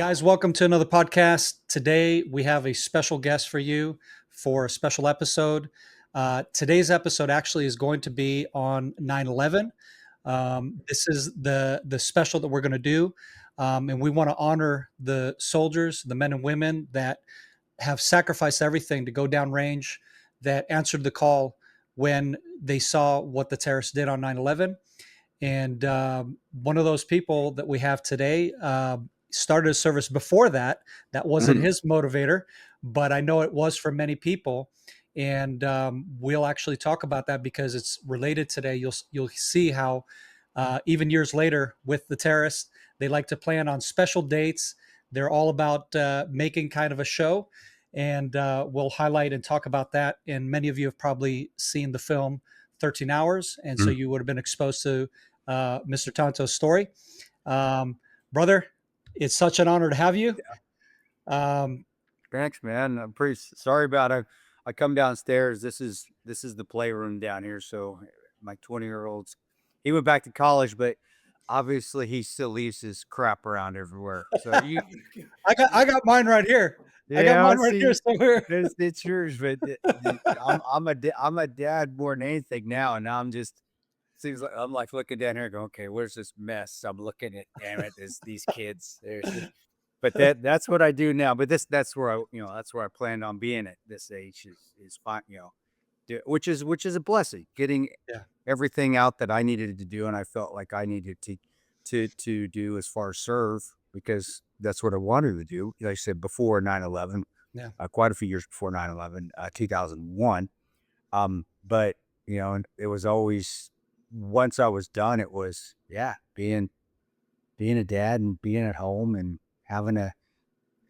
Guys, welcome to another podcast. Today we have a special guest for you for a special episode. Today's episode actually is going to be on 9/11. This is the special that we're going to do, and we want to honor the soldiers, the men and women that have sacrificed everything to go downrange, that answered the call when they saw what the terrorists did on 9/11. And one of those people that we have today started a service before that. That wasn't his motivator, but I know it was for many people. And we'll actually talk about that because it's related today. You'll see how even years later with the terrorists, they like to plan on special dates. They're all about making kind of a show. And we'll highlight and talk about that. And many of you have probably seen the film 13 Hours. And so you would have been exposed to Mr. Tanto's story. Brother, it's such an honor to have you. Thanks, man. I'm pretty sorry about it. I come downstairs. This is the playroom down here. So my 20-year-old's, he went back to college, but obviously he still leaves his crap around everywhere. So I got mine right here. I got mine right here somewhere. It's yours, but I'm a dad more than anything now, and now I'm just seems like I'm like looking down here, going, okay, where's this mess? I'm looking at, damn it, these kids. But that's what I do now. But that's where I planned on being at this age is fine, which is a blessing, getting everything out that I needed to do, and I felt like I needed to do as far as serve, because that's what I wanted to do. Like I said, before 9/11, quite a few years before 9/11, 2001. But it was always, once I was done, it was being a dad and being at home and having the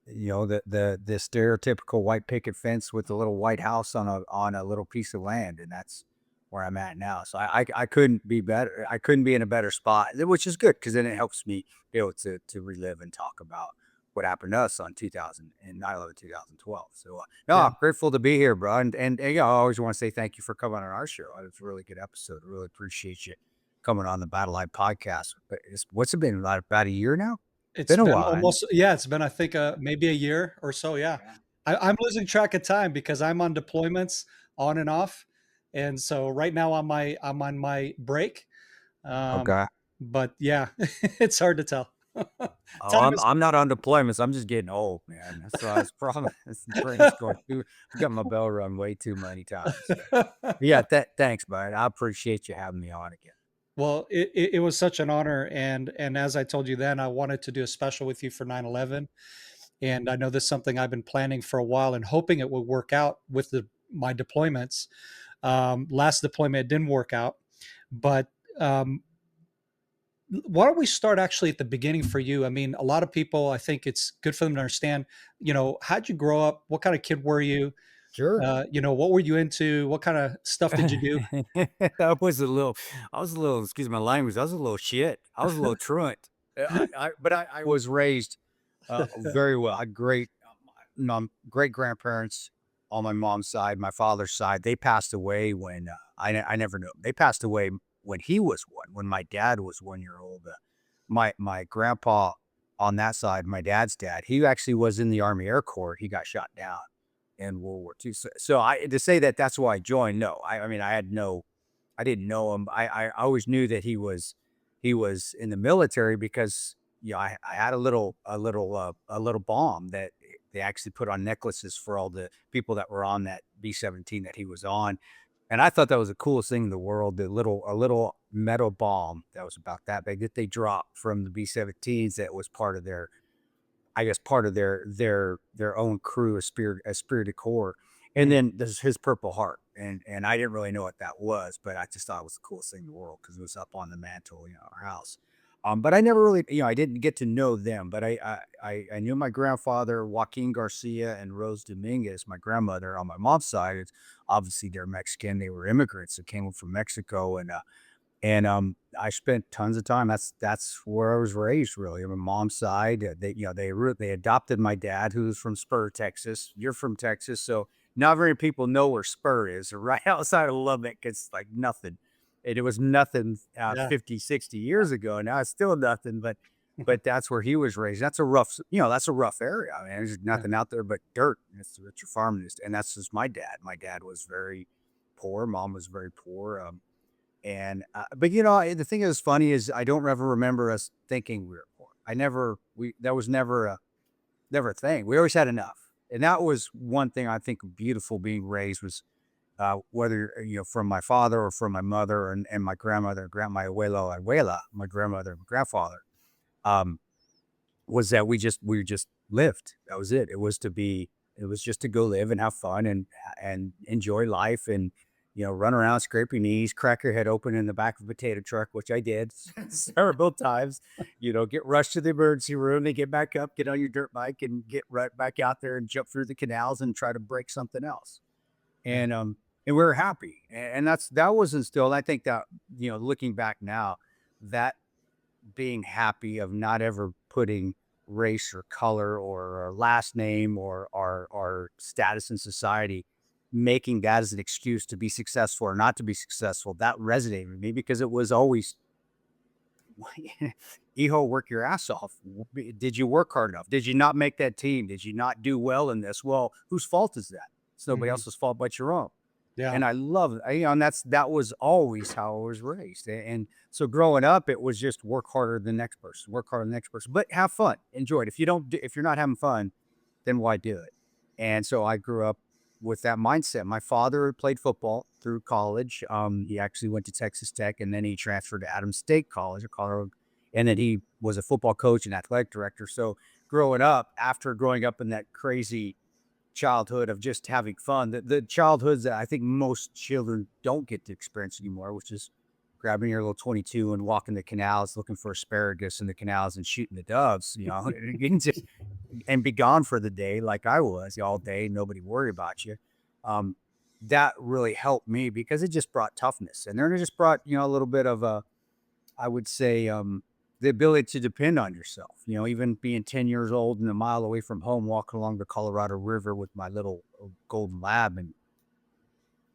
stereotypical white picket fence with a little white house on a little piece of land, and that's where I'm at now. So I couldn't be better. I couldn't be in a better spot, which is good, because then it helps me be able to relive and talk about what happened to us on 9/11, 2012. So I'm grateful to be here, bro. And I always want to say thank you for coming on our show. It was a really good episode. I really appreciate you coming on the Battleline Podcast. But what's it been, about a year now? It's been a while. Almost, it's been, I think, maybe a year or so. I'm losing track of time because I'm on deployments on and off. And so right now I'm on my break. Okay. But it's hard to tell. I'm not on deployments. I'm just getting old, man. That's why it's probably I've got my bell rung way too many times. Thanks, bud. I appreciate you having me on again. Well, it was such an honor, and as I told you then, I wanted to do a special with you for 9/11, and I know this is something I've been planning for a while and hoping it would work out with my deployments. Last deployment, it didn't work out, but why don't we start actually at the beginning for you? I mean, a lot of people, I think it's good for them to understand, how'd you grow up? What kind of kid were you? Sure. What were you into? What kind of stuff did you do? I was a little, excuse my language, I was a little shit. I was a little truant. But I was raised very well. I had great grandparents on my mom's side. My father's side, they passed away when I never knew. They passed away when he was one, when my dad was 1 year old. My grandpa on that side, my dad's dad, he actually was in the Army Air Corps. He got shot down in World War II. So to say that that's why I joined, no. I mean, I didn't know him. I always knew that he was in the military because I had a little bomb that they actually put on necklaces for all the people that were on that B-17 that he was on. And I thought that was the coolest thing in the world, a little metal bomb that was about that big that they dropped from the B-17s that was part of their own crew, esprit de corps. And then there's his Purple Heart. And I didn't really know what that was, but I just thought it was the coolest thing in the world because it was up on the mantle, our house. But I never really, I didn't get to know them, but I knew my grandfather, Joaquin Garcia, and Rose Dominguez, my grandmother on my mom's side. It's obviously they're Mexican. They were immigrants that came from Mexico. And I spent tons of time. That's where I was raised, really. On my mom's side, they adopted my dad, who's from Spur, Texas. You're from Texas, so not very people know where Spur is. Right outside of Lubbock, it's like nothing. It was nothing 50, 60 years ago. Now it's still nothing, but but that's where he was raised. That's a rough, that's a rough area. I mean, there's Yeah. nothing out there but dirt. It's what your farming is. And that's just my dad. My dad was very poor. Mom was very poor. But the thing that's funny is I don't ever remember us thinking we were poor. That was never a thing. We always had enough. And that was one thing I think beautiful being raised was whether from my father or from my mother and my grandmother, my abuela, my grandmother, my grandfather, um, was that we just lived. That was it. It was just to go live and have fun and enjoy life and run around, scrape your knees, crack your head open in the back of a potato truck, which I did several times. Get rushed to the emergency room, then get back up, get on your dirt bike, and get right back out there and jump through the canals and try to break something else. Yeah. And we were happy, and that was instilled. I think that looking back now, that being happy of not ever putting race or color or our last name or our status in society, making that as an excuse to be successful or not to be successful, that resonated with me because it was always, Eho, work your ass off. Did you work hard enough? Did you not make that team? Did you not do well in this? Well, whose fault is that? It's nobody Mhm. else's fault but your own. Yeah. And I love it. And that was always how I was raised. And so growing up, it was just work harder than the next person, work harder than the next person, but have fun, enjoy it. If you're not having fun, then why do it? And so I grew up with that mindset. My father played football through college. He actually went to Texas Tech and then he transferred to Adams State College, or Colorado. And then he was a football coach and athletic director. So after growing up in that crazy childhood of just having fun, the childhoods that I think most children don't get to experience anymore, which is grabbing your little 22 and walking the canals, looking for asparagus in the canals and shooting the doves, and be gone for the day like I was all day. Nobody worry about you. Um, that really helped me because it just brought toughness, and then it just brought a little bit of I would say, the ability to depend on yourself. Even being 10 years old and a mile away from home, walking along the Colorado River with my little golden lab, and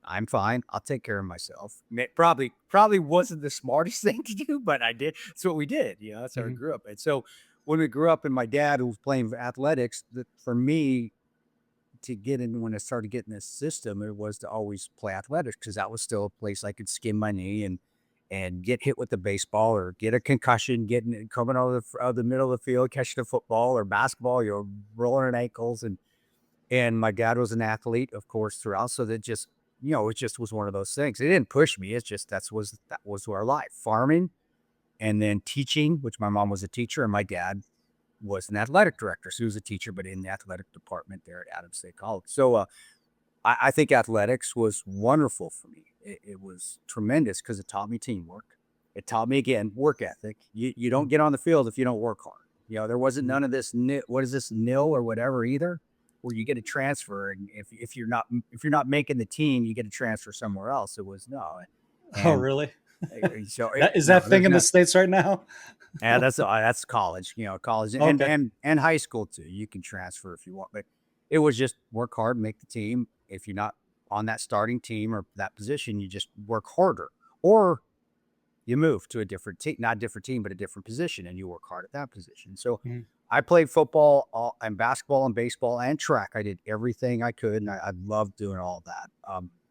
I'm fine. I'll take care of myself. Probably wasn't the smartest thing to do, but I did. That's what we did. That's how we Mhm. grew up. And so when we grew up, and my dad who was playing athletics, that for me to get in when I started getting this system, it was to always play athletics because that was still a place I could skin my knee and get hit with the baseball or get a concussion, coming out of the middle of the field, catching a football or basketball, rolling our ankles. And my dad was an athlete, of course, throughout. So that just, it just was one of those things. It didn't push me. It's just, that was our life, farming and then teaching, which my mom was a teacher and my dad was an athletic director. So he was a teacher, but in the athletic department there at Adams State College. So I think athletics was wonderful for me. It was tremendous because it taught me teamwork. It taught me, again, work ethic. You don't get on the field if you don't work hard. There wasn't Mhm. none of this, what is this, nil or whatever either, where you get a transfer. And if you're not making the team, you get a transfer somewhere else. It was no. Oh, And really? so, That is no, that thing there's in the not. States right now? Yeah, that's college, college and Okay. and and high school too. You can transfer if you want, but it was just work hard, make the team. If you're not on that starting team or that position, you just work harder, or you move to a different team, not a different team, but a different position, and you work hard at that position. So Mhm. I played football and basketball and baseball and track. I did everything I could, and I loved doing all that.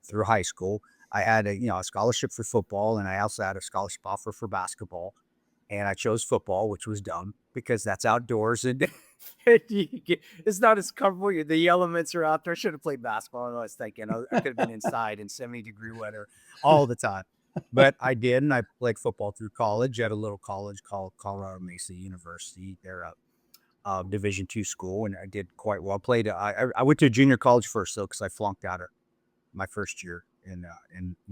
Through high school, I had a scholarship for football, and I also had a scholarship offer for basketball and I chose football, which was dumb because that's outdoors and it's not as comfortable. The elements are out there. I should have played basketball. I was thinking I could have been inside in 70-degree weather all the time, but I did, and I played football through college at a little college called Colorado Mesa University. They're a Division II school, and I did quite well. Played. I went to junior college first though because I flunked out of my first year in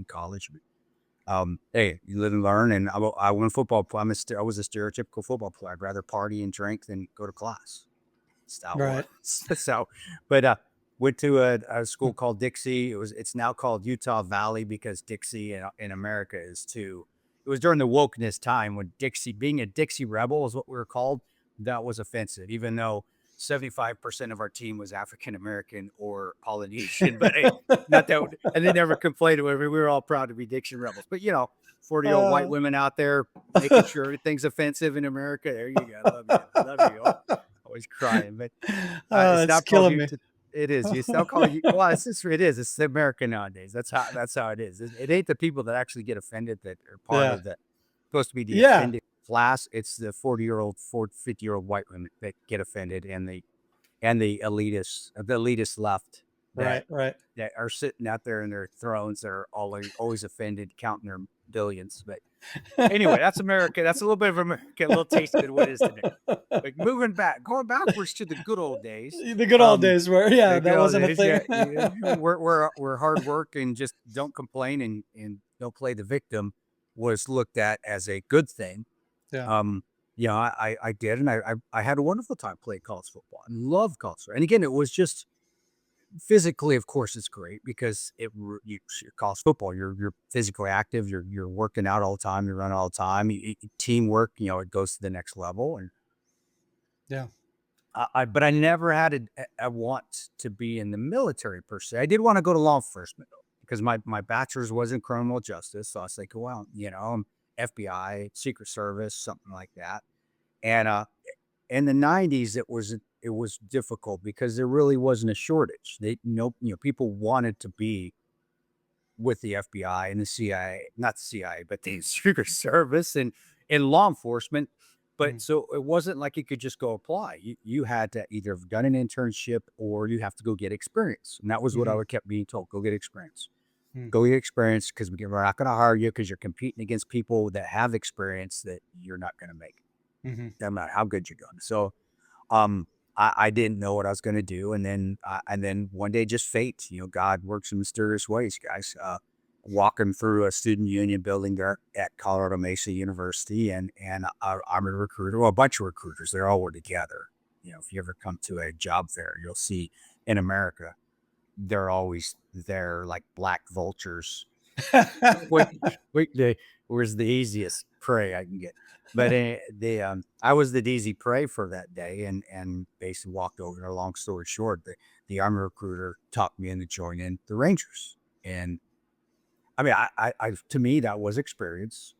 college. Hey, you live and learn, and I went football. I was a stereotypical football player. I'd rather party and drink than go to class. That's how it was. Right. So, but went to a school called Dixie. It's now called Utah Valley because Dixie in America is too. It was during the wokeness time when being a Dixie rebel is what we were called. That was offensive, even though 75% of our team was African American or Polynesian, but hey, not that, and they never complained about it. We were all proud to be Dixon rebels. But 40-year-old white Uh, women out there making sure everything's offensive in America. There you go. I love you. I love you. Always crying, but it's it's not called killing you. me. It is. It's not called you. Well, it's just, it is. It's America nowadays. That's how it is. It ain't the people that actually get offended that are part Yeah. of the supposed to be the Yeah. offended class. It's the 40-year-old, 50-year-old white women that get offended, and the elitist left that Right. that are sitting out there in their thrones. They're always offended, counting their billions. But anyway, that's America. That's a little bit of America, a little taste of what it is today. But going backwards to the good old days. The good old days where, The that good old wasn't a days, thing. we're hard work and just don't complain and don't play the victim was looked at as a good thing. Yeah. I did, and I had a wonderful time playing college football. I love college football. And again, it was just physically, of course, it's great because you're college football. You're physically active. You're working out all the time. You're running all the time. Teamwork, it goes to the next level. And Yeah. but I never had a want to be in the military per se. I did want to go to law enforcement because my bachelor's was in criminal justice. So I was like, well, FBI, Secret Service, something like that. And in the 90s, it was difficult because there really wasn't a shortage. People wanted to be with the FBI and the CIA, not the CIA, but the Secret Service and law enforcement. But so it wasn't like you could just go apply. You had to either have done an internship or you have to go get experience. And that was what I would kept being told: go get experience. Go get experience because we're not going to hire you because you're competing against people that have experience that you're not going to make. No matter how good you're doing. So, I didn't know what I was going to do, and then one day, just fate. God works in mysterious ways, guys. Walking through a student union building there at Colorado Mesa University, and I'm a recruiter. Well, a bunch of recruiters. They all were together. If you ever come to a job fair, you'll see in America, they're always there like black vultures. Where's the easiest prey I can get? But I was the easy prey for that day, and basically walked over there. Long story short, the Army recruiter talked me into joining the Rangers, and I mean, I to me that was experience,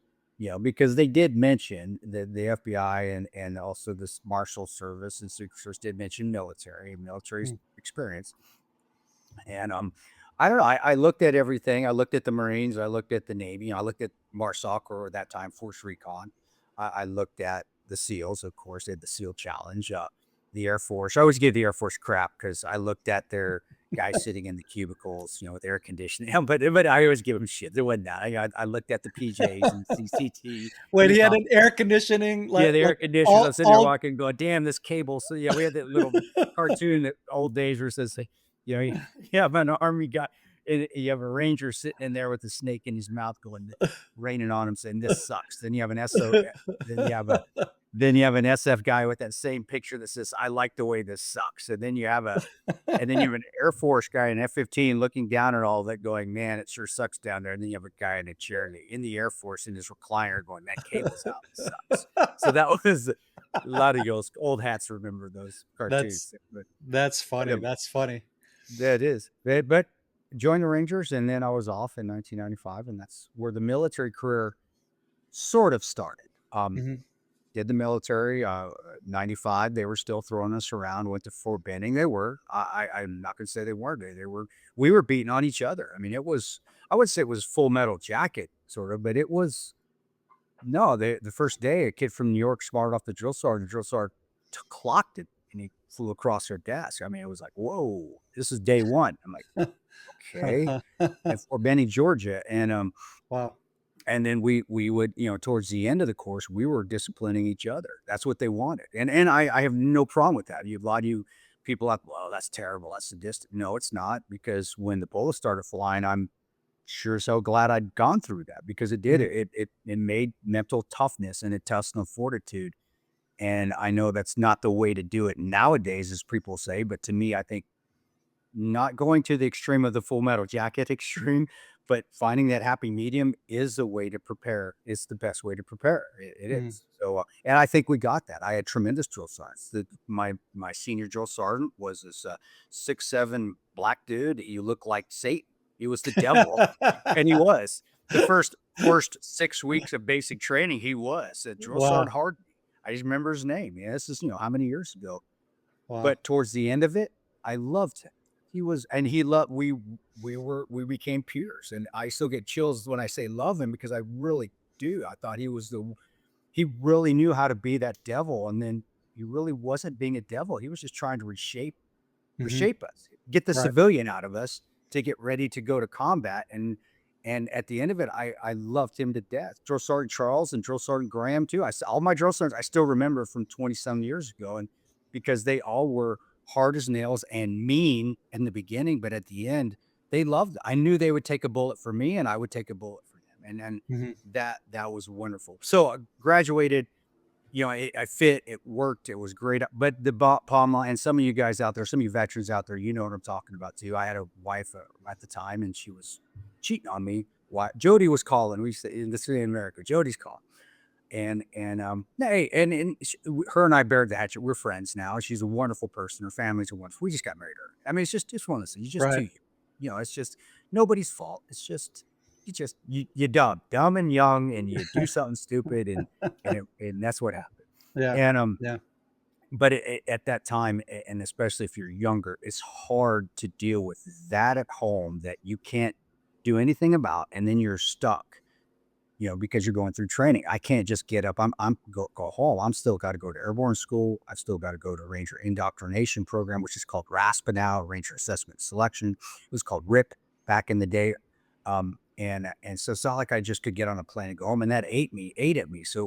because they did mention the FBI and also this Marshal Service and Secret Service did mention military experience, and I don't know. I looked at everything. I looked at the Marines. I looked at the Navy. I looked at MARSOC, or at that time Force Recon. I looked at the SEALs, of course. They had the SEAL Challenge. The Air Force. I always give the Air Force crap because I looked at their guys sitting in the cubicles, with air conditioning. But I always give them shit. There wasn't that. I looked at the PJs and CCT. Wait, he had an air conditioning, Yeah, the air conditioners. I'm sitting there all walking, going, "Damn, this cable." So yeah, we had that little cartoon that old days where it says, you have an army guy, and you have a ranger sitting in there with a snake in his mouth, going, raining on him, saying, "This sucks." Then you have an then you have an SF guy with that same picture that says, "I like the way this sucks." And then you have an Air Force guy, an F-15, looking down at all that, going, "Man, it sure sucks down there." And then you have a guy in a chair in the Air Force in his recliner, going, "That cable's out. It sucks." So that was a lot of those old hats remember those cartoons. That's funny. That's funny. That is. But joined the Rangers, and then I was off in 1995, and that's where the military career sort of started. Did the military, 95, they were still throwing us around, went to Fort Benning. They were. I'm not going to say they weren't. We were beating on each other. I mean, I would say it was Full Metal Jacket, sort of, but it was, no, the first day, a kid from New York smarted off the drill sergeant. The drill sergeant clocked it, and he flew across her desk. I mean, it was like, whoa, this is day one. I'm like, okay. At Fort Benning, Georgia. And wow. And then we would, towards the end of the course, we were disciplining each other. That's what they wanted. And I have no problem with that. A lot of you people like, well, that's terrible. That's sadistic. No, it's not, because when the bullets started flying, I'm sure so glad I'd gone through that, because it did. It made mental toughness and intestinal fortitude. And I know that's not the way to do it nowadays, as people say. But to me, I think not going to the extreme of the Full Metal Jacket extreme, but finding that happy medium is a way to prepare. It's the best way to prepare. It Mhm. is. So, and I think we got that. I had tremendous drill sergeants. My senior drill sergeant was this 6'7" black dude. He looked like Satan. He was the devil, and he was the first 6 weeks of basic training. He was drill Wow. sergeant Hard. I just remember his name. Yeah, this is how many years ago. Wow. But towards the end of it, I loved him. He was, and he loved. We became peers, and I still get chills when I say love him because I really do. I thought he really knew how to be that devil, and then he really wasn't being a devil. He was just trying to Mhm. reshape us, get the Right. civilian out of us to get ready to go to combat. And at the end of it, I loved him to death. Drill Sergeant Charles and Drill Sergeant Graham too. All my drill sergeants I still remember from 20 some years ago, and because they all were hard as nails and mean in the beginning, but at the end they loved it. I knew they would take a bullet for me, and I would take a bullet for them, and then Mhm. that was wonderful. So I graduated, I fit, it worked, it was great. But the bottom line, and some of you guys out there, some of you veterans out there, you know what I'm talking about too. I had a wife at the time, and she was cheating on me. Why? Jody was calling. We say in the city in America, Jody's calling, and hey, her and I buried the hatchet. We're friends now. She's a wonderful person. Her family's a wonderful. We just got married her. I mean, it's one of those things. You're just Right. too, it's just nobody's fault. It's just you dumb and young, and you do something stupid, and that's what happened. Yeah. And Yeah. but at that time, and especially if you're younger, it's hard to deal with that at home that you can't do anything about, and then you're stuck, because you're going through training. I can't just get up. I'm go home. I'm still got to go to airborne school. I've still got to go to Ranger Indoctrination Program, which is called RASPA now, Ranger Assessment Selection. It was called RIP back in the day. And so it's not like I just could get on a plane and go home, and that ate at me. So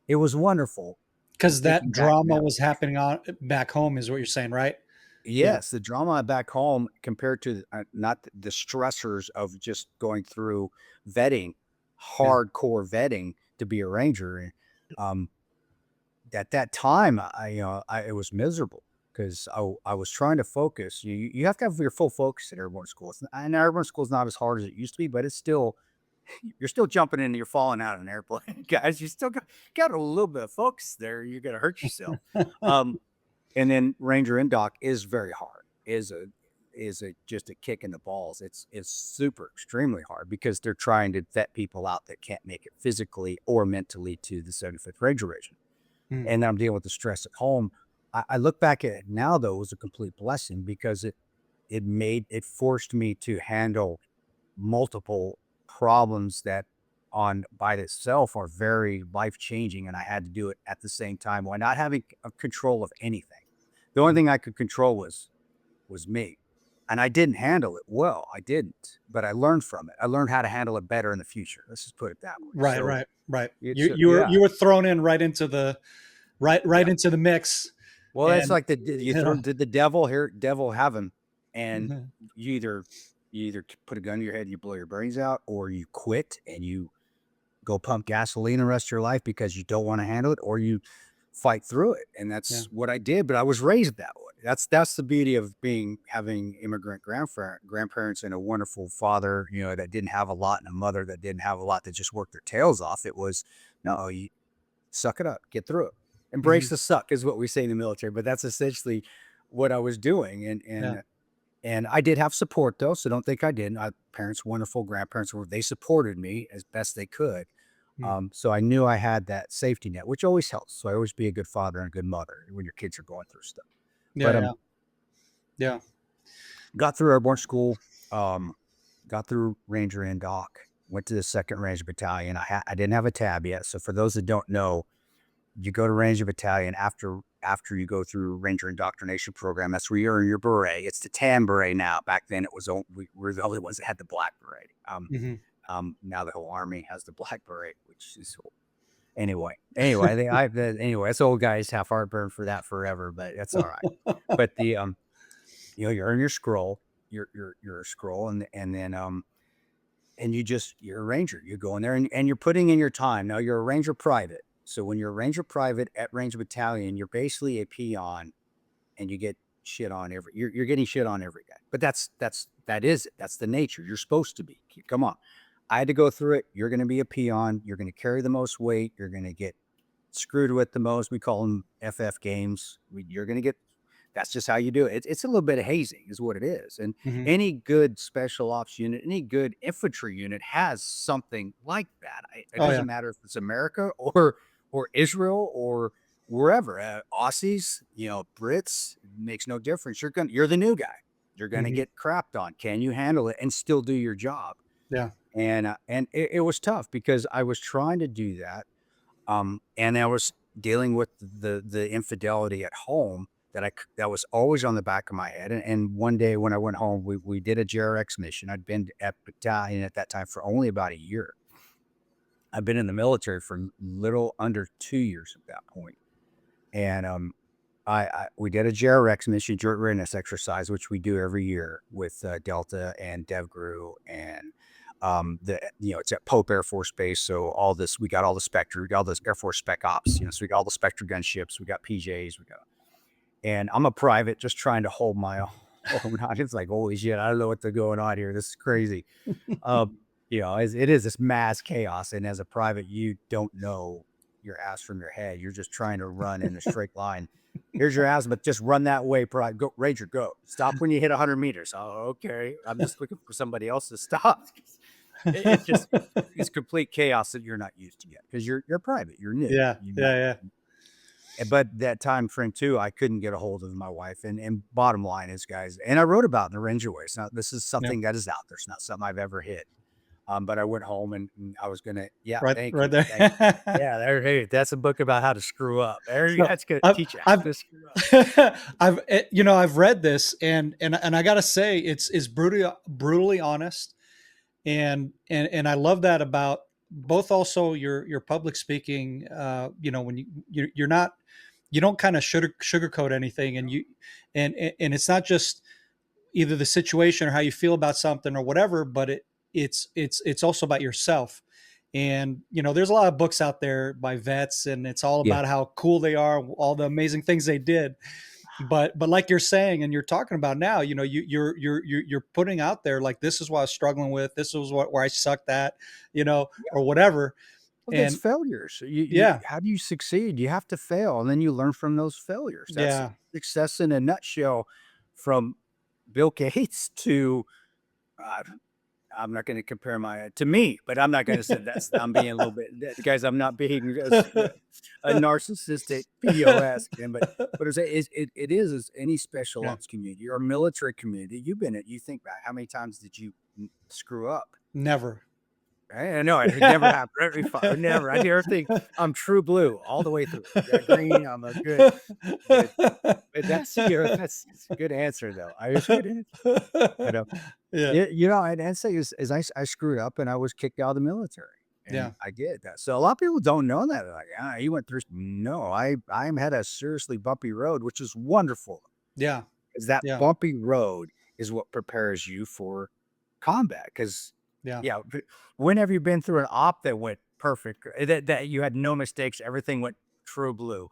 it was wonderful. Because that Thinking back drama now, was happening on back home is what you're saying, right? Yeah. yes, the drama back home compared to not the stressors of just going through vetting, Yeah. hardcore vetting to be a ranger. And um, at that time, it was miserable because I was trying to focus. You have to have your full focus at airborne school. And airborne school is not as hard as it used to be, but it's still you're still jumping in and you're falling out of an airplane, guys. You still got a little bit of focus there. You're gonna hurt yourself. Um, and then Ranger Indoc is very hard. Is a just a kick in the balls. It's super extremely hard because they're trying to vet people out that can't make it physically or mentally to the 75th Ranger Regiment. Mm. And I'm dealing with the stress at home. I look back at it now though, it was a complete blessing because it forced me to handle multiple problems that on by itself are very life changing, and I had to do it at the same time while not having control of anything. The only thing I could control was me, and I didn't handle it well. I didn't, but I learned from it. I learned how to handle it better in the future. Let's just put it that way. Right. So Right. Right. it's You yeah, you were thrown in right into the right yeah. into the mix, Well, that's and like you you throw know. did the devil here, devil have him, and Mhm. you either put a gun to your head and you blow your brains out, or you quit and you go pump gasoline the rest of your life because you don't want to handle it, or you fight through it. And Yeah. that's what I did. But I was raised that way. That's the beauty of having immigrant grandparents and a wonderful father, that didn't have a lot, and a mother that didn't have a lot, that just worked their tails off. It was no, you suck it up, get through it. Embrace Mhm. the suck is what we say in the military, but that's essentially what I was doing. And Yeah. and I did have support though, so don't think I didn't. Parents, wonderful grandparents, they supported me as best they could. Mm. So I knew I had that safety net, which always helps. So I always be a good father and a good mother when your kids are going through stuff. Yeah. But Yeah. Yeah. got through airborne school, um, got through Ranger and Doc, went to the Second Ranger Battalion. I didn't have a tab yet, so for those that don't know, you go to Ranger Battalion after you go through Ranger Indoctrination Program. That's where you earn your beret. It's the tan beret now. Back then, we were the only ones that had the black beret. Mhm. Now the whole army has the black beret, which is anyway. Anyway, us old guys have heartburn for that forever, but that's all right. But you earn your scroll. You're a scroll, and then and you're a ranger. You go in there and you're putting in your time. Now you're a ranger private. So when you're a ranger private at Ranger Battalion, you're basically a peon, and you get shit on you're getting shit on every guy. But that's that is it. That's the nature. You're supposed to be. Come on. I had to go through it. You're going to be a peon. You're going to carry the most weight. You're going to get screwed with the most. We call them FF games. You're going to get, that's just how you do it. It's a little bit of hazing is what it is. And Mhm. any good special ops unit, any good infantry unit has something like that. It Oh yeah. doesn't matter if it's America or Israel or wherever. Aussies, Brits, makes no difference. You're the new guy. You're going to Mhm. get crapped on. Can you handle it and still do your job? Yeah. And it was tough because I was trying to do that, and I was dealing with the infidelity at home that was always on the back of my head. And one day when I went home, we did a JRX mission. I'd been at battalion at that time for only about a year. I've been in the military for little under 2 years at that point, and we did a JRX mission, joint readiness exercise, which we do every year with Delta and DevGru, and it's at Pope Air Force Base. So we got all the Spectre, we got all those Air Force Spec Ops, so we got all the Spectre gunships, we got PJs, and I'm a private just trying to hold my own. It's like, holy shit, I don't know what's going on here. This is crazy. It is this mass chaos, and as a private, you don't know your ass from your head. You're just trying to run in a straight line. Here's your ass, but just run that way. Go, Ranger, go. Stop when you hit 100 meters. Oh, okay. I'm just looking for somebody else to stop. It's complete chaos that you're not used to yet because you're private. You're new. Yeah. You're not, Yeah. but that time frame too, I couldn't get a hold of my wife. And bottom line is, guys, and I wrote about it in the Ranger Way. It's not, this is Yeah. something that is out there. It's not something I've ever hit. But I went home and I was gonna, yeah, Right. thank Right you. Thank you. there. Yeah, hey, that's a book about how to screw up. So That's gonna I've teach you how I've to screw up. I've read this, and I gotta say it's brutally honest, and I love that about both also your public speaking. When you're not, you don't kind of sugarcoat anything, and it's not just either the situation or how you feel about something or whatever, but it's also about yourself. And there's a lot of books out there by vets, and it's all Yeah, about how cool they are, all the amazing things they did. But like you're saying, and you're talking about now, you're putting out there, like, this is what I was struggling with, this was where I sucked at, or whatever. well, that's And failures. yeah. How do you succeed? You have to fail, and then you learn from those failures. That's Yeah. success in a nutshell, from Bill Gates to uh, I'm not going to compare to me, but I'm not going to say that's, I'm being a little bit, guys, I'm not being a narcissistic POS again, but it is any special Yeah. ops community or military community you've been in. You think about how many times did you screw up? Never. I know it never happened. Never. I do everything. I'm true blue all the way through. Yeah, green. I'm a good, but that's that's a good answer though. It's a good answer. You know, Yeah. I'd say is I screwed up and I was kicked out of the military, and Yeah. I did that. So a lot of people don't know that. They're like, you went through. No, I had a seriously bumpy road, which is wonderful. Yeah. Is that Yeah. bumpy road is what prepares you for combat. Because Yeah. yeah, when have you been through an op that went perfect? That you had no mistakes, everything went true blue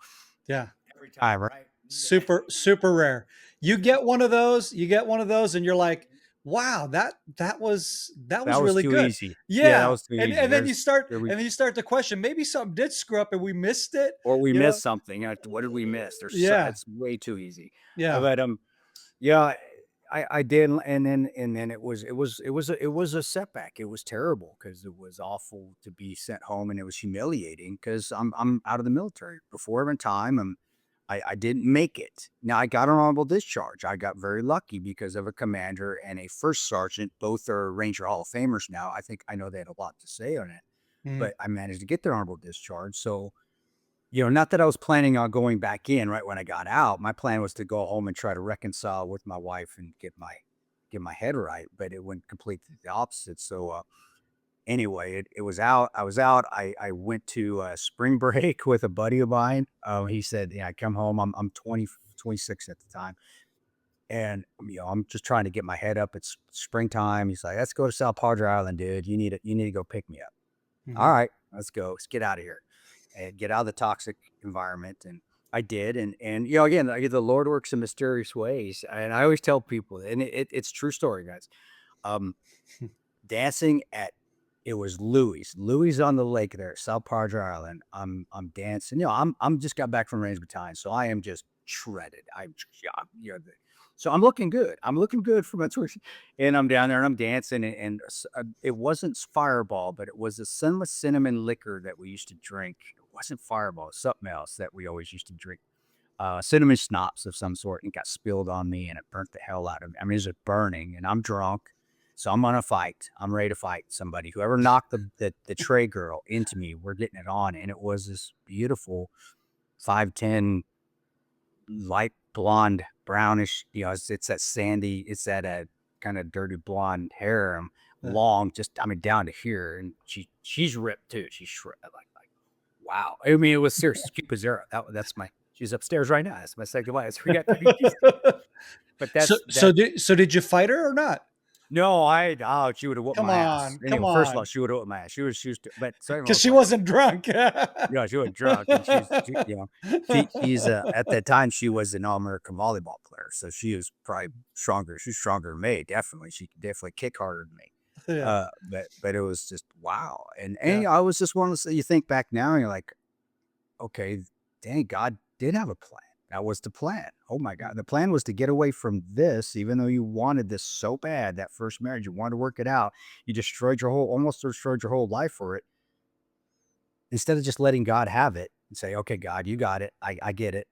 Yeah. every time, right? Super rare. You get one of those, and you're like, wow, that That was was really too good. easy. Yeah, that Yeah. was too And easy. and then There we you start to question, maybe something did screw up and we missed it, or we you know? missed something. What did we miss? Yeah. It's way too easy. Yeah. But yeah, I did, and then it was a setback. It was terrible because it was awful to be sent home, and it was humiliating because I'm out of the military before even time. I didn't make it. Now I got an honorable discharge. I got very lucky because of a commander and a first sergeant. Both are Ranger Hall of Famers now. I know they had a lot to say on it, Mhm. but I managed to get their honorable discharge. So not that I was planning on going back in right when I got out. My plan was to go home and try to reconcile with my wife and get my head right, but it went completely the opposite. So anyway, it was out. I was out. I went to spring break with a buddy of mine. He said, "Yeah, I come home. I'm 20, 26 at the time, and I'm just trying to get my head up. It's springtime." He's like, "Let's go to South Padre Island, dude. You need to go pick me up." All Mhm. right, let's go. Let's get out of here and get out of the toxic environment. And I did, and you know, again, the Lord works in mysterious ways, and I always tell people, and it's true story, guys. Um, dancing at it was Louis on the lake there, South Padre Island. I'm dancing. You know, I'm just got back from Range Battalion, so I am just shredded. You know, so I'm looking good. I'm looking good for my tour, and I'm down there and I'm dancing, and it wasn't Fireball, but it was a cinnamon liquor that we used to drink. It wasn't Fireball, it was something else that we always used to drink. Cinnamon schnapps of some sort, and it got spilled on me, and it burnt the hell out of me. I mean, it was burning, and I'm drunk. So I'm on a fight. I'm ready to fight somebody. Whoever knocked the tray girl into me, we're getting it on. And it was this beautiful 5'10", light blonde, brownish, you know, it's that sandy, it's that kind of dirty blonde hair, long, just I mean down to here. And she's ripped too. She's shredded like wow. I mean, it was serious. Cupid Zero. That's my she's upstairs right now. That's my second wife. We got to be but So did you fight her or not? No, she would have whooped Come my ass. on, come Anyway, first of all, on. she would have whooped my ass. But second of all, Because it's she like, wasn't drunk. yeah, she was drunk, and you know, she's at that time she was an all-American volleyball player, so she was probably stronger. She's stronger than me, definitely. She could definitely kick harder than me. Yeah, But it was just wow, yeah, and I was just one of those. You think back now, and you're like, okay, dang, God did have a plan. That was the plan. Oh my God. The plan was to get away from this, even though you wanted this so bad, that first marriage, you wanted to work it out. You almost destroyed your whole life for it. Instead of just letting God have it and say, okay, God, you got it. I get it.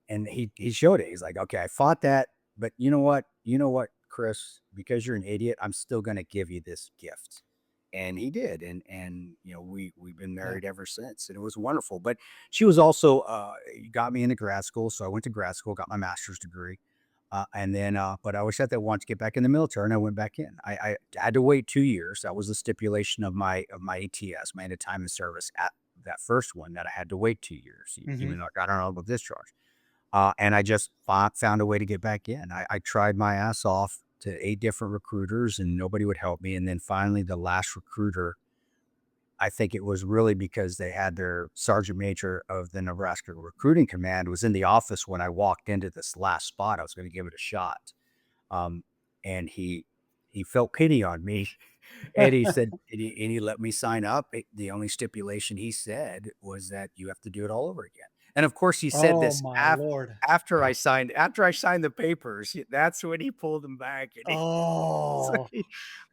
And he showed it. He's like, okay, I fought that, but you know what? You know what, Kris? Because you're an idiot, I'm still going to give you this gift. And he did, and you know we've been yeah. married ever since, and it was wonderful. But she was also got me into grad school, so I went to grad school, got my master's degree, and then but I always said that I wanted to get back in the military, and I went back in. I had to wait 2 years. That was the stipulation of my ATS, my end of time in service. At that first one, that I had to wait 2 years, Hmm. even though I got an honorable discharge. And I just found a way to get back in. I tried my ass off to 8 different recruiters, and nobody would help me. And then finally, the last recruiter, I think it was really because they had their sergeant major of the Nebraska Recruiting Command was in the office when I walked into this last spot. I was going to give it a shot, um, and he felt pity on me, and he said, and he let me sign up. The only stipulation he said was that you have to do it all over again. And of course, he said Oh this my Lord. after I signed the papers. That's when he pulled them back. And Oh.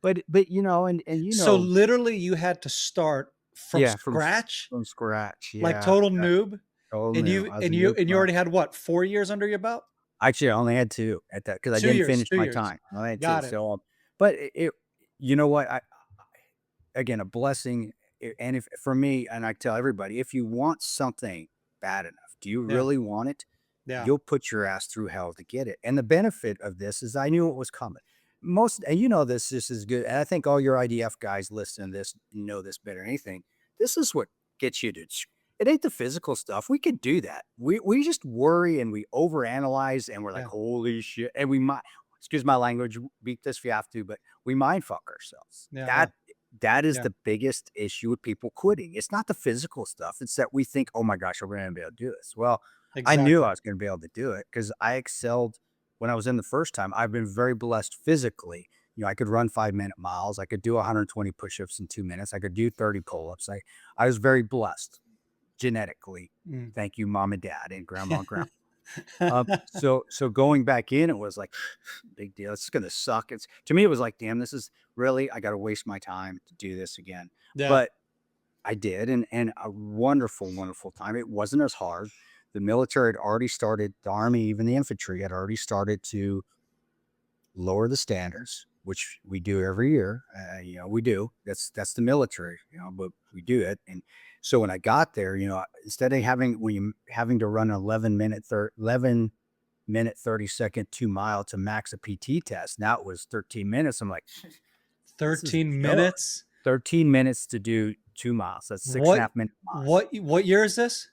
but you know, and you So know, literally you had to start from yeah, scratch, from scratch. like Yeah, total yeah. noob, Oh and no, you I was a and you noob. and you already had what, 4 years under your belt? Actually, I only had 2 at that because I 2 didn't years, finish 2 my years. time. I only had 2. Got it. So, but you know what? Again, a blessing. And if for me, and I tell everybody, if you want something bad enough, do you Yeah, really want it? yeah, You'll put your ass through hell to get it. And the benefit of this is I knew it was coming. And you know this is good. And I think all your IDF guys listening to this know this better than anything. This is what gets you to. It ain't the physical stuff. We could do that. We just worry and we overanalyze and we're like, yeah, holy shit. And we might, excuse my language, beat this if you have to, but we mind fuck ourselves. yeah, yeah, That is yeah, the biggest issue with people quitting. It's not the physical stuff. It's that we think, oh my gosh, I'm going to be able to do this. Well, I knew exactly. I was going to be able to do it because I excelled when I was in the first time. I've been very blessed physically. You know, I could run 5-minute miles. I could do 120 push-ups in 2 minutes. I could do 30 pull-ups. I was very blessed genetically. Mm. Thank you, mom and dad and grandma and grandma. So going back in, it was like, big deal. It's gonna suck. It's to me, it was like, damn, this is really, I gotta waste my time to do this again. Yeah. But I did, and a wonderful, wonderful time. It wasn't as hard. The military had already started, the army, even the infantry had already started to lower the standards, which we do every year. You know, we do. That's the military, you know, but we do it. And so when I got there, you know, instead of having to run 11-minute 30-second 2 mile to max a PT test, now it was 13 minutes. I'm like, this is a 13 joke. minutes? 13 minutes to do 2 miles. That's six and What a half minute miles. what year is this?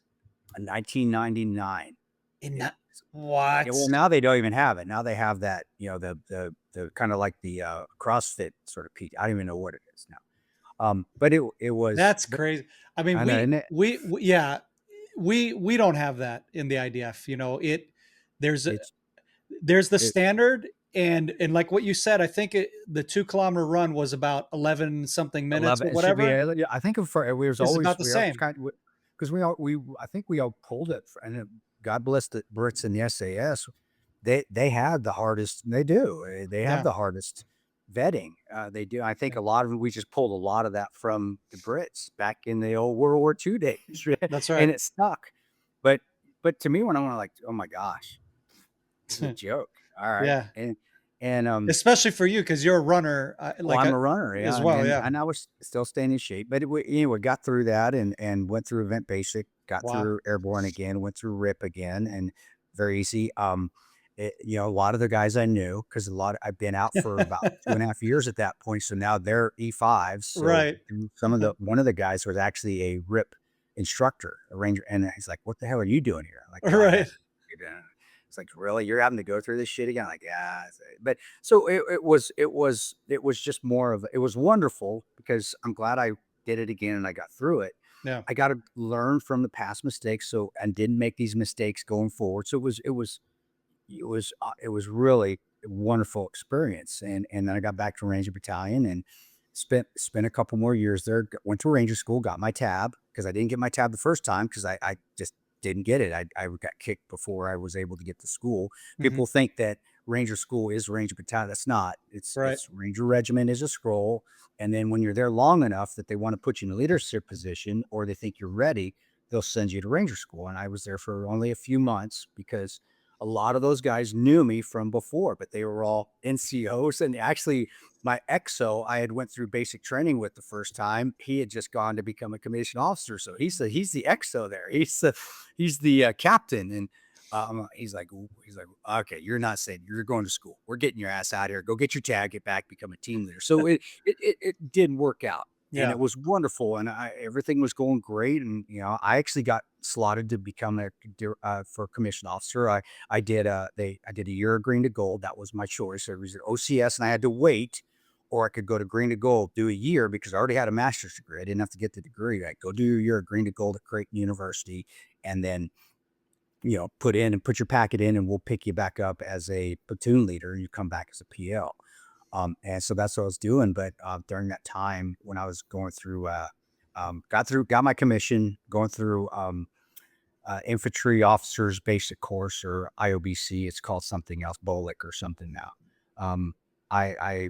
1999. In Yeah. that Yeah, what? well, now they don't even have it. Now they have that, you know, the kind of like the CrossFit sort of PT. I don't even know what it is now. But it was, That's crazy. I mean, I know, isn't it? yeah, we don't have that in the IDF. You know, there's a, It's there's the it standard, and like what you said, I think the 2 kilometer run was about 11 something I minutes love it. or It should be. whatever. Yeah, I think for we was Is always about the we always same. kind of because we I think we all pulled it, and God bless the Brits and the SAS. They have the hardest. They do. They have Yeah, the hardest vetting. They do. I think yeah, a lot of it, we just pulled a lot of that from the Brits back in the old World War II days, that's and right. it stuck. But to me, when I'm like, oh my gosh, this is a joke. All right, Yeah, and especially for you because you're a runner, well, like I'm a, a runner, yeah, as well. Yeah. and I was still staying in shape, but we got through that and went through event basic, got Wow. through airborne again, went through RIP again, and very easy. A lot of the guys I knew because I've been out for about 2.5 years at that point, so now they're E5s. So Right. one of the guys was actually a RIP instructor, a ranger, and he's like, "What the hell are you doing here?" I'm like, "Oh, I had." Right. It's like, really, you're having to go through this shit again? I'm like, yeah, but it was just more of it was wonderful because I'm glad I did it again and I got through it. Yeah. I got to learn from the past mistakes, so and didn't make these mistakes going forward. So it was really a wonderful experience. And then I got back to Ranger Battalion and spent a couple more years there. Went to Ranger School, got my tab because I didn't get my tab the first time because I just didn't get it. I got kicked before I was able to get to school. Hmm. People think that Ranger School is Ranger Battalion. That's not. Right. It's Ranger Regiment is a scroll, and then when you're there long enough that they want to put you in a leadership position or they think you're ready, they'll send you to Ranger School. And I was there for only a few months because a lot of those guys knew me from before, but they were all NCOs. And actually, my XO I had went through basic training with the first time. He had just gone to become a commissioned officer, so he's the XO there. He's the captain, and he's like, okay, you're not saying you're going to school. We're getting your ass out of here. Go get your tag, get back, become a team leader. So it did work out, and Yeah. it was wonderful, and everything was going great. And I actually got slotted to become for commissioned officer. I did I did a year of green to gold. That was my choice. It was an OCS, and I had to wait, or I could go to green to gold, do a year because I already had a master's degree. I didn't have to get the degree. I go do your year of green to gold at Creighton University, and then put your packet in, and we'll pick you back up as a platoon leader. And you come back as a PL. And so that's what I was doing. But during that time when I was going through, got my commission, going through infantry officers basic course or IOBC. It's called something else, BOLIC or something now. Um, I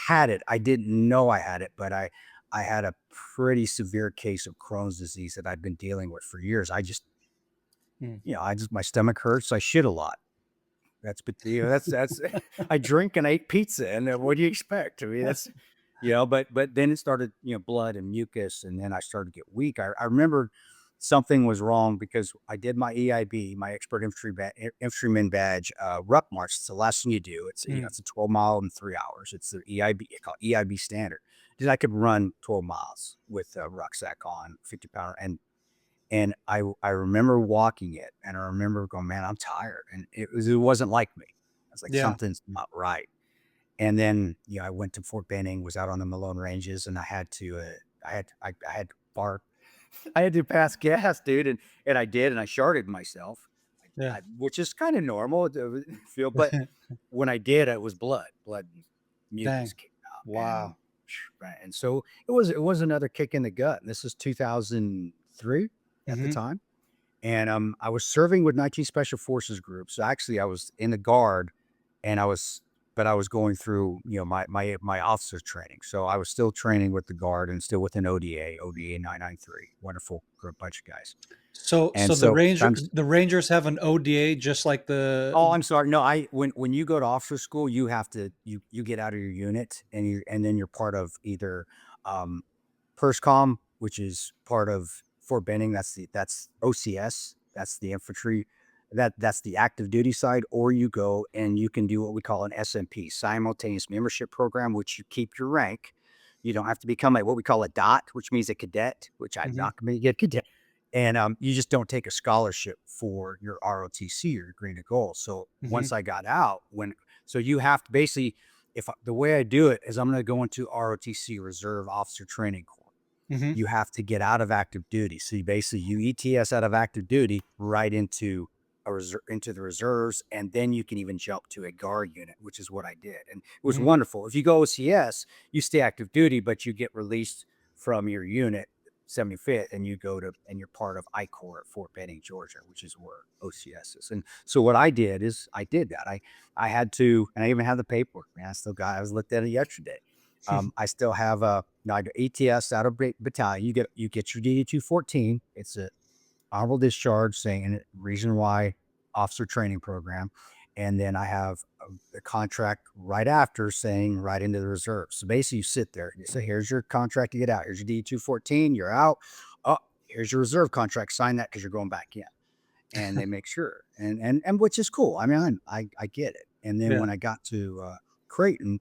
had it. I didn't know I had it, but I had a pretty severe case of Crohn's disease that I'd been dealing with for years. Mm. My stomach hurts. I shit a lot. That's I drink and I eat pizza, and what do you expect? I mean, but then it started, blood and mucus, and then I started to get weak. I remember something was wrong because I did my EIB, my expert infantryman badge, ruck march. It's the last thing you do. Mm. It's a 12 mile in 3 hours. It's the EIB, called EIB standard. Did I could run 12 miles with a rucksack on, 50 pounder, and I remember walking it, and I remember going, man, I'm tired, and it wasn't like me. I was like, Yeah. something's not right. And then I went to Fort Benning, was out on the Malone Ranges, and I had to I had to bark. I had to pass gas, dude, and I did, and I sharded myself, Yeah. which is kind of normal to feel. But when I did, it was blood mucus Dang. came out, Wow. and so it was another kick in the gut. And this is 2003 at the Hmm. time, and I was serving with 19 Special Forces groups. So actually, I was in the Guard, and I was going through my officer training. So I was still training with the Guard and still with an ODA 993. Wonderful group, bunch of guys. And So the so ranger I'm the Rangers have an ODA just like the. Oh, I'm sorry. No, when you go to officer school, you have to you get out of your unit, and then you're part of either um PERSCOM, which is part of Fort Benning. That's OCS. That's the infantry. That's the active duty side. Or you go and you can do what we call an SMP, simultaneous membership program, which you keep your rank. You don't have to become what we call a DOT, which means a cadet, which I'm Mhm. not going to get cadet. And you just don't take a scholarship for your ROTC or your green to gold. So Mhm. once I got out, so you have to basically, the way I do it is I'm going to go into ROTC, Reserve Officer Training Corps. Mhm. you have to get out of active duty. So you ETS out of active duty right into into the reserves, and then you can even jump to a guard unit, which is what I did, and it was Mhm. wonderful. If you go OCS, you stay active duty, but you get released from your unit, 75th, and you're part of I Corps at Fort Benning, Georgia, which is where OCS is. And so what I did is I did that. I had to, and I even have the paperwork. Man, I was looked at it yesterday. I still have I do ATS out of battalion. You get your DD 214. It's a honorable discharge saying reason why officer training program. And then I have a contract right after saying right into the reserves. So basically you sit there and you say, here's your contract to get out. Here's your DD 214. You're out. Oh, here's your reserve contract. Sign that because you're going back in. And they make sure. And which is cool. I mean, I get it. And then Yeah. when I got to Creighton,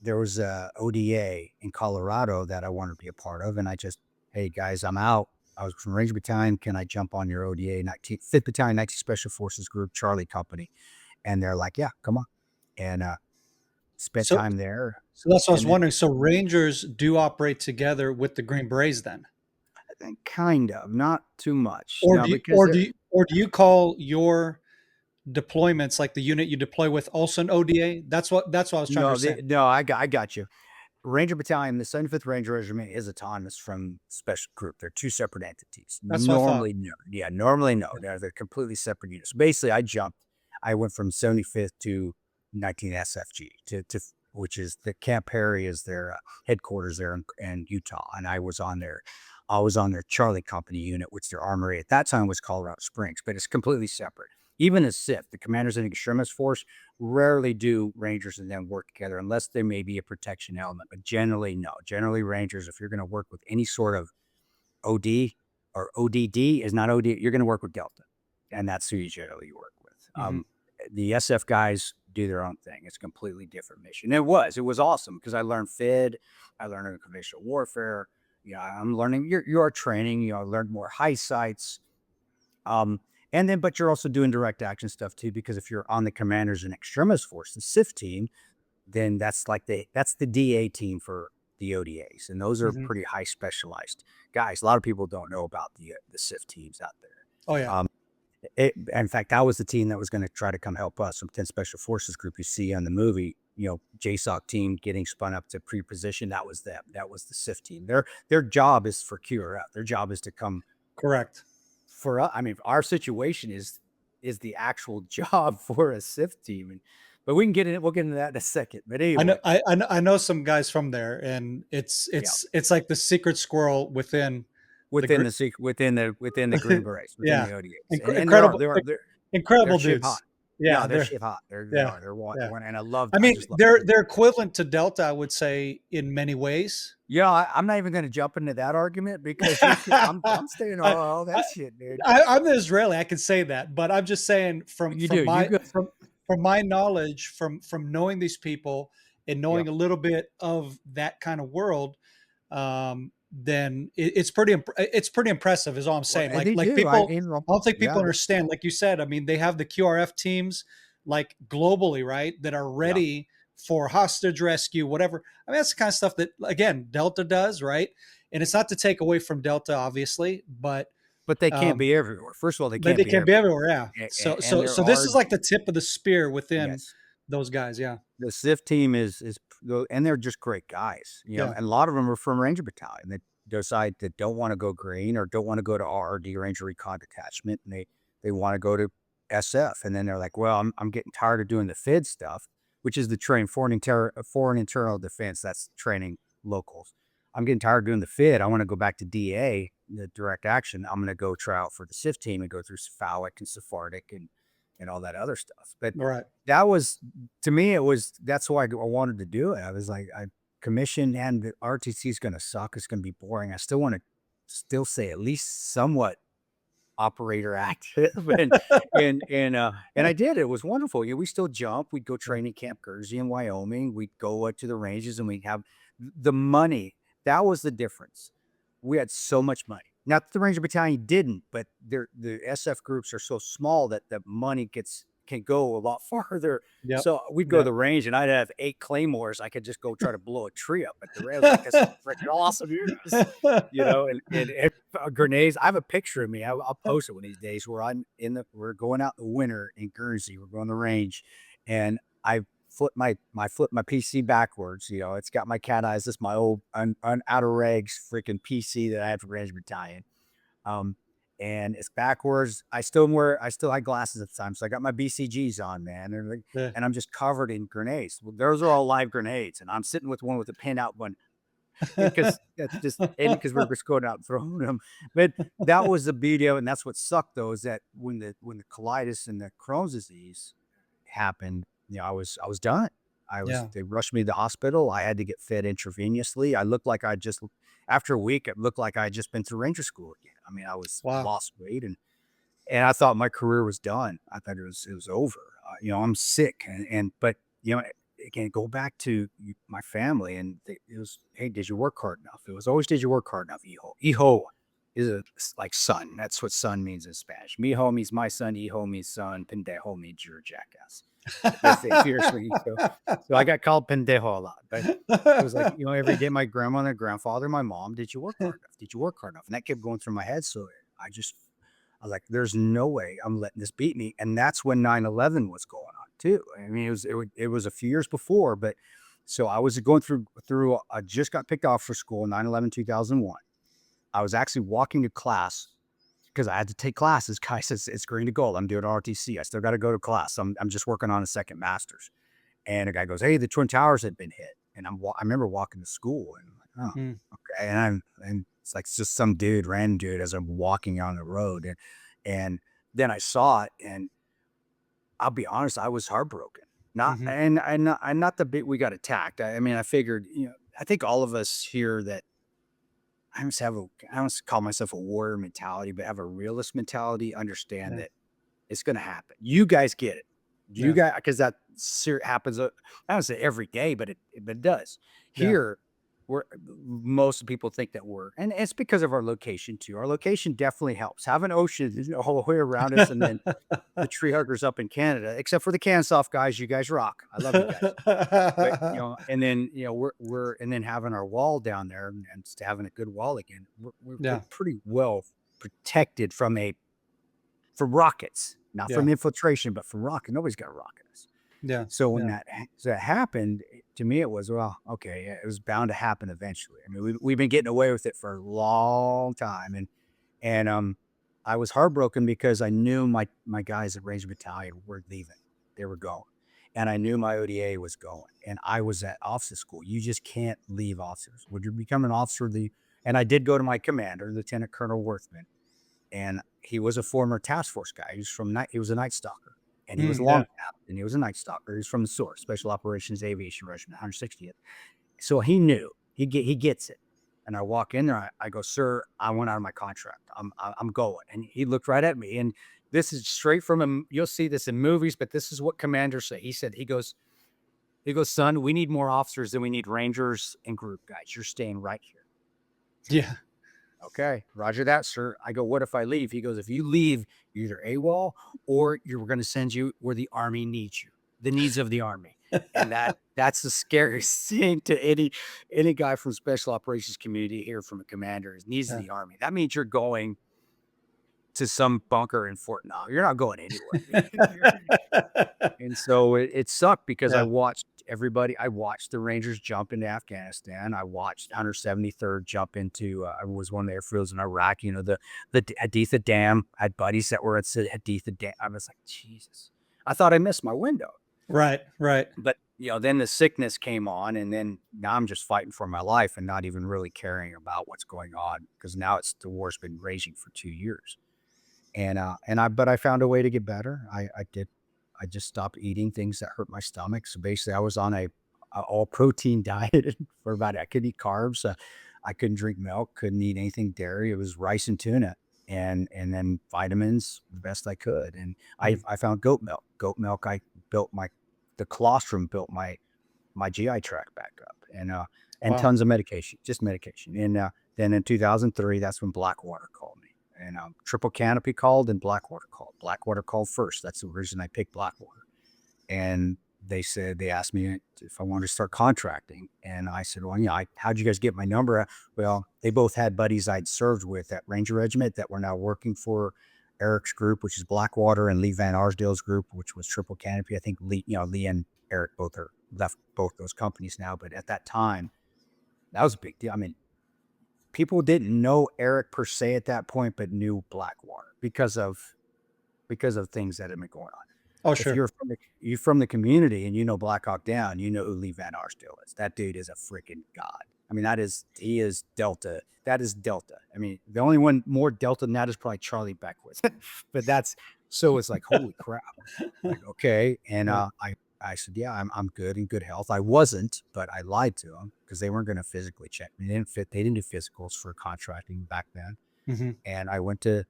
there was a ODA in Colorado that I wanted to be a part of. And I just, hey guys, I'm out. I was from Ranger Battalion. Can I jump on your ODA 5th Battalion 19 Special Forces Group, Charlie Company? And they're like, yeah, come on. And spent So time there. so that's what I was And then wondering. So Rangers do operate together with the Green Berets then? kind of, not too much. Or No, do you because they're, do you call your deployments, like the unit you deploy with, also an ODA? That's what I was trying to no, understand. I got you. Ranger Battalion, the 75th Ranger Regiment is autonomous from Special Group. They're two separate entities. That's what I thought. Normally, no. Yeah, normally, no. They're completely separate units. Basically, I went from 75th to 19 SFG which is the Camp Perry is their headquarters there in Utah. And I was on their Charlie Company unit, which their armory at that time was Colorado Springs, but it's completely separate. Even as SIF, the Commanders in Extremis Force, rarely do Rangers and them work together unless there may be a protection element, but generally, no. Generally, Rangers, if you're going to work with any sort of OD or ODD is not OD, you're going to work with Delta, and that's who you generally work with. Mhm. The SF guys do their own thing. It's a completely different mission. It was awesome because I learned FID, I learned unconventional warfare. Yeah, I'm learning your training. I learned more high sights. And then, but you're also doing direct action stuff too, because if you're on the Commanders and Extremis Force, the SIF team, then that's the DA team for the ODAs, and those are Mhm. pretty high specialized guys. A lot of people don't know about the SIF teams out there. Oh yeah. Um, in fact, that was the team that was going to try to come help us from 10 Special Forces Group. You see on the movie, JSOC team getting spun up to pre-position. That was them. That was the SIF team. Their job is for QRF. Their job is to come Correct. for us. I mean, our situation is the actual job for a SIF team, but we'll get into that in a second. But anyway, I know some guys from there, and it's yeah, it's like the secret squirrel within the group. within the Green Berets, within Yeah. the ODAs, and Incredible, they're incredible ship hot. dudes. Yeah, No, they're ship hot. They yeah, are. They're yeah. one, and I I mean, just love it. they're equivalent to Delta, I would say, in many ways. Yeah, I'm not even going to jump into that argument because I'm staying I, all I, that shit, dude. I'm Israeli. I can say that, but I'm just saying You do. You go. from my knowledge, from knowing these people and Yeah. knowing a little bit of that kind of world, then it's pretty impressive. Is all I'm Well, saying. and they Like do. people, I don't think people Yeah. understand. Like you said, I mean, they have the QRF teams like globally, right, that are Yeah. ready for hostage rescue, whatever. I mean, that's the kind of stuff that again Delta does, right? And it's not to take away from Delta, obviously, But they can't um, be everywhere. First of all, they but can't they be can be everywhere. everywhere. Yeah. And there So this are is like the tip of the spear within yes. those guys. Yeah. The SIF team and they're just great guys, Yeah. and a lot of them are from Ranger Battalion that decide that don't want to go green or don't want to go to RRD, Ranger Recon Detachment, and they want to go to SF, and then they're like, well, I'm getting tired of doing the FID stuff, which is the foreign internal defense. That's training locals. I'm getting tired of doing the FID. I want to go back to DA, the direct action. I'm going to go try out for the SIF team and go through Cephalic and Sephardic and all that other stuff. But All right. that was, to me, that's why I wanted to do it. I was like, I commissioned, and the RTC is going to suck. It's going to be boring. I still want to say at least somewhat operator active. And I did. It was wonderful. We still jump. We'd go training Camp Kersey in Wyoming. We'd go to the ranges and we'd have the money. That was the difference. We had so much money. Not that the Ranger Battalion didn't, but the SF groups are so small that the money gets can go a lot farther. Yep. So we'd go to Yep. the range and I'd have 8 claymores. I could just go try to blow a tree up at the range. I was like, this is freaking awesome. And grenades. I have a picture of me. I'll post it one of these days where we're going out in the winter in Guernsey. We're going to the range and I flip my PC backwards. It's got my cat eyes. This is my old outer regs freaking PC that I had for Range Battalion. And it's backwards. I still had glasses at the time, so I got my BCGs on, man. Yeah. And I'm just covered in grenades. Well, those are all live grenades, and I'm sitting with one with a pin out one because that's just because we're just going out and throwing them. But that was the beauty of it, and that's what sucked though, is that when the colitis and the Crohn's disease happened, I was done. Yeah. They rushed me to the hospital. I had to get fed intravenously. I looked like after a week, it looked like I had just been through Ranger School again. I mean, I was Wow. lost weight and I thought my career was done. I thought it was over. I'm sick but again, go back to my family and it was, hey, did you work hard enough? It was always, did you work hard enough? Hijo is like son. That's what son means in Spanish. Mijo means my son. Hijo means son. Pendejo means you're a jackass. Seriously. So I got called pendejo a lot, but it was like, every day my grandmother, grandfather, my mom, did you work hard enough? Did you work hard enough? And that kept going through my head. So I was like, there's no way I'm letting this beat me. And that's when 9/11 was going on too. I mean, it was a few years before, but so I was going through, I just got picked off for school, 9/11, 2001. I was actually walking to class because I had to take classes. Guys, it's green to gold. I'm doing ROTC. I still got to go to class. I'm just working on a second master's. And a guy goes, hey, the Twin Towers had been hit. And I remember walking to school and I'm like, oh, okay. And it's like just some random dude as I'm walking on the road. And then I saw it and I'll be honest, I was heartbroken. Not, not the bit we got attacked. I mean, I figured, I think all of us here that I don't call myself a warrior mentality, but have a realist mentality, understand that it's going to happen. You guys get it. You guys, because that happens, I don't say every day, but it does. Here, most people think that and it's because of our location too. Our location definitely helps. Have an ocean the whole way around us, and then the tree huggers up in Canada, except for the Kansoff guys. You guys rock. I love you guys. But, and then and then having our wall down there and having a good wall again. We're pretty well protected from rockets, not from infiltration, but from rocket. Nobody's got a rocket. Yeah. So when that happened, to me, it was, well, okay, it was bound to happen eventually. I mean, we've been getting away with it for a long time. And I was heartbroken because I knew my guys at Ranger Battalion were leaving. They were going. And I knew my ODA was going. And I was at officer school. You just can't leave officers. When you become an officer, and I did go to my commander, Lieutenant Colonel Worthman. And he was a former task force guy. He was a Night Stalker. And he was long and he was a Night Stalker. He's from the source, Special Operations Aviation Regiment, 160th. So he knew, he gets it. And I walk in there, I go, sir, I went out of my contract. I'm going. And he looked right at me. And this is straight from him. You'll see this in movies, but this is what commanders say. He goes, son, we need more officers than we need Rangers and group guys. You're staying right here. Yeah. Okay, roger that, sir. I go, what if I leave? He goes, if you leave, you're either AWOL or you're going to send you where the Army needs you, the needs of the Army. And that's the scariest thing to any guy from special operations community here from a commander is needs of the Army. That means you're going to some bunker in Fort Knox. You're not going anywhere. And so it sucked because I watched everybody. I watched the Rangers jump into Afghanistan. I watched 173rd jump into, I was one of the airfields in Iraq, the Haditha Dam. I had buddies that were at Haditha Dam. I was like, Jesus, I thought I missed my window. Right. But, then the sickness came on and then now I'm just fighting for my life and not even really caring about what's going on because now the war's been raging for 2 years. But I found a way to get better. I just stopped eating things that hurt my stomach. So basically I was on a all protein diet for I couldn't eat carbs. I couldn't drink milk, couldn't eat anything dairy. It was rice and tuna and then vitamins the best I could. And I found goat milk. I built the colostrum built my GI tract back up and tons of medication, just medication. And then in 2003, that's when Blackwater called me. and Triple Canopy called and Blackwater called. Blackwater called first. That's the reason I picked Blackwater. And they asked me if I wanted to start contracting. And I said, well, yeah, how'd you guys get my number? Well, they both had buddies I'd served with at Ranger Regiment that were now working for Eric's group, which is Blackwater, and Lee Van Arsdale's group, which was Triple Canopy. I think Lee and Eric both are left both those companies now. But at that time, that was a big deal. I mean, people didn't know Eric per se at that point, but knew Blackwater because of things that had been going on. Oh, If sure. you're from the community and you know Black Hawk Down, you know who Lee Van Arsdale is. That dude is a freaking god. I mean, he is Delta. That is Delta. I mean, the only one more Delta than that is probably Charlie Beckwith. But so it's like, holy crap. Like, okay. And I said, yeah, I'm good, in good health. I wasn't, but I lied to them because they weren't going to physically check me. They didn't do physicals for contracting back then. Mm-hmm. And I went to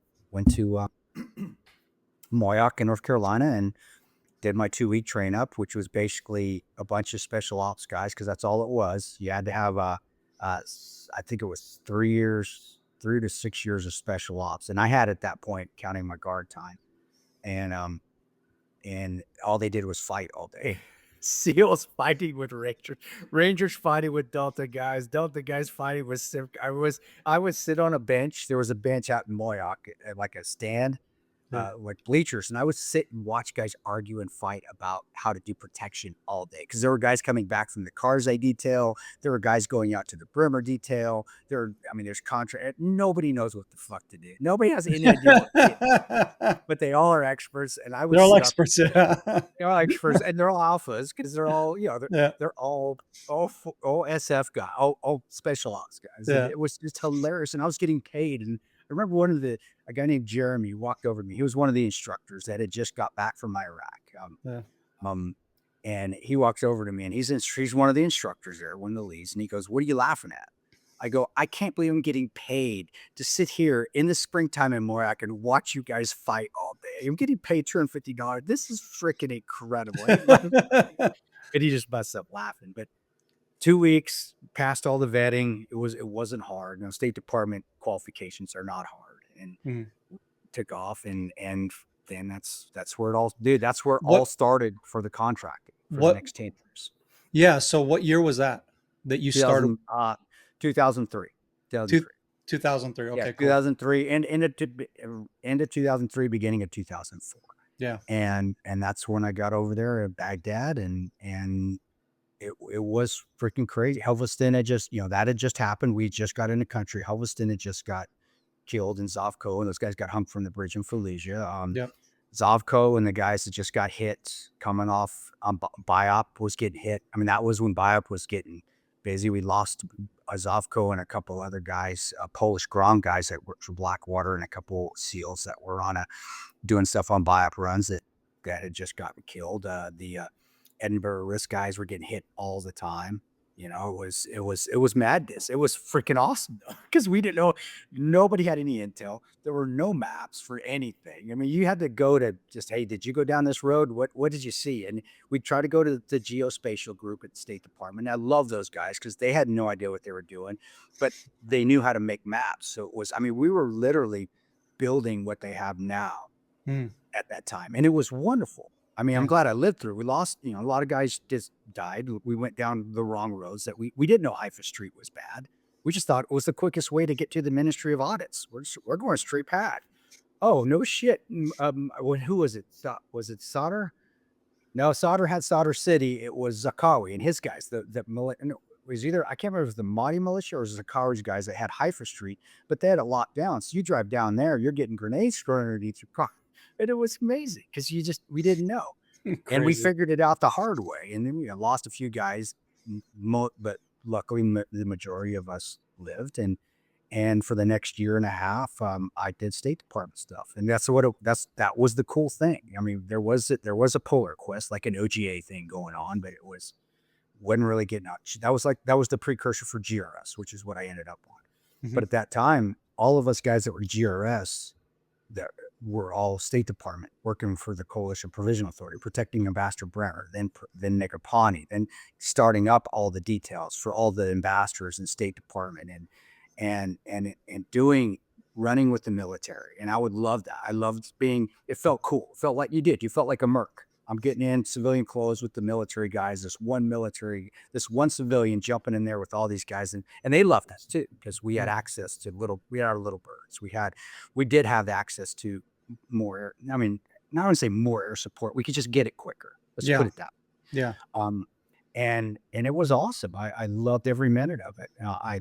Moyock in North Carolina and did my 2-week train up, which was basically a bunch of special ops guys, because that's all it was. You had to have I think it was 3 to 6 years of special ops, and I had at that point, counting my guard time, and all they did was fight all day. SEALs fighting with Rangers fighting with Delta guys fighting with Civ. I would sit on a bench. There was a bench out in Moyock, like a stand. Like bleachers, and I would sit and watch guys argue and fight about how to do protection all day, because there were guys coming back from the Karzai detail, there were guys going out to the Bremer detail, there's contract. Nobody knows what the fuck to do. Nobody has any idea what to do. But they all are experts, and I would They're all sit experts. they're all experts, and they're all alphas, because they're all they're all SF guys, all special ops guys. Yeah. It was just hilarious, and I was getting paid. And I remember a guy named Jeremy walked over to me. He was one of the instructors that had just got back from Iraq. And he walks over to me, and he's one of the instructors there, one of the leads. And he goes, "What are you laughing at?" I go, "I can't believe I'm getting paid to sit here in the springtime in Morak and watch you guys fight all day. I'm getting paid $250. This is freaking incredible." And he just busts up laughing. But 2 weeks, passed all the vetting. It wasn't hard. State Department qualifications are not hard, and took off, and then that's where it all, dude. That's where all started for the contracting for the next 10 years. Yeah. So what year was that you started? 2003. 2003. Okay, yeah, cool. 2003, and end of 2003, beginning of 2004. Yeah. And that's when I got over there at Baghdad, and it was freaking crazy. Helveston had just happened. We just got in the country. Helveston had just got killed in Zovko, and those guys got hung from the bridge in Fallujah. Zovko and the guys that just got hit coming off Biop was getting hit. I mean, that was when Biop was getting busy. We lost Zovko and a couple other guys, Polish ground guys that worked for Blackwater, and a couple SEALs that were doing stuff on Biop runs that had just gotten killed. The Edinburgh risk guys were getting hit all the time. It was madness. It was freaking awesome, though, because we didn't know. Nobody had any intel. There were no maps for anything. I mean, you had to go to just, hey, did you go down this road? What did you see? And we'd try to go to the geospatial group at the State Department. I love those guys because they had no idea what they were doing, but they knew how to make maps. So we were literally building what they have now at that time, and it was wonderful. I mean, I'm glad I lived through. We lost, a lot of guys just died. We went down the wrong roads that we didn't know Haifa Street was bad. We just thought it was the quickest way to get to the Ministry of Audits. We're going straight past. Oh, no shit. Who was it? Was it Sadr? No, Sadr had Sadr City. It was Zakawi and his guys. It was either, I can't remember if it was the Mahdi militia or Zakawi's guys that had Haifa Street, but they had it locked down. So you drive down there, you're getting grenades thrown underneath your car. And it was amazing because we didn't know. And we figured it out the hard way. And then we lost a few guys, but luckily the majority of us lived. And for the next year and a half, I did State Department stuff. And that was the cool thing. I mean, there was a pull request, like an OGA thing going on, but wasn't really getting out. That was the precursor for GRS, which is what I ended up on. But at that time, all of us guys that were GRS, that were all State Department working for the Coalition Provisional Authority, protecting Ambassador Bremer, then Nekopani, then starting up all the details for all the ambassadors in State Department, and doing running with the military. And I would love that. I loved it felt cool. It felt like you felt like a merc. I'm getting in civilian clothes with the military guys. This one civilian jumping in there with all these guys. And they loved us too, because we had access to we had our little birds. We did have access to more, I mean, not want to say more air support. We could just get it quicker. Let's put it that way. Yeah. And it was awesome. I loved every minute of it. I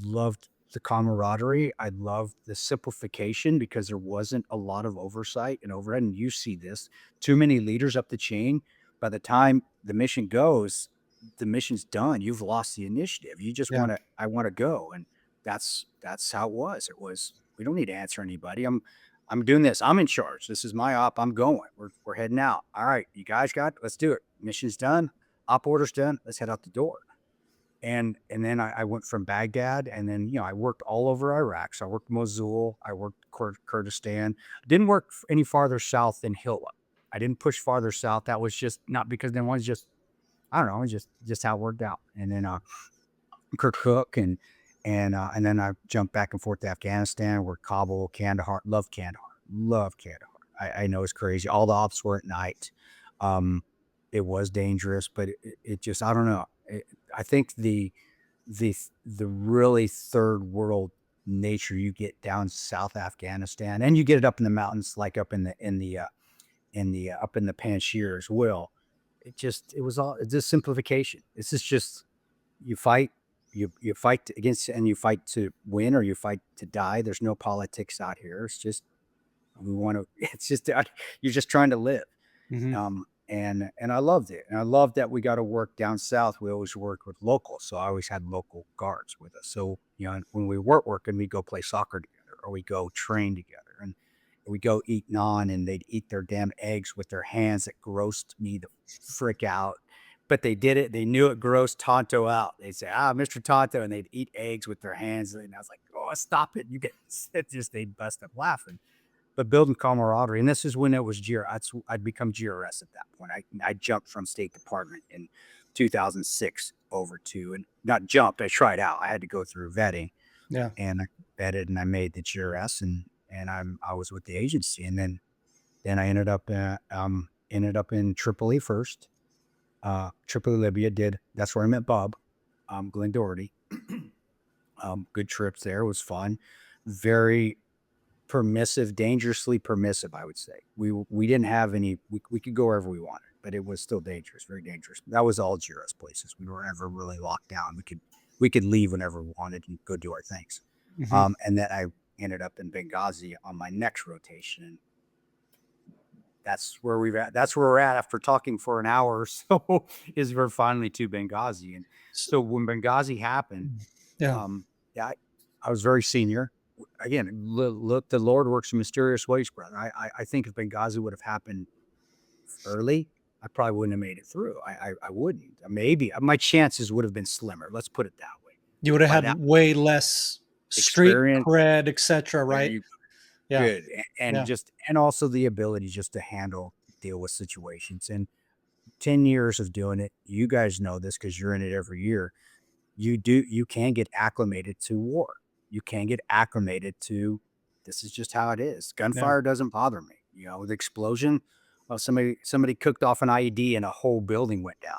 loved the camaraderie. I loved the simplification, because there wasn't a lot of oversight and overhead. And you see this, too many leaders up the chain. By the time the mission goes, the mission's done. You've lost the initiative. You just I want to go. And that's how it was. We don't need to answer anybody. I'm doing this. I'm in charge. This is my op. I'm going. We're heading out. All right, you guys let's do it. Mission's done. Op order's done. Let's head out the door. And then I went from Baghdad, and then, I worked all over Iraq. So I worked Mosul, I worked Kurdistan. Didn't work any farther south than Hilla. I didn't push farther south. That was just not because then one's just, I don't know, it's just how it worked out. And then Kirkuk, and then I jumped back and forth to Afghanistan, worked Kabul, Kandahar. Love Kandahar. I know it's crazy. All the ops were at night. It was dangerous, but it just, I don't know. I think the really third world nature you get down South Afghanistan, and you get it up in the mountains, like up in the up in the Panjshir as well. It's a simplification. This is just, you fight against, and you fight to win, or you fight to die. There's no politics out here. It's just, it's just, you're just trying to live. And I loved it. And I loved that we got to work down south. We always worked with locals. So I always had local guards with us. So, when we weren't working, we'd go play soccer together, or we go train together, and we go eat naan, and they'd eat their damn eggs with their hands. That grossed me the frick out. But they did it. They knew it grossed Tanto out. They'd say, Mr. Tanto, and they'd eat eggs with their hands. And I was like, oh, stop it. They'd bust up laughing. But building camaraderie, and this is when it was I'd become GRS at that point. I jumped from State Department in 2006 over to, and not jumped, I tried out. I had to go through vetting, and I vetted, and I made the GRS, and I was with the agency, and then I ended up in Tripoli first, Tripoli, Libya. That's where I met Bob, Glenn Doherty. Good trips there. It was fun, very permissive, dangerously permissive, I would say. We didn't have any, we could go wherever we wanted, but it was still dangerous, very dangerous. That was all GRS places. We were never really locked down. We could leave whenever we wanted and go do our things. And then I ended up in Benghazi on my next rotation. That's where we're at after talking for an hour or so, is we're finally to Benghazi. And so when Benghazi happened, I was very senior. Again, look, the Lord works in mysterious ways, brother. I think if Benghazi would have happened early, I probably wouldn't have made it through. I wouldn't. Maybe my chances would have been slimmer. Let's put it that way. You would have had way less street cred, etc. Right? Good. And also the ability just to deal with situations. And 10 years of doing it, you guys know this because you're in it every year. You can get acclimated to war. You can get acclimated to, this is just how it is. Gunfire doesn't bother me. The explosion, well, somebody cooked off an IED and a whole building went down.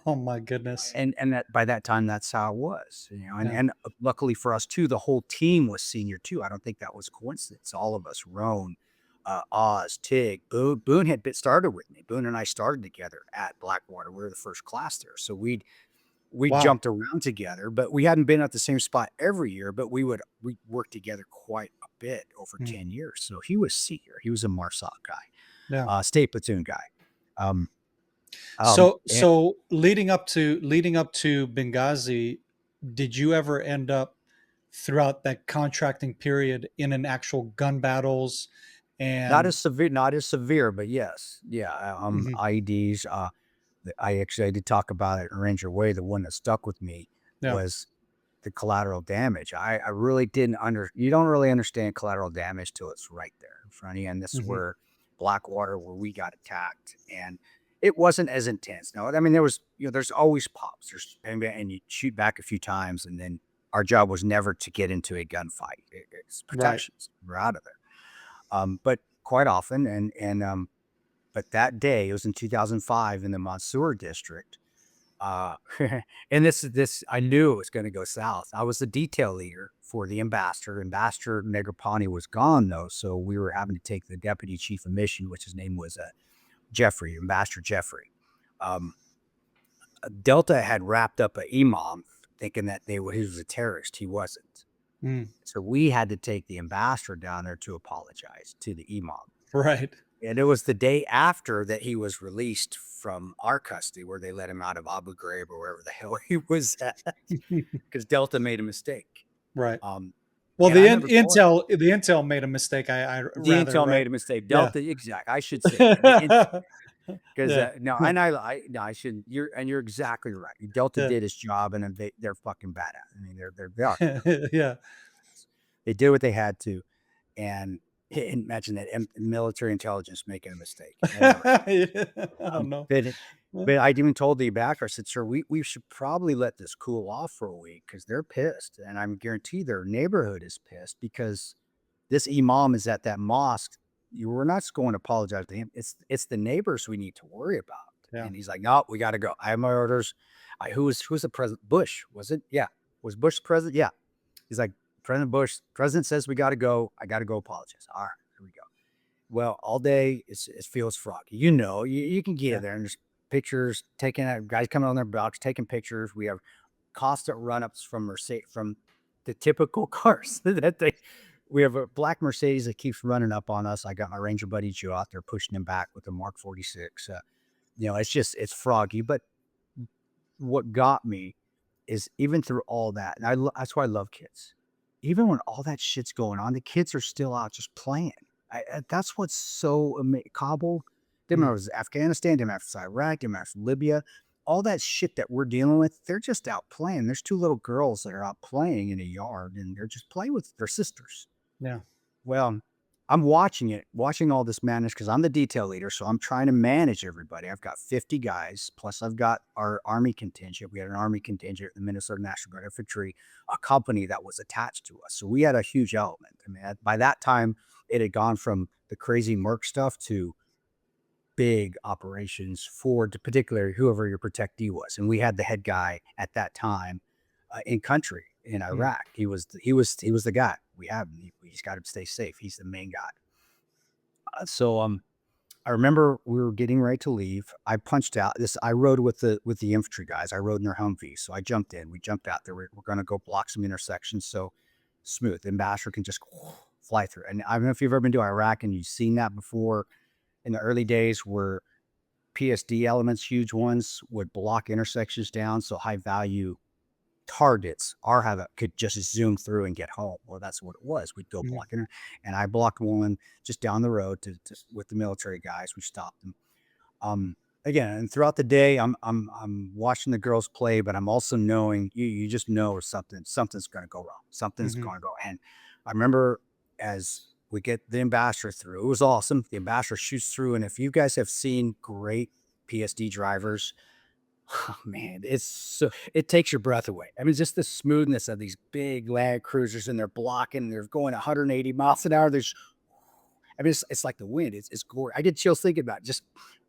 Oh my goodness. And that by that time, that's how it was. And luckily for us too, the whole team was senior too. I don't think that was coincidence. All of us, Roan, Oz, Tig, Boone had started with me. Boone and I started together at Blackwater. We were the first class there. So we jumped around together, but we hadn't been at the same spot every year, but we worked together quite a bit over 10 years. So he was senior. He was a MARSOC guy, state platoon guy. So leading up to Benghazi, did you ever end up throughout that contracting period in an actual gun battles? And not as severe, but yes. Yeah. IEDs, I did talk about it in Ranger Way. The one that stuck with me was the collateral damage. I really didn't you don't really understand collateral damage till it's right there in front of you. And this is where Blackwater, where we got attacked, and it wasn't as intense. No, I mean, there was, there's always pops. And you shoot back a few times, and then our job was never to get into a gunfight. It's Right. protections. We're out of there. But quite often, but that day, it was in 2005 in the Mansour district. Uh, and this I knew it was going to go south. I was the detail leader for the ambassador. Ambassador Negroponte was gone though, so we were having to take the deputy chief of mission, which his name was Jeffrey, Ambassador Jeffrey. Um, Delta had wrapped up an imam, thinking that he was a terrorist. He wasn't. Mm. So we had to take the ambassador down there to apologize to the imam. Right. And it was the day after that he was released from our custody, where they let him out of Abu Ghraib or wherever the hell he was at, because Delta made a mistake. Right. Um, Well, and the I remember going, intel made a mistake. I the rather, intel right? made a mistake. Yeah. Delta, exact. I should say that. Because Yeah. no, and no, I shouldn't. You're exactly right. Delta Yeah. did his job, and they're fucking badass. I mean, they are. Yeah. They did what they had to, and imagine that military intelligence making a mistake. Oh no. But I even told the backer, I said, sir, we should probably let this cool off for a week, because they're pissed. And I'm guaranteed their neighborhood is pissed, because this imam is at that mosque. We're not going to apologize to him. It's the neighbors we need to worry about. Yeah. And he's like, no, we got to go. I have my orders. Who's the president? Bush, was it? Yeah. Was Bush president? Yeah. He's like, President Bush, president says we got to go. I got to go apologize. All right, here we go. Well, all day it feels froggy. You can get there, and there's pictures taking out, guys coming on their box, taking pictures. We have constant run-ups from the typical cars we have a black Mercedes that keeps running up on us. I got my Ranger buddy Joe out there pushing him back with the Mark 46. It's froggy. But what got me is, even through all that, and that's why I love kids. Even when all that shit's going on, the kids are still out just playing. That's what's so amazing. Kabul, didn't matter if it was Afghanistan, didn't matter if it's Iraq, didn't matter if it's Libya, all that shit that we're dealing with, they're just out playing. There's two little girls that are out playing in a yard, and they're just playing with their sisters. Yeah. Well, I'm watching all this madness, because I'm the detail leader, so I'm trying to manage everybody. I've got 50 guys, plus I've got our Army contingent. We had an Army contingent, the Minnesota National Guard Infantry, a company that was attached to us. So we had a huge element. I mean, by that time, it had gone from the crazy Merc stuff to big operations for particularly whoever your protectee was. And we had the head guy at that time in country in Iraq. He was the guy. We have him. He's got to stay safe. He's the main guy. I remember we were getting ready to leave. I punched out this. I rode with the infantry guys. I rode in their Humvee, so I jumped in. We jumped out there. We're going to go block some intersections. So smooth. The ambassador can just fly through. And I don't know if you've ever been to Iraq and you've seen that before. In the early days, where PSD elements, huge ones, would block intersections down, so high value targets could just zoom through and get home. Well, that's what it was. We'd go block it, and I blocked one just down the road with the military guys. We stopped them. Again, and throughout the day, I'm watching the girls play, but I'm also knowing you just know something's going to go wrong. Something's going to go. And I remember as we get the ambassador through, it was awesome. The ambassador shoots through, and if you guys have seen great PSD drivers, oh man, it takes your breath away. I mean, just the smoothness of these big Land Cruisers, and they're blocking, they're going 180 miles an hour. It's like the wind. It's gorgeous. I get chills thinking about it, just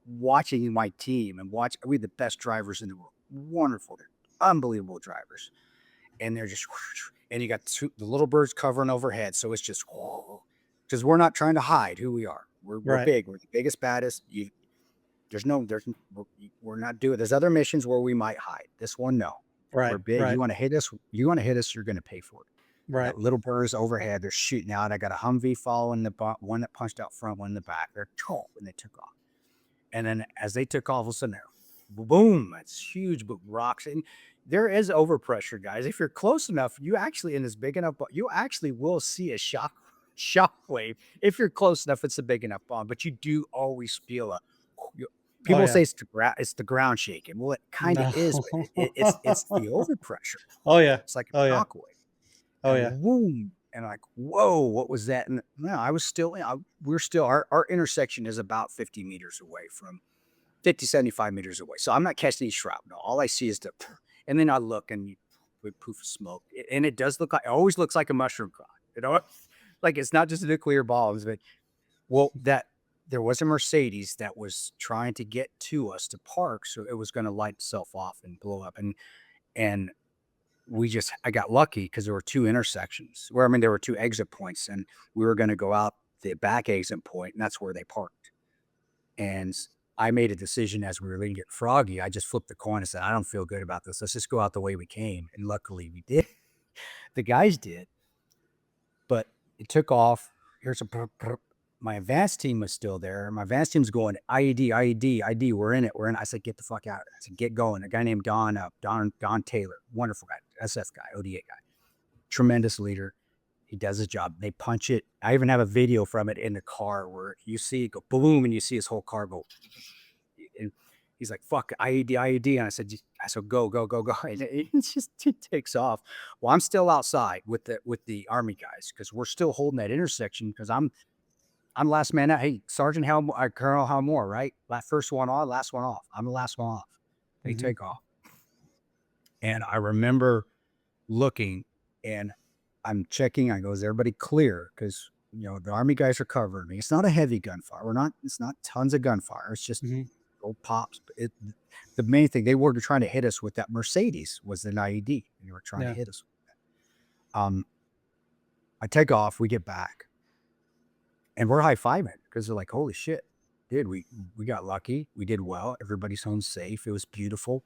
watching my team and we have the best drivers in the world. Wonderful. They're unbelievable drivers. And they're just, and you got the little birds covering overhead. So it's just, because we're not trying to hide who we are. We're big. We're the biggest, baddest. We're not doing, there's other missions where we might hide. This one, no. Right. We're big. Right. You want to hit us, you're going to pay for it. Right. Little birds overhead, they're shooting out. I got a Humvee following one that punched out front, one in the back. They're and they took off. And then as they took off, all of a sudden, boom, it's huge rocks. And there is overpressure, guys. If you're close enough, you actually, in this big enough, you actually will see a shock wave. If you're close enough, it's a big enough bomb. But you do always feel people say it's the ground shaking. Well, it kind of is. But it's the overpressure. Oh yeah. It's like a shock wave. Oh yeah. Boom. And like, whoa, what was that? And no, I was still, our intersection is about 50 meters away from 50, 75 meters away. So I'm not catching any shrapnel. All I see is and then I look, and with poof of smoke. And it does look like, it always looks like a mushroom cloud. You know, like it's not just nuclear bombs, but there was a Mercedes that was trying to get to us to park, so it was going to light itself off and blow up. And I got lucky because there were two intersections where, I mean, there were two exit points, and we were going to go out the back exit point, and that's where they parked. And I made a decision as we were leaving, get froggy. I just flipped the coin and said, I don't feel good about this. Let's just go out the way we came. And luckily we did. The guys did, but it took off. My advanced team was still there. My advanced team's going, IED, IED, IED. We're in it. I said, get the fuck out. I said, get going. A guy named Don Taylor, wonderful guy, SF guy, ODA guy, tremendous leader. He does his job. They punch it. I even have a video from it in the car where you see it go boom, and you see his whole car go. And he's like, fuck, IED, IED. And I said, go, go, go, go. And it takes off. Well, I'm still outside with the Army guys because we're still holding that intersection because I'm last man out. Hey, Sergeant Colonel Halmore, right? First one on, last one off. I'm the last one off. They take off. And I remember looking, and I'm checking. I go, is everybody clear? Because, you know, the Army guys are covering me. It's not a heavy gunfire. It's not tons of gunfire. It's just little pops. The main thing, they were trying to hit us with that Mercedes was the IED. And they were trying to hit us with that. I take off. We get back. And we're high-fiving because they're like, holy shit, dude, we got lucky. We did well. Everybody's home safe. It was beautiful.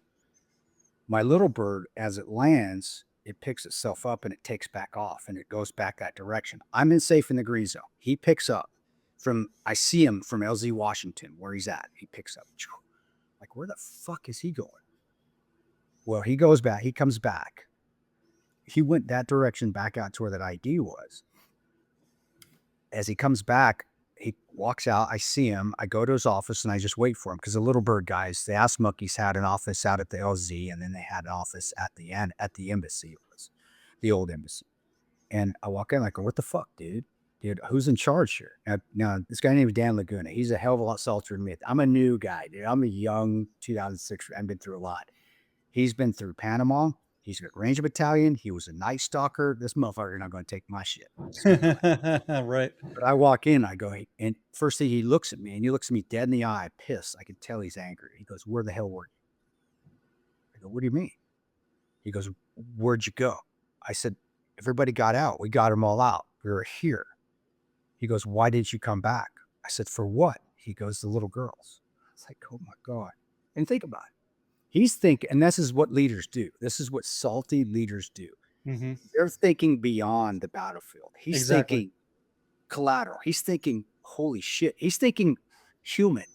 My little bird, as it lands, it picks itself up and it takes back off and it goes back that direction. I'm safe in the green zone. He picks up I see him from LZ Washington, where he's at. He picks up. Like, where the fuck is he going? Well, he goes back. He comes back. He went that direction back out to where that ID was. As he comes back, he walks out. I see him. I go to his office and I just wait for him because the little bird guys, the ass monkeys, had an office out at the LZ, and then they had an office at the embassy. It was the old embassy. And I walk in like, what the fuck, dude? Dude, who's in charge here? Now, this guy named Dan Laguna. He's a hell of a lot saltier than me. I'm a new guy, dude. I'm a young 2006. I've been through a lot. He's been through Panama. He's got Ranger Battalion. He was a night stalker. This motherfucker not going to take my shit. Right. But I walk in, I go, and first thing he looks at me, and he looks at me dead in the eye, pissed. I can tell he's angry. He goes, where the hell were you? I go, what do you mean? He goes, where'd you go? I said, everybody got out. We got them all out. We were here. He goes, why didn't you come back? I said, for what? He goes, the little girls. It's like, oh my God. And think about it. He's thinking, and this is what leaders do. This is what salty leaders do. They're thinking beyond the battlefield. He's thinking collateral. He's thinking, holy shit. He's thinking human.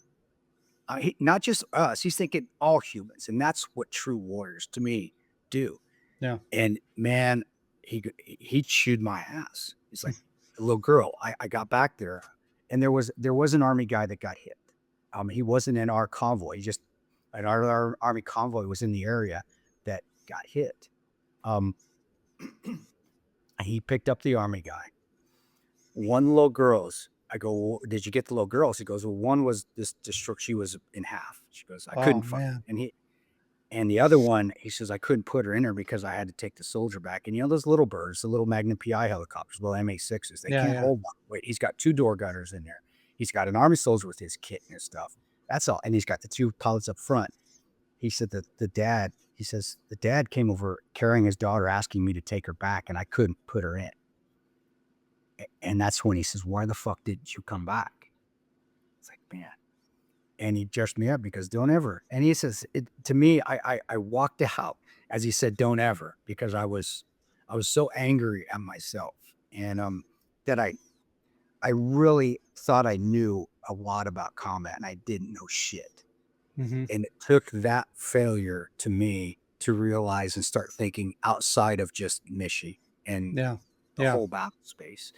Not just us. He's thinking all humans. And that's what true warriors, to me, do. Yeah. And man, he chewed my ass. He's like, the little girl. I got back there, and there was an Army guy that got hit. He wasn't in our convoy. He just, our Army convoy was in the area that got hit. He picked up the Army guy. One little girl's. I go, did you get the little girls? He goes, well, one was this destruct. She was in half. She goes, I couldn't find. And the other one, he says, I couldn't put her in her because I had to take the soldier back. And you know those little birds, the little Magnum PI helicopters, little MA6s, they can't hold one. Wait, he's got 2 door gunners in there. He's got an Army soldier with his kit and his stuff. That's all. And he's got the 2 pilots up front. He said that the dad came over carrying his daughter, asking me to take her back, and I couldn't put her in. And that's when he says, why the fuck didn't you come back? It's like, man. And he dressed me up because don't ever. And he says, to me, I walked out as he said, don't ever, because I was so angry at myself. And that I really thought I knew a lot about combat, and I didn't know shit. And it took that failure to me to realize and start thinking outside of just Michi and the whole battle space.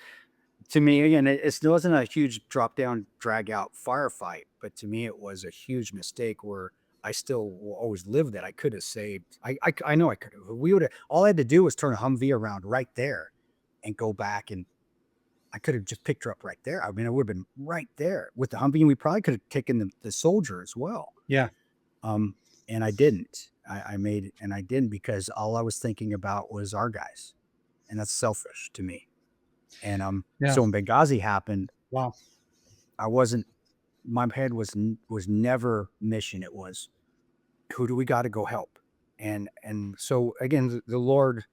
To me, again, it wasn't a huge drop down, drag out firefight, but to me, it was a huge mistake where I still will always live that. I could have saved. I know I could have. We would have. All I had to do was turn a Humvee around right there, and go back, and I could have just picked her up right there. I mean, it would have been right there with the Humvee, and we probably could have taken the soldier as well. Yeah. And I didn't. I made it, and I didn't because all I was thinking about was our guys, and that's selfish to me. And Yeah. so when Benghazi happened, Wow. I wasn't. My head was never mission. It was, who do we got to go help? And so again, the Lord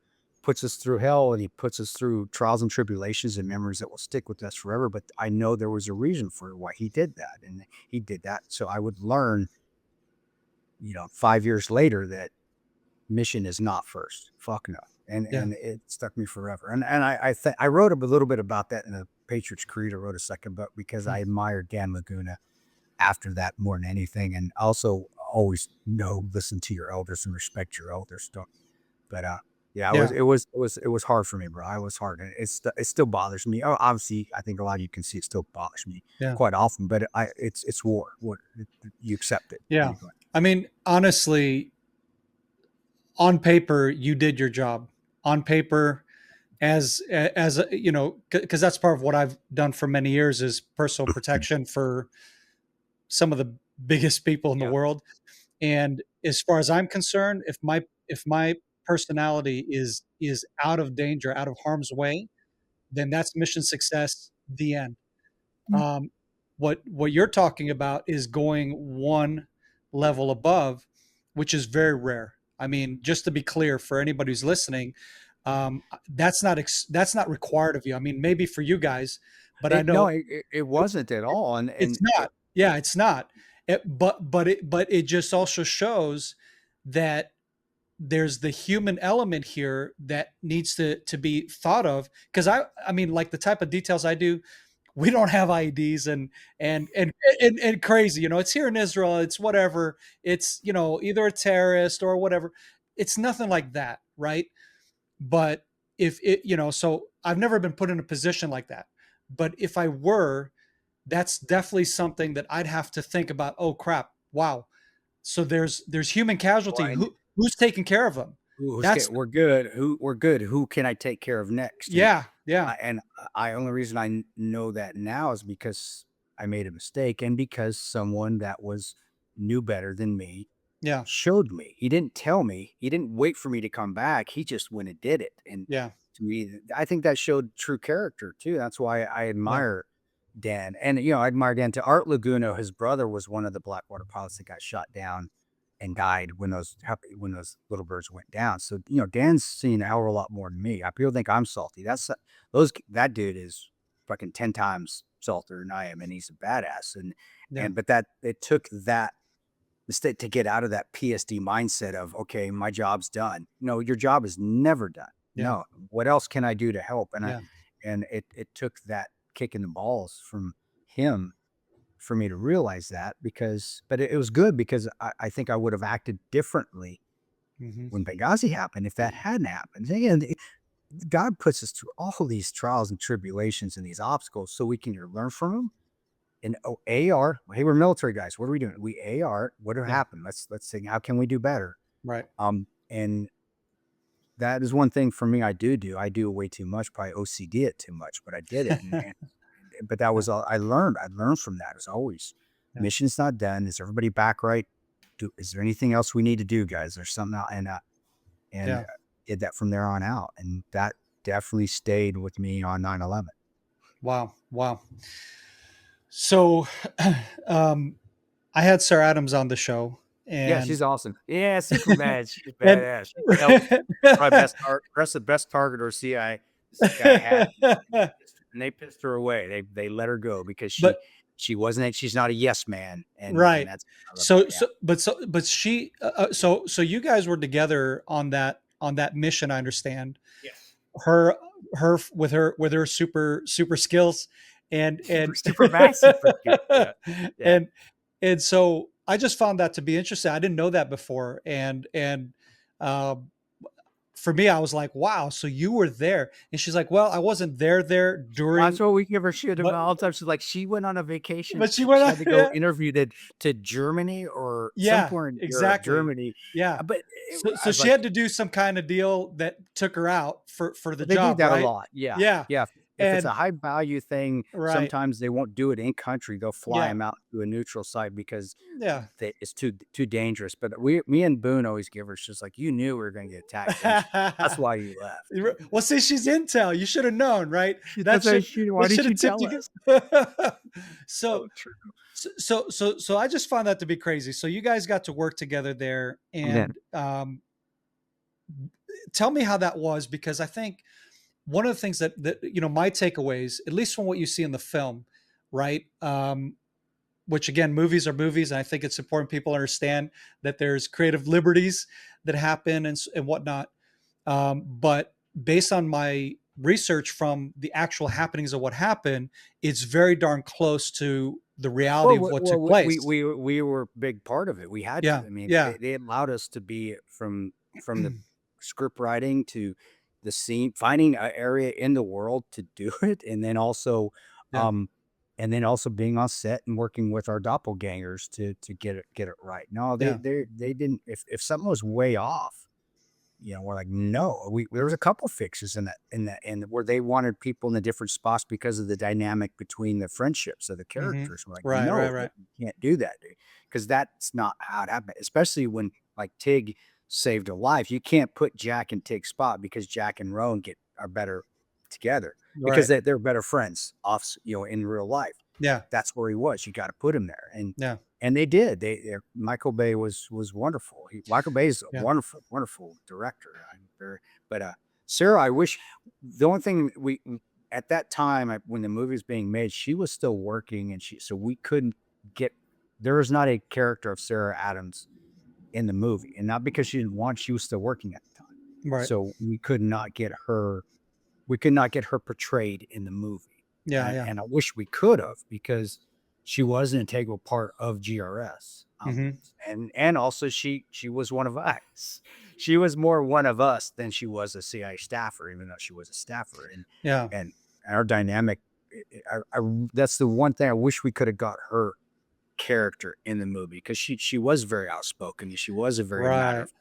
puts us through hell, and He puts us through trials and tribulations and memories that will stick with us forever. But I know there was a reason for why He did that, and He did that so I would learn, 5 years later, that mission is not first. Fuck no. And Yeah. and it stuck me forever. And I wrote a little bit about that in the Patriots Creed. I wrote a second book because I admired Dan Laguna after that more than anything, and also always listen to your elders and respect your elders. But yeah, Yeah. it was hard for me, bro. I was hard, and it still bothers me. Oh, obviously, I think a lot of you can see it still bothers me Yeah. quite often. But it's war. You accept it. Yeah. I mean, honestly, on paper, you did your job. On paper, as because that's part of what I've done for many years is personal protection for some of the biggest people in the Yeah. world. And as far as I'm concerned, if my personality is out of danger, out of harm's way, then that's mission success. The end. Um, what you're talking about is going one level above, which is very rare. I mean, just to be clear for anybody who's listening, that's not required of you. I mean, maybe for you guys, but I It no, know it wasn't at all, it's and not. Yeah, it's not. But it just also shows that there's the human element here that needs to be thought of. Because I mean, like the type of details I do, we don't have IEDs and crazy. It's here in Israel. It's whatever. It's either a terrorist or whatever. It's nothing like that, right? But if it, so I've never been put in a position like that. But if I were, that's definitely something that I'd have to think about. Oh crap! Wow. So there's human casualty. well, Who's taking care of them? That's we're good. We're good. Who can I take care of next? yeah, yeah, I only reason I know that now is because I made a mistake, and because someone that knew better than me yeah, showed me. He didn't tell me. He didn't wait for me to come back. He just went and did it. And yeah, to me, I think that showed true character too. That's why I yeah, admire Dan. And I admire Dan to Art Laguna. His brother was one of the Blackwater pilots that got shot down and died when those little birds went down. So Dan's seen a hell of a lot more than me. People think I'm salty. That dude is fucking 10 times saltier than I am, and he's a badass. yeah, But that it took that mistake to get out of that PSD mindset of, okay, my job's done. No, your job is never done. yeah, No, what else can I do to help? yeah, And it took that kick in the balls from him for me to realize that, but it was good because I think I would have acted differently hmm, when Benghazi happened if that hadn't happened. Again, God puts us through all these trials and tribulations and these obstacles so we can learn from them. And AR, hey, we're military guys. What are we doing? We AR. What yeah, happened? Let's think. How can we do better? right, And that is one thing for me. I do. I do way too much. Probably OCD it too much, but I did it. But that yeah, was all I learned. I learned from that. As always, yeah, mission's not done. Is everybody back right? Is there anything else we need to do, guys? There's something out, and yeah. did that from there on out, and that definitely stayed with me on 9/11. Wow, wow. So, um, I had Sarah Adams on the show, Yeah, and she's awesome. Yeah, super mad. She's and badass. She helped probably best target or CIA had, and they pissed her away. They let her go because but she's not a yes man, and right. that's what I love So about so but she so you guys were together on that mission. I understand yeah. her her with her super skills and Super mad, super cute. Yeah, yeah. and and so I just found that to be interesting. I didn't know that before, and um, for me, I was like, wow, so you were there, and she's like, well, I wasn't there That's during, what we give her shit but about all the time. She's like, she went on a vacation. but she went She out, had to go yeah, interview to Germany or yeah, somewhere in Europe, exactly, Germany. yeah. But So I was she like, had to do some kind of deal that took her out for the they do job, that a right? lot. Yeah, Yeah. yeah. if it's a And high value thing, right. sometimes they won't do it in country. They'll fly Yeah. them out to a neutral site because Yeah. it's too dangerous. But me and Boone always give her just like, you knew we were going to get attacked, didn't you? That's why you left. Well, see, she's intel. You should have known, right? That's why she. Why That didn't should you have tipped tell you. us? So, So true. so I just found that to be crazy. So you guys got to work together there, Yeah. and tell me how that was, because I think one of the things that my takeaways, at least from what you see in the film, right? Which again, movies are movies, and I think it's important people understand that there's creative liberties that happen and whatnot. But based on my research from the actual happenings of what happened, it's very darn close to the reality of what took place. We were a big part of it. We had to. Yeah, I mean, yeah, they allowed us to be from the script writing to the scene, finding an area in the world to do it, yeah, um, and then also being on set and working with our doppelgangers to get it right. No, yeah. they didn't. If something was way off, we're like, no, there was a couple fixes in where they wanted people in the different spots because of the dynamic between the friendships of the Hmm. characters. We're like, Right, right, no, right. you can't do that, because that's not how it happened. Especially when like Tig saved a life, you can't put Jack in Tig's spot because Jack and Roan are better together because Right. they're better friends in real life. Yeah, That's where he was. You got to put him there, yeah, and they did. Michael Bay was wonderful. Michael Bay is a yeah. wonderful, wonderful director. But Sarah, I wish the only thing we at that time when the movie was being made, she was still working, and so we couldn't get. There was not a character of Sarah Adams in the movie, and not because she didn't want. She was still working at the time, Right. so we could not get her. We could not get her portrayed in the movie, Yeah, yeah. and I wish we could have, because she was an integral part of GRS. Hmm. And also she was one of us. She was more one of us than she was a CIA staffer, even though she was a staffer. Yeah. And our dynamic, that's the one thing I wish we could have got her character in the movie, because she was very outspoken. She was a very matter Right. of,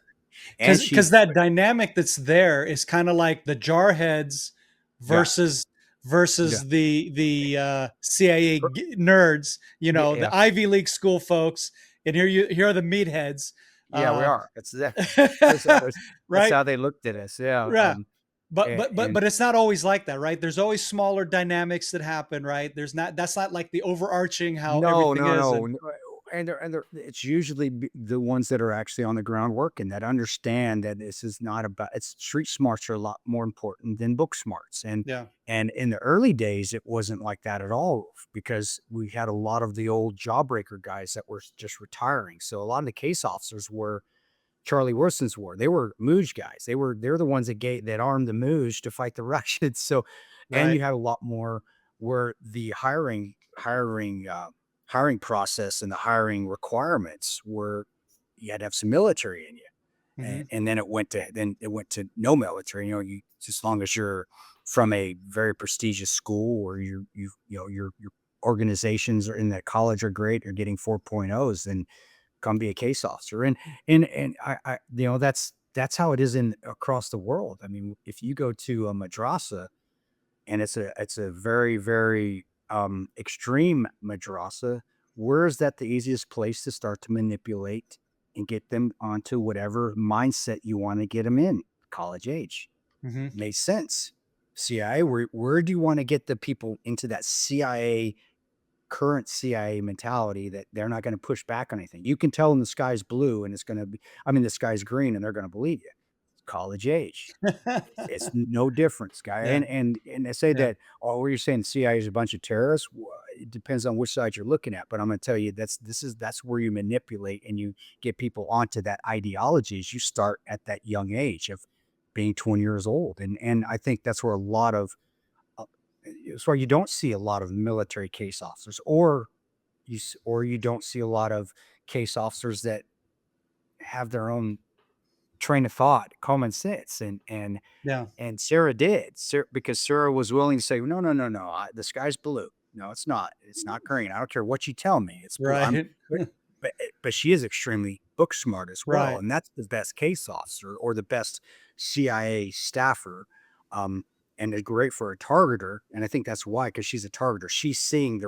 and Because that dynamic that's there is kind of like the jarheads yeah, versus yeah, the CIA nerds, yeah, the yeah, Ivy League school folks, and here are the meatheads, yeah, we uh, are. That's right? how they looked at us. Yeah. Yeah. But And it's not always like that, right? There's always smaller dynamics that happen, right? That's not like the overarching how no, everything no, is, no, and and it's usually the ones that are actually on the ground working, that understand that this is not about. It's street smarts are a lot more important than book smarts, yeah. and in the early days, it wasn't like that at all, because we had a lot of the old jawbreaker guys that were just retiring. So a lot of the case officers were Charlie Wilson's war. They were Mooj guys. They're the ones that armed the Mooj to fight the Russians. So, and Right. you had a lot more where the hiring process and the hiring requirements were, you had to have some military in you. Hmm. And then it went to no military. As long as you're from a very prestigious school, or your organizations are in that college are great, or getting 4.0s, then come be a case officer. And I that's how it is in across the world. I mean, if you go to a madrasa, and it's a very, very extreme madrasa, where is that the easiest place to start to manipulate and get them onto whatever mindset you want to get them in? College age. Hmm. Made sense. CIA, where do you want to get the people into that current CIA mentality, that they're not going to push back on anything? You can tell them the sky's blue, and the sky's green, and they're going to believe you. College age. It's no difference, guy. Yeah. And they say Yeah. that, oh, where you're saying the CIA is a bunch of terrorists. It depends on which side you're looking at. But I'm going to tell you, that's where you manipulate and you get people onto that ideology. Is you start at that young age of being 20 years old, and I think that's where a lot of it's why you don't see a lot of military case officers, or you don't see a lot of case officers that have their own train of thought, common sense, Yeah. and Sarah did, because Sarah was willing to say, no, no, no, no, the sky's blue. No, it's not. It's not green. I don't care what you tell me. It's blue. Right. But, but she is extremely book smart as well, Right. and that's the best case officer or the best CIA staffer. Um, and it's great for a targeter. And I think that's why, because she's a targeter. She's seeing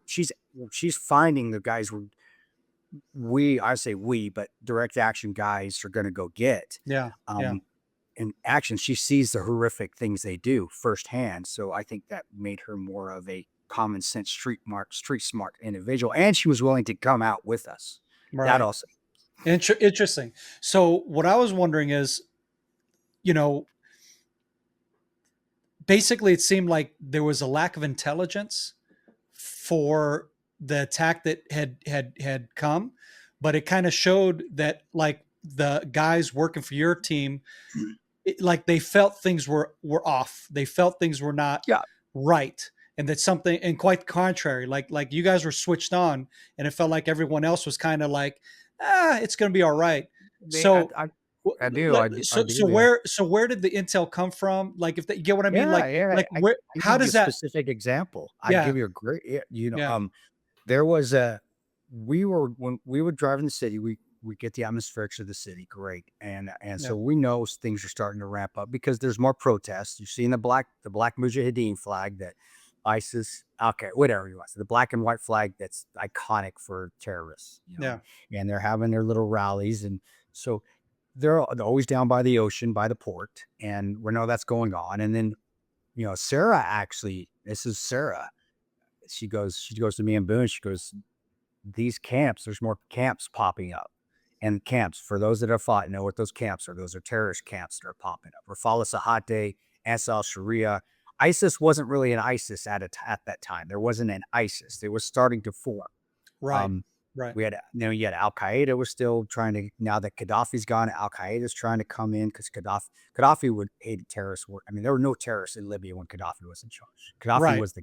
she's finding the guys I say we, but direct action guys are going to go get. Yeah. Yeah. Um, in action, she sees the horrific things they do firsthand. So I think that made her more of a common sense, street smart individual. And she was willing to come out with us. That Right. also. Interesting. So what I was wondering is, you know, basically it seemed like there was a lack of intelligence for the attack that had come, but it kind of showed that like the guys working for your team, like they felt things were off. They felt things were not Yeah. right, and that something, and quite the contrary, like you guys were switched on, and it felt like everyone else was kind of like, it's going to be all right. They, So I do. I do. Yeah. so where did the intel come from? Like, if you get what I mean, Yeah. Yeah. like where, I how give you a does that? specific example. I Yeah. give you a great, Yeah. there was when we would drive in the city, we get the atmospherics of the city. Great. And Yeah. so we know things are starting to ramp up because there's more protests. You've seen the black Mujahideen flag that ISIS, okay, whatever you want. So the black and white flag that's iconic for terrorists, Yeah. and they're having their little rallies. And so they're always down by the ocean, by the port. And we know that's going on. And then, Sarah, actually, this is Sarah. She goes to me and Boone. She goes, these camps, there's more camps popping up. And camps, for those that have fought, know what those camps are. Those are terrorist camps that are popping up. Rafah Sahate, Ansar al-Sharia. ISIS wasn't really an ISIS at that time. There wasn't an ISIS. It was starting to form. Right. Right. We had, you had Al Qaeda was still trying to. Now that Gaddafi's gone, Al Qaeda is trying to come in because Gaddafi would hate terrorists. I mean, there were no terrorists in Libya when Gaddafi was in charge. Gaddafi was the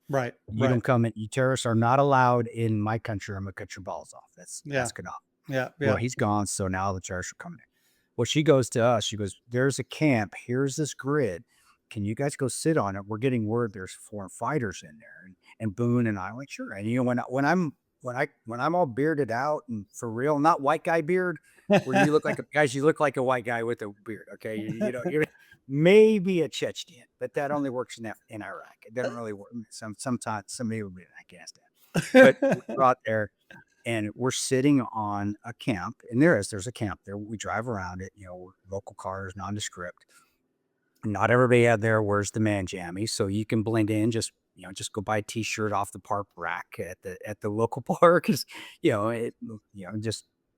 right. You don't come in. You terrorists are not allowed in my country. I'm gonna cut your balls off. That's Gaddafi. Yeah. Well, he's gone, so now the terrorists are coming in. Well, she goes to us. She goes, "There's a camp. Here's this grid. Can you guys go sit on it? We're getting word there's foreign fighters in there." And Boone and I are like, "Sure." And when I'm all bearded out and for real, not white guy beard, where you look like you look like a white guy with a beard. Okay, you're maybe a Chechen, but that only works in Iraq. It doesn't really work. Sometimes somebody will be in Afghanistan, but we're out there. And we're sitting on a camp, and there's a camp there. We drive around it, local cars, nondescript. Not everybody out there wears the man jammies, so you can blend in. Just go buy a T-shirt off the park rack at the local park. Just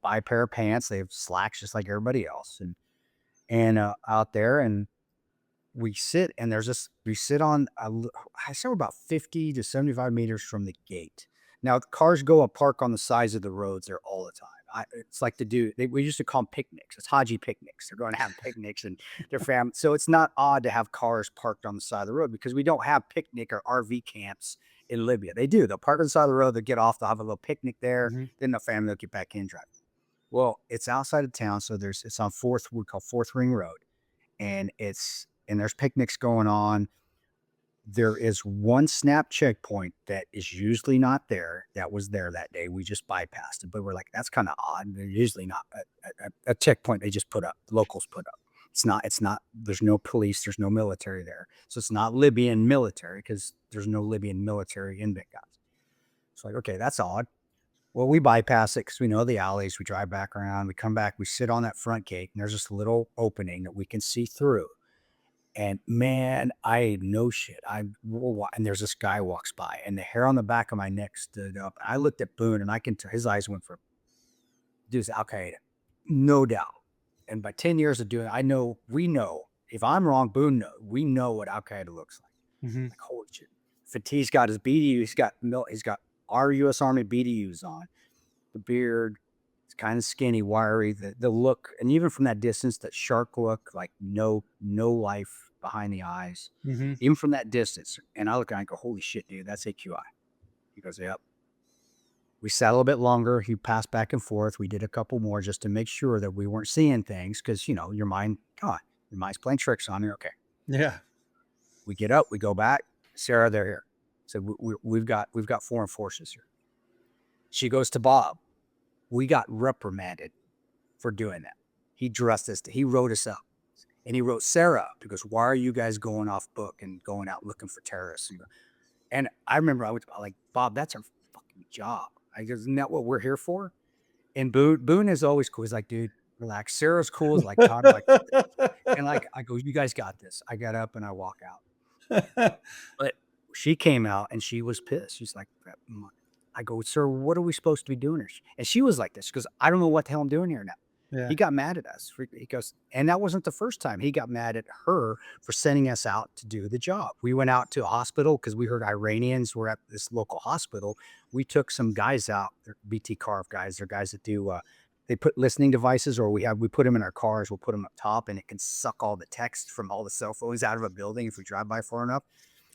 buy a pair of pants. They have slacks just like everybody else, and out there, and we sit, and we sit on I say we're about 50 to 75 meters from the gate. Now, cars go and park on the sides of the roads there all the time. It's like we used to call them picnics. It's Haji picnics. They're going to have picnics and their family. So it's not odd to have cars parked on the side of the road because we don't have picnic or RV camps in Libya. They do. They'll park on the side of the road. They'll get off. They'll have a little picnic there. Then the family will get back in and drive. Well, it's outside of town. So it's on we call Fourth Ring Road. And there's picnics going on. There is one snap checkpoint that is usually not there. That was there that day. We just bypassed it, but we're like, that's kind of odd. They're usually not a checkpoint they just put up. The locals put up. It's not. There's no police. There's no military there. So it's not Libyan military because there's no Libyan military in Benghazi. It's like, okay, that's odd. Well, we bypass it because we know the alleys. We drive back around. We come back. We sit on that front gate, and there's this little opening that we can see through. And man, I no shit. And there's this guy walks by, and the hair on the back of my neck stood up. I looked at Boone, and I can tell his eyes went for, dude's Al Qaeda, no doubt. And by 10 years of doing it, we know. If I'm wrong, Boone knows. We know what Al Qaeda looks like. Like, holy shit. Fatih's got his BDU. He's got our U.S. Army BDUs on. The beard. It's kind of skinny, wiry. The look, and even from that distance, that shark look, like no life behind the eyes. Even from that distance, and I look and I go, "Holy shit, dude, that's AQI." He goes, "Yep." We sat a little bit longer. He passed back and forth. We did a couple more just to make sure that we weren't seeing things because your mind's playing tricks on you. Okay. Yeah. We get up. We go back. Sarah, they're here. So we've got foreign forces here. She goes to Bob. We got reprimanded for doing that. He dressed us. He wrote us up. And he wrote Sarah up. He goes, "Why are you guys going off book and going out looking for terrorists?" And I remember I was like, "Bob, that's our fucking job." I goes, "Isn't that what we're here for?" And Boone is always cool. He's like, "Dude, relax. Sarah's cool." Is like, Todd, like, and like, I go, "You guys got this." I got up and I walk out. But she came out and she was pissed. She's like, I go, "Sir, what are we supposed to be doing here?" And she was like this. She goes, "I don't know what the hell I'm doing here now." Yeah. He got mad at us. He goes, and that wasn't the first time. He got mad at her for sending us out to do the job. We went out to a hospital because we heard Iranians were at this local hospital. We took some guys out, they're BT Carve guys. They're guys that do, they put listening devices, or we put them in our cars. We'll put them up top and it can suck all the text from all the cell phones out of a building if we drive by far enough.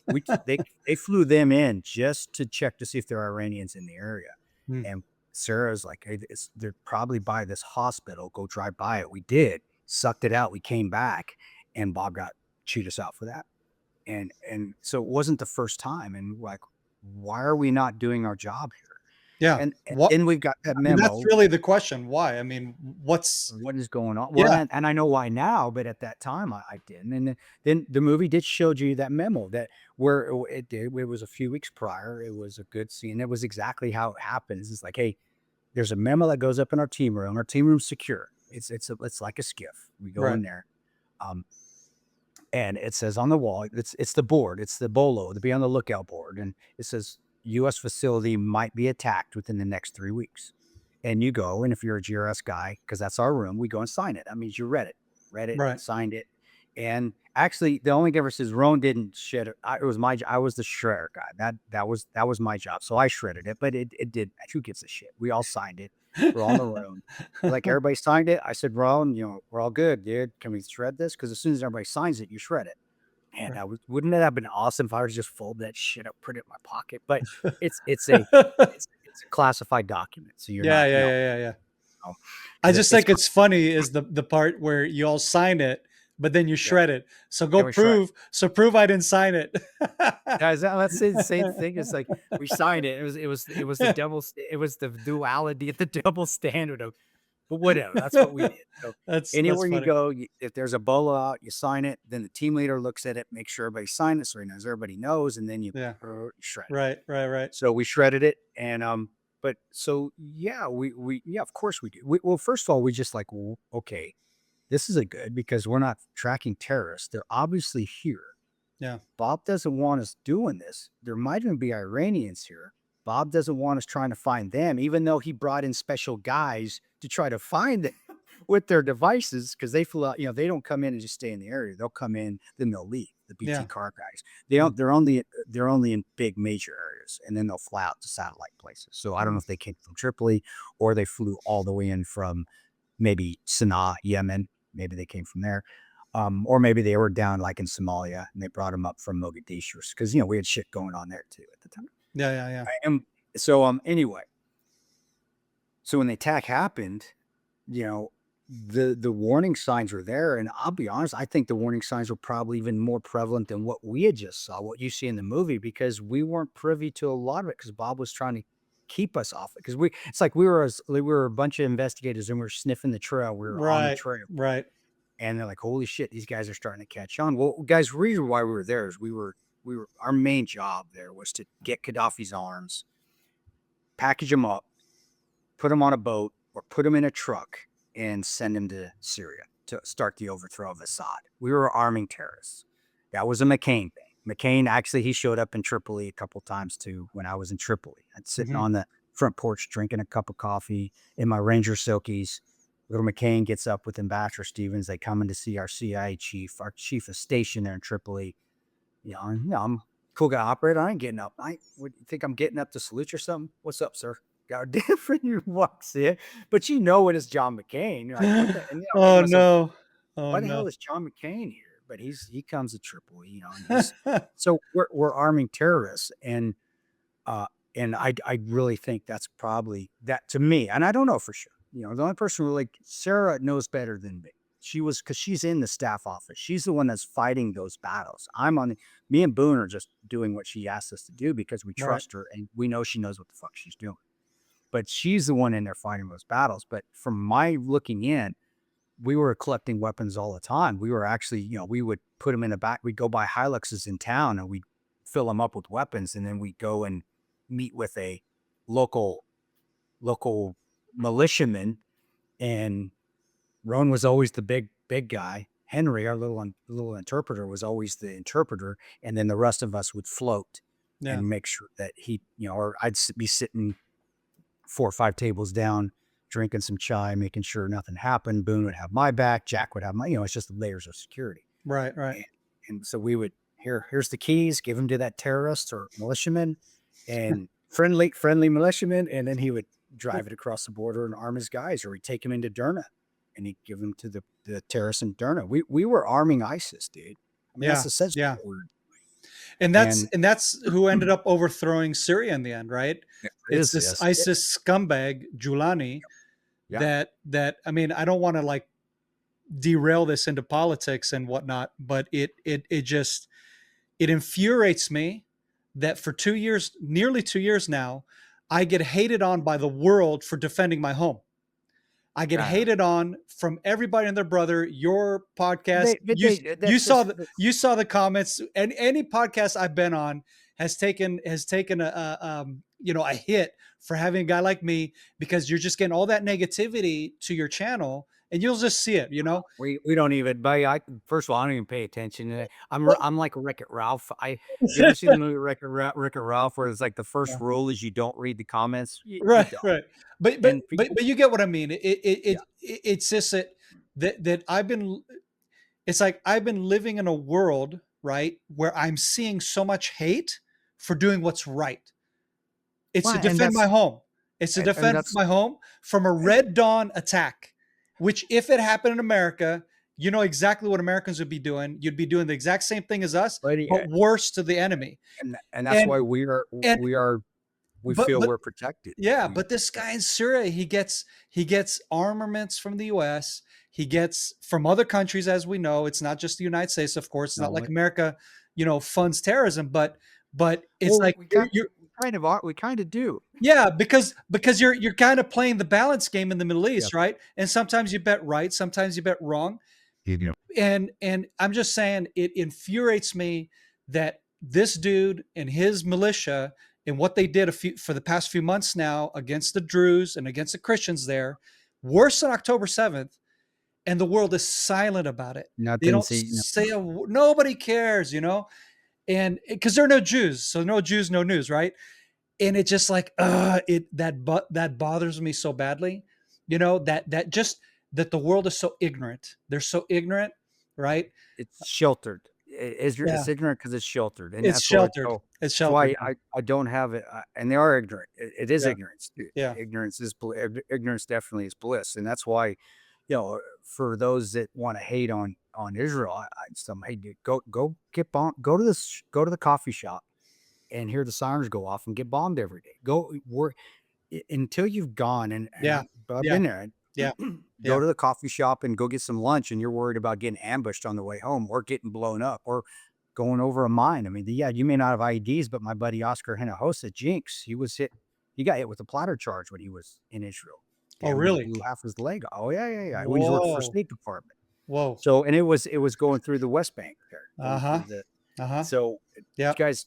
We they flew them in just to check to see if there are Iranians in the area. Mm. And Sarah's like, "Hey, they're probably by this hospital. Go drive by it." We did, sucked it out. We came back, and Bob got chewed us out for that. And so it wasn't the first time. And like, why are we not doing our job here? Yeah. And What then we've got that I mean, that's memo. really the question. Why? I mean, what's What is going on? Well, yeah. and I know why now, but at that time I didn't. And then the movie did show you that memo that where it did. It was a few weeks prior. It was a good scene. It was exactly how it happens. It's like, hey, there's a memo that goes up in our team room. Our team room's secure. It's like a skiff. We go Right. in there, and it says on the wall, it's the board, it's the bolo, to be on the lookout board, and it says U.S. facility might be attacked within the next 3 weeks. And you go, and if you're a GRS guy, because that's our room, we go and sign it. That means you read it, Right. signed it. And actually, the only difference is Roan didn't shred it. I was the shredder guy. That was my job. So I shredded it, but it did. Who gives a shit? We all signed it. We're all in the room. Like everybody signed it. I said, "Roan, we're all good, dude. Can we shred this?" Because as soon as everybody signs it, you shred it. And Right. wouldn't it have been awesome if I was just fold that shit up, put it in my pocket? But it's it's a classified document, so you're Yeah, not, yeah, yeah, yeah, yeah. I because just it's think it's funny is the part where you all sign it, but then you yeah, shred it. So yeah, go we shred. prove I didn't sign it. Guys, let's say the same thing. It's like we signed it. It was the it was the duality, the double standard of, but whatever. That's what we did. So That's anywhere you funny. go, if there's a bolo out, you sign it. Then the team leader looks at it, makes sure everybody signed it, so he knows everybody knows, and then you Yeah. shred it. Right, right, right. So we shredded it, and but so yeah, we yeah, of course we do. Well, first of all, we just like, okay, this isn't good because we're not tracking terrorists. They're obviously here. Yeah. Bob doesn't want us doing this. There might even be Iranians here. Bob doesn't want us trying to find them, even though he brought in special guys to try to find them with their devices because they flew out. They don't come in and just stay in the area. They'll come in, then they'll leave. The BT Yeah. car guys. They don't. They're only in big major areas, and then they'll fly out to satellite places. So I don't know if they came from Tripoli or they flew all the way in from maybe Sana'a, Yemen. Maybe they came from there. Or maybe they were down like in Somalia and they brought them up from Mogadishu because we had shit going on there too at the time. Yeah, yeah, yeah. And so anyway, so when the attack happened, the warning signs were there, and I'll be honest, I think the warning signs were probably even more prevalent than what we had just saw, what you see in the movie, because we weren't privy to a lot of it because Bob was trying to keep us off it because it's like we were a bunch of investigators and we were sniffing the trail, we were on the Right, trail. right. And they're like, "Holy shit, these guys are starting to catch on." Well, guys, the reason why we were there is our main job there was to get Gaddafi's arms, package them up, put them on a boat or put them in a truck and send them to Syria to start the overthrow of Assad. We were arming terrorists. That was a McCain thing. McCain, actually, he showed up in Tripoli a couple times too when I was in Tripoli. I'm sitting Mhm. on the front porch drinking a cup of coffee in my Ranger Silkies. Little McCain gets up with Ambassador Stevens. They come in to see our CIA chief. Our chief is stationed there in Tripoli. I'm a cool guy operator. I ain't getting up. What, you think I'm getting up to salute you or something? What's up, sir? Got a different who walks in, but it is John McCain. You're like, what the? And thinking Oh to myself, no. Oh why the no. hell is John McCain here? But he comes to Tripoli, and he's so we're arming terrorists, uh, and I really think that's probably that to me, and I don't know for sure. The only person who like Sarah knows better than me. She was because she's in the staff office. She's the one that's fighting those battles. Me and Boone are just doing what she asked us to do because we Right. trust her and we know she knows what the fuck she's doing. But she's the one in there fighting those battles. But from my looking in, we were collecting weapons all the time. We were actually, we would put them in the back. We'd go buy Hiluxes in town and we'd fill them up with weapons. And then we'd go and meet with a local militiaman. And Roan was always the big guy. Henry, our little interpreter, was always the interpreter. And then the rest of us would float and make sure that he, or I'd be sitting 4 or 5 tables down, drinking some chai, making sure nothing happened. Boone would have my back. Jack would have my, it's just layers of security. Right. And so we would, here's the keys, give them to that terrorist or militiaman, and friendly militiaman. And then he would drive it across the border and arm his guys, or he'd take him into Derna and he'd give them to the terrorists in Derna. We were arming ISIS, dude. I mean, that's the sense of the word. And that's who ended up overthrowing Syria in the end, right? It's this ISIS scumbag Julani that I mean, I don't want to like derail this into politics and whatnot, but it infuriates me that for 2 years, nearly 2 years now, I get hated on by the world for defending my home. I get hated on from everybody and their brother. Your podcast, you saw the comments, and any podcast I've been on has taken a hit for having a guy like me, because you're just getting all that negativity to your channel, and you'll just see it. We don't even. First of all, I don't even pay attention. I'm like Wreck-It Ralph. You ever see the movie Wreck-It Ralph, where it's like the first rule is you don't read the comments. Right. But you get what I mean. It's just that I've been. It's like I've been living in a world, right, where I'm seeing so much hate for doing what's right. It's to defend my home. It's to defend my home from a Red Dawn attack, which if it happened in America, you know exactly what Americans would be doing. You'd be doing the exact same thing as us, but worse to the enemy. And that's why we feel we're protected. Yeah, but this guy in Syria, he gets armaments from the US. He gets from other countries, as we know. It's not just the United States, of course. It's not like America, funds terrorism, but it's we kind of do. Yeah, because you're kind of playing the balance game in the Middle East, right? And sometimes you bet right, sometimes you bet wrong. And I'm just saying, it infuriates me that this dude and his militia and what they did for the past few months now against the Druze and against the Christians there, worse than October 7th, and the world is silent about it. They don't say nobody cares, and because there are no Jews, so no Jews, no news, right? And it's just like that bothers me so badly, that the world is so ignorant. They're so ignorant, right? It's sheltered. It's ignorant because it's sheltered, and it's sheltered. It's sheltered. That's why I don't have it, and they are ignorant. It is ignorance. Yeah, ignorance definitely is bliss, and that's why, for those that want to hate on Israel, hey, dude, go get bombed. Go to the coffee shop and hear the sirens go off and get bombed every day. Until you've gone and I've been there. Go to the coffee shop and go get some lunch, and you're worried about getting ambushed on the way home or getting blown up or going over a mine. I mean, you may not have IEDs, but my buddy Oscar Hinojosa, Jinx, he got hit with a platter charge when he was in Israel. Oh, really? Blew half his leg. Oh, yeah. When he worked for State Department. Whoa. So, and it was going through the West Bank there. So, guys,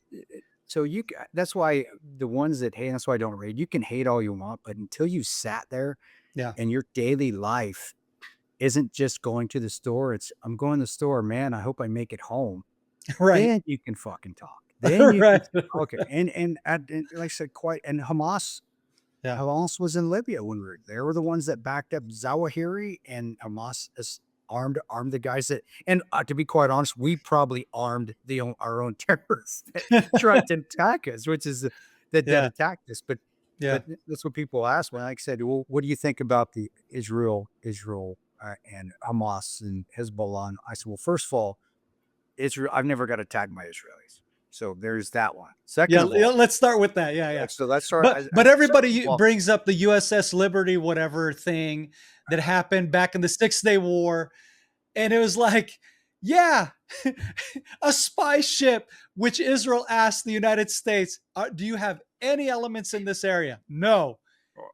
that's why the ones that hate, that's why I don't raid. You can hate all you want, but until you sat there, and your daily life isn't just going to the store. It's I'm going to the store, man. I hope I make it home. Right. Then you can fucking talk. Then you okay. And like I said, and Hamas. Yeah. Hamas was in Libya when we were. They were the ones that backed up Zawahiri, and Hamas has armed the guys that. And to be quite honest, we probably armed our own terrorists that tried to attack us, which is that attacked us. But that's what people ask when I said, well, what do you think about the Israel and Hamas and Hezbollah? And I said, well, first of all, Israel, I've never got attacked by Israelis. So there's that one. Second, let's start with that. Yeah. So let's start. But everybody brings up the USS Liberty, whatever thing that happened back in the 6-Day War. And it was like, a spy ship, which Israel asked the United States, do you have any elements in this area? No.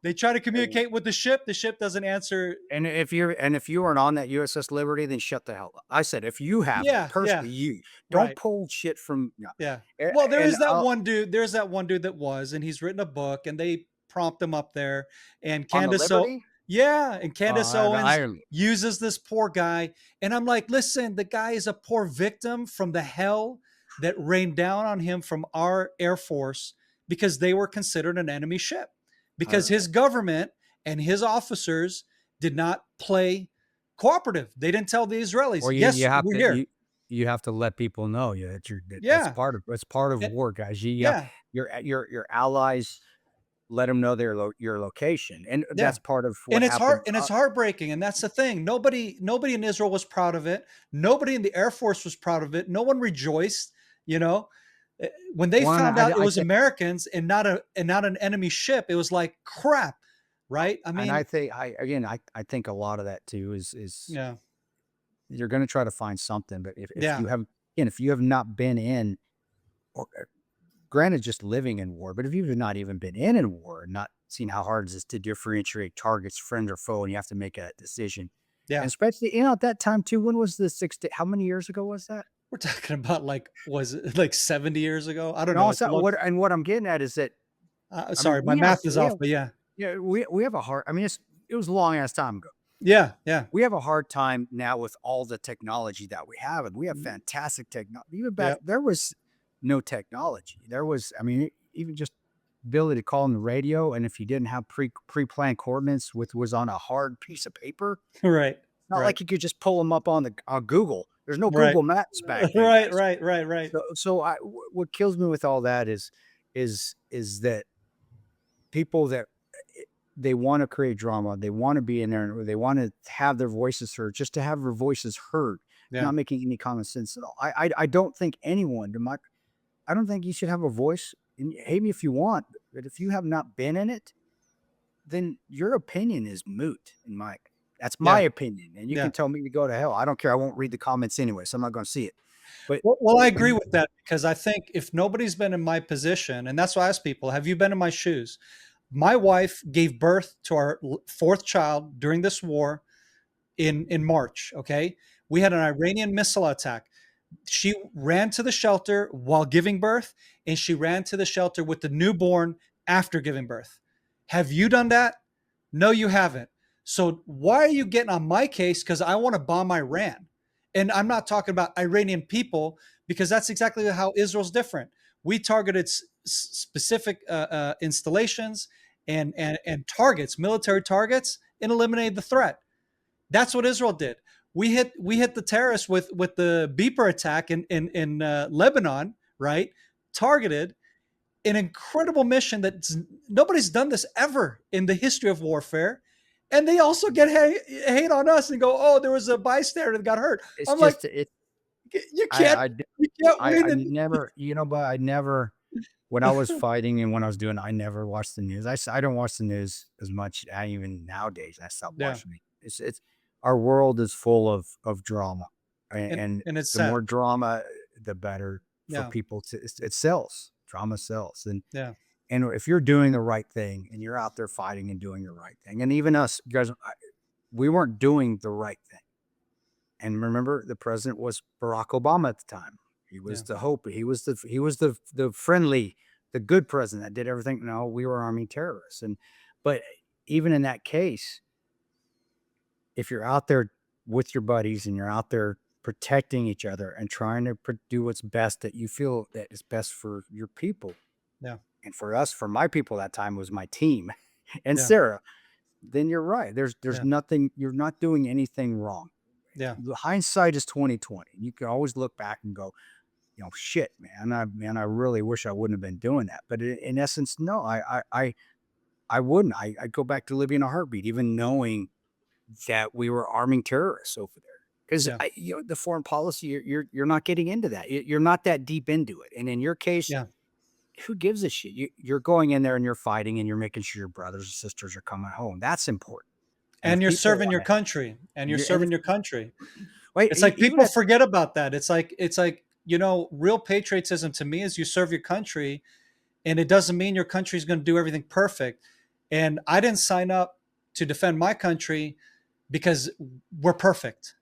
They try to communicate with the ship. The ship doesn't answer. And if you aren't on that USS Liberty, then shut the hell up. I said, if you have it, Yeah, yeah, personally, you don't right. pull shit from. No. Yeah. A- Well, there And is that one dude. There's that one dude that was, and he's written a book, and they prompt him up there. And on the Candace, so Liberty, yeah, and Candace Owens I uses this poor guy, and I'm like, listen, the guy is a poor victim from the hell that rained down on him from our Air Force because they were considered an enemy ship, because his government and his officers did not play cooperative. They didn't tell the Israelis, or yes, you have we're to here. you have to let people know that Yeah, it's part of eh, war, guys. yeah, Your allies, let them know your location, and yeah. that's part of And what it's hard, happened. and it's heartbreaking, and that's the thing. Nobody in Israel was proud of it. Nobody in the Air Force was proud of it. No one rejoiced, you know. When they One, found out it I was think, Americans and not an enemy ship, it was like crap, right? I and I mean, think I think a lot of that too is yeah, you're going to try to find something, but if yeah, you have again if you have not been in, or granted, just living in war, but if you've not even been in war and not seen how hard it is to differentiate targets, friend or foe, and you have to make a decision, and yeah. especially at that time too. When was the 60? How many years ago was that? We're talking about like, was it like 70 years ago? I don't And know. It's a also, long. what I'm getting at is that I mean Sorry, my math is off, but yeah, we have a hard. I mean, it was a long ass time ago. yeah, yeah, We have a hard time now with all the technology that we have, and we have fantastic technology. Even yeah. back, there was no technology. There was, I mean, even just ability to call on the radio, and if you didn't have pre-planned coordinates, with was on a hard piece of paper. Right, It's not right, like you could just pull them up on Google. There's no right, Google Maps back then, right, guys. right, right, right. What kills me with all that is that people that they want to create drama, they want to be in there, they want to have their voices heard, just to have their voices heard, Yeah, not making any common sense at all. I don't think anyone, I don't think you should have a voice. And hate me if you want, but if you have not been in it, then your opinion is moot. That's my yeah, opinion, and you yeah. can tell me to go to hell. I don't care. I won't read the comments anyway, so I'm not going to see it. But Well, I agree with that, because I think if nobody's been in my position, and that's why I ask people, have you been in my shoes? My wife gave birth to our fourth child during this war in March. Okay, we had an Iranian missile attack. She ran to the shelter while giving birth, and she ran to the shelter with the newborn after giving birth. Have you done that? No, you haven't. So why are you getting on my case? Because I want to bomb Iran. And I'm not talking about Iranian people, because that's exactly how Israel's different. We targeted specific installations and targets, military targets, and eliminated the threat. That's what Israel did. We hit the terrorists with the beeper attack in Lebanon, right? Targeted, an incredible mission that nobody's done this ever in the history of warfare. And they also get hate on us and go, "Oh, there was a bystander that got hurt." it's I'm like, just it. you I can't, I you can't I win. And never, but I never, when I was fighting and when I was doing, I never watched the news. I don't watch the news as much. Even nowadays, I stopped yeah, watching it. It's our world is full of drama, and and and it's the sad. more drama, the better for Yeah, people. It sells. Drama sells, yeah, and if you're doing the right thing and you're out there fighting and doing the right thing, and even us guys, we weren't doing the right thing. And remember, the president was Barack Obama at the time. He yeah, was the hope. He was the friendly, the good president that did everything. No, we were arming terrorists. But even in that case, if you're out there with your buddies and you're out there protecting each other and trying to do what's best that you feel that is best for your people, yeah, and for us, for my people that time was my team and yeah, Sarah, then you're right. There's yeah, nothing. You're not doing anything wrong. yeah, The hindsight is 2020. You can always look back and go, shit, man. I really wish I wouldn't have been doing that. But in essence, no, I wouldn't. I'd go back to Libya in a heartbeat, even knowing that we were arming terrorists over there. Because yeah, the foreign policy, you're not getting into that. You're not that deep into it. And in your case, yeah. who gives a shit? You're going in there and you're fighting and you're making sure your brothers and sisters are coming home. That's important. And And if you're people serving want your to, country, and you're and if serving your country. wait, It's like even people at forget about that. It's like, real patriotism to me is you serve your country, and it doesn't mean your country is going to do everything perfect. And I didn't sign up to defend my country because we're perfect.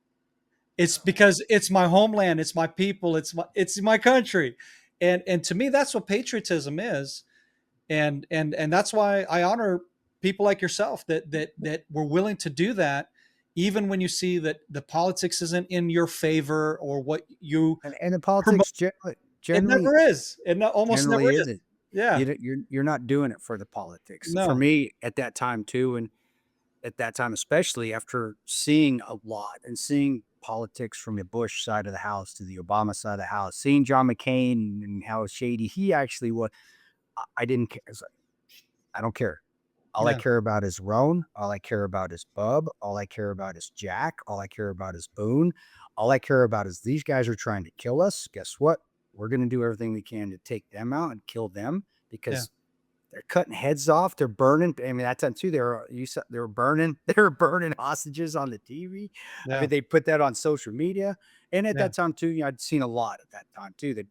It's because it's my homeland, it's my people, it's my country. And to me that's what patriotism is. And that's why I honor people like yourself that were willing to do that, even when you see that the politics isn't in your favor or what you And the promote. politics It generally never is. Almost never generally is. isn't. Yeah. You're not doing it for the politics. For No. me, at that time too, and at that time, especially after seeing a lot and seeing politics from the Bush side of the house to the Obama side of the house, seeing John McCain and how shady he actually was, I didn't care. I don't care. All I Yeah. care about is Roan. All I care about is Bub. All I care about is Jack. All I care about is Boone. All I care about is these guys are trying to kill us. Guess what? We're going to do everything we can to take them out and kill them Yeah. because they're cutting heads off. They're burning. I mean, that time too. They were burning. They were burning hostages on the TV. I Yeah. mean, they put that on social media. And at Yeah. that time too, I'd seen a lot at that time too. That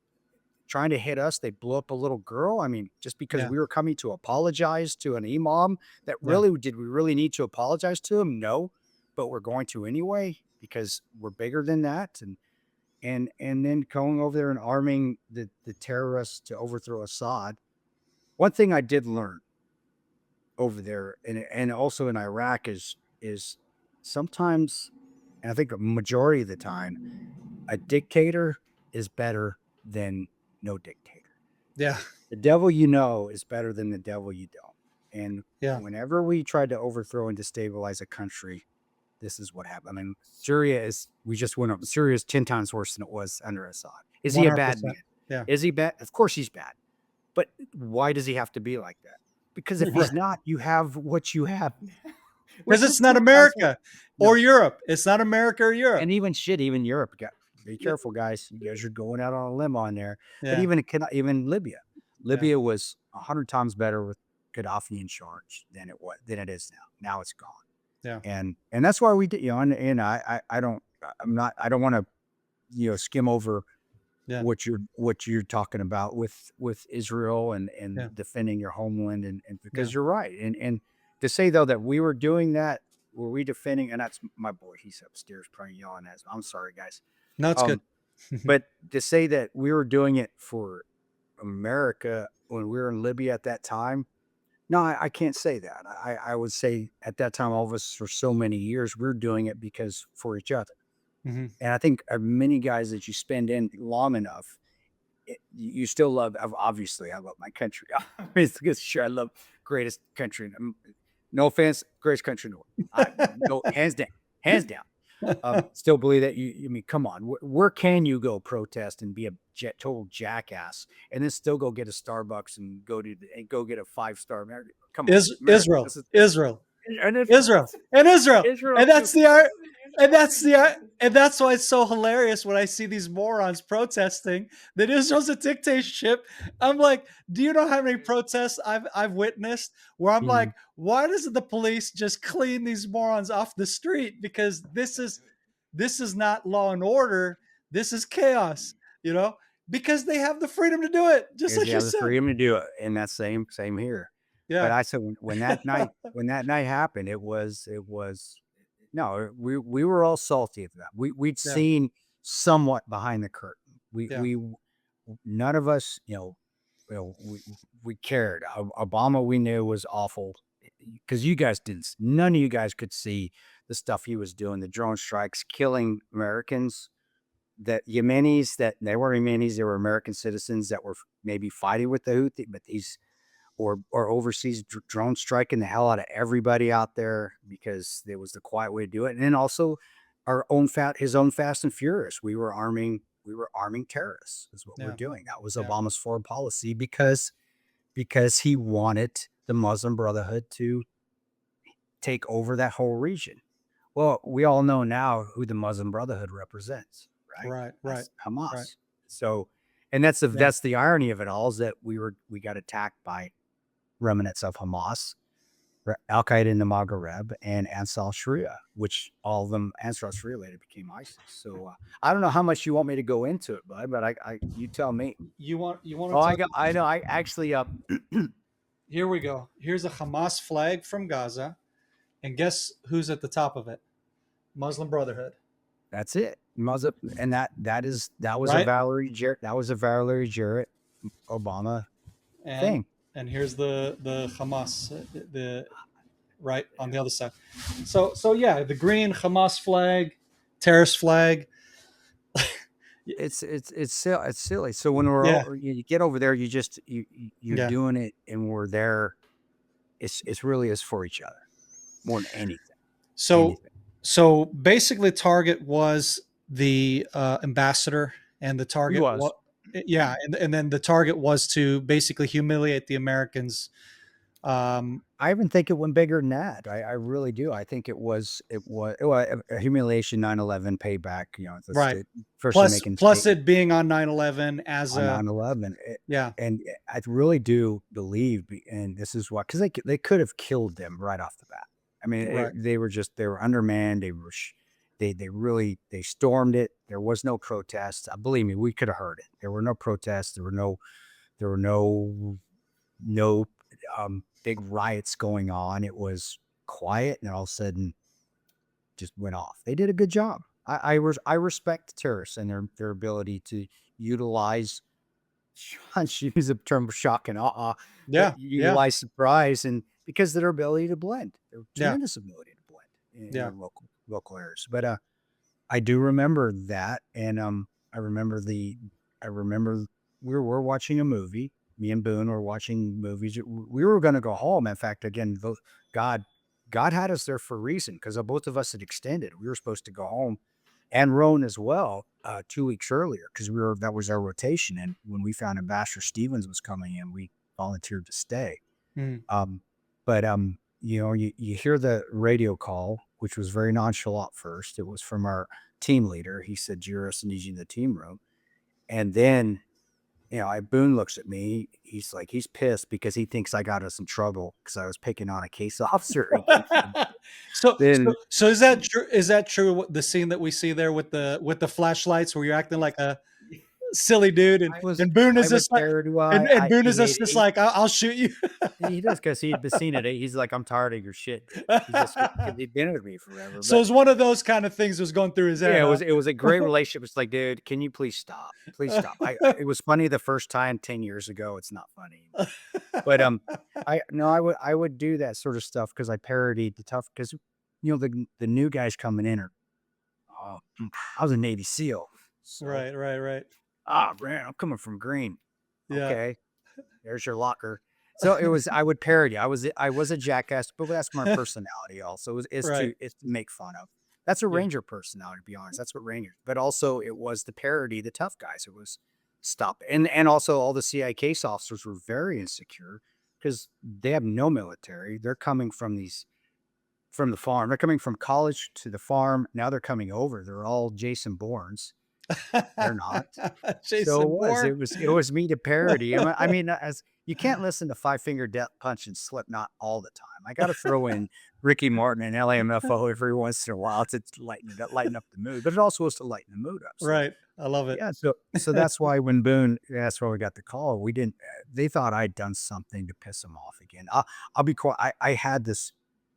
trying to hit us. They blew up a little girl. I mean, just because Yeah. we were coming to apologize to an imam, that Yeah. really did we really need to apologize to him? No, but we're going to anyway because we're bigger than that. And then going over there and arming the terrorists to overthrow Assad. One thing I did learn over there and also in Iraq is sometimes, and I think a majority of the time, a dictator is better than no dictator. Yeah. The devil you know is better than the devil you don't. And Yeah. whenever we tried to overthrow and destabilize a country, this is what happened. I mean, we just went up. Syria is 10 times worse than it was under Assad. Is he a bad 100%. man? Yeah. Is he bad? Of course he's bad. But why does he have to be like that? Because if he's not, you have what you have. Because it's not America or Europe. It's not America or Europe. And even Europe. Be careful, guys. You guys are going out on a limb on there. Yeah. But even Libya. Libya was 100 times better with Gaddafi in charge than it is now. Now it's gone. Yeah. And that's why we did, and I don't want to, skim over what you're talking about with Israel and defending your homeland and because you're right. And to say though that we were doing that, were we defending, and that's my boy, he's upstairs probably yelling at us. I'm sorry, guys. No, it's good. But to say that we were doing it for America when we were in Libya at that time, no, I can't say that. I would say at that time, all of us for so many years, we're doing it because for each other. Mm-hmm. And I think many guys that you spend in long enough, you still love. Obviously, I love my country. Sure, I love greatest country. No offense, greatest country in the world. No, hands down. Still believe that I mean, come on, where can you go protest and be a total jackass and then still go get a Starbucks and go get a 5-star? Come on, Israel, and Israel, and that's why it's so hilarious when I see these morons protesting that Israel's a dictatorship. I'm like, do you know how many protests I've witnessed where I'm like, why doesn't the police just clean these morons off the street? Because this is not law and order. This is chaos, because they have the freedom to do it. Just like you said. The freedom to do it. And that's same here. Yeah. But I said when that night happened, it was no, we were all salty at that. We'd seen somewhat behind the curtain. We none of us, we cared. Obama we knew was awful because none of you guys could see the stuff he was doing, the drone strikes, killing Americans, that Yemenis, that they weren't Yemenis, they were American citizens that were maybe fighting with the Houthi, but these or overseas drone striking the hell out of everybody out there because it was the quiet way to do it. And then also his own Fast and Furious. We were arming terrorists is what we're doing. That was Obama's foreign policy because he wanted the Muslim Brotherhood to take over that whole region. Well, we all know now who the Muslim Brotherhood represents, right? Right. Hamas. Right. So, and that's the irony of it all is that we got attacked by remnants of Hamas, Al Qaeda in the Maghreb, and Ansar Sharia, which all of them Ansar Sharia later became ISIS. So I don't know how much you want me to go into it, bud, but you tell me. You want? Oh, I know. I actually here we go. Here's a Hamas flag from Gaza, and guess who's at the top of it? Muslim Brotherhood. That's it. And that was a Right. Valerie Jarrett Obama and thing. and here's the Hamas, the right on the other side. So yeah, the green Hamas flag, terrorist flag. It's silly. So when Yeah, you get over there, you're yeah. doing it, and we're there. It's really is for each other more than anything. So so basically, target was the ambassador, and the He target was. what. Yeah, and then the target was to basically humiliate the Americans. I even think it went bigger than that. I really do. I think it was a humiliation 9/11 payback. You know, Right. the person Plus, making plus statement it being on 9/11 as on a 9/11. yeah, And I really do believe, and this is what, because they could have killed them right off the bat. I mean, right, they were undermanned. They stormed it. There was no protests. Believe me, we could have heard it. There were no protests. There were no big riots going on. It was quiet, and all of a sudden, just went off. They did a good job. I respect terrorists and their ability to utilize. She use the term shock and awe, but yeah, yeah, utilize surprise, and because of their ability to blend, their yeah, tremendous ability to blend in yeah. their local areas. But I do remember that, and I remember we were watching a movie. Me and Boone were watching movies. We were going to go home. In fact, again, God, God had us there for a reason, because both of us had extended. We were supposed to go home, and Roan as well, 2 weeks earlier, because that was our rotation. And when we found Ambassador Stevens was coming in, we volunteered to stay. Mm. But you hear the radio call, which was very nonchalant first. It was from our team leader. He said, "Juris needs you in the team room." And then, Boone looks at me. He's like, he's pissed because he thinks I got us in trouble because I was picking on a case officer again. so, Then so is that true? Is that true? The scene that we see there with the flashlights, where you're acting like a silly dude, and Boone I is was just like, scared. and Boone He is made just like, I'll shoot you. he does, because he'd been seen it. He's like, "I'm tired of your shit, dude." He'd been with me forever. So But it's one of those kind of things that was going through his yeah, head. Huh? it was a great relationship. It's like, dude, can you please stop? Please stop. It was funny the first time 10 years ago. It's not funny anymore. But I would do that sort of stuff because I parodied the tough, because the new guys coming in are, oh, I was a Navy SEAL. So, Right. man, I'm coming from Green. Yeah, Okay, there's your locker. So I would parody. I was a jackass, but that's my personality also. right. It's to make fun of. That's a Yeah. Ranger personality, to be honest. That's what Rangers. But also it was the parody, the tough guys. It was stop. And also all the CI case officers were very insecure because they have no military. They're coming from the farm. They're coming from college to the farm. Now they're coming over. They're all Jason Bournes. They're not. So Jason Bourne. it was me to parody. I mean, as you can't listen to Five Finger Death Punch and Slipknot all the time. I got to throw in Ricky Martin and LAMFO every once in a while to lighten up the mood. But it also was to lighten the mood up. So Right. I love it. yeah, so that's why when Boone, that's why we got the call. We didn't. They thought I'd done something to piss them off again. I'll be quiet. I had this.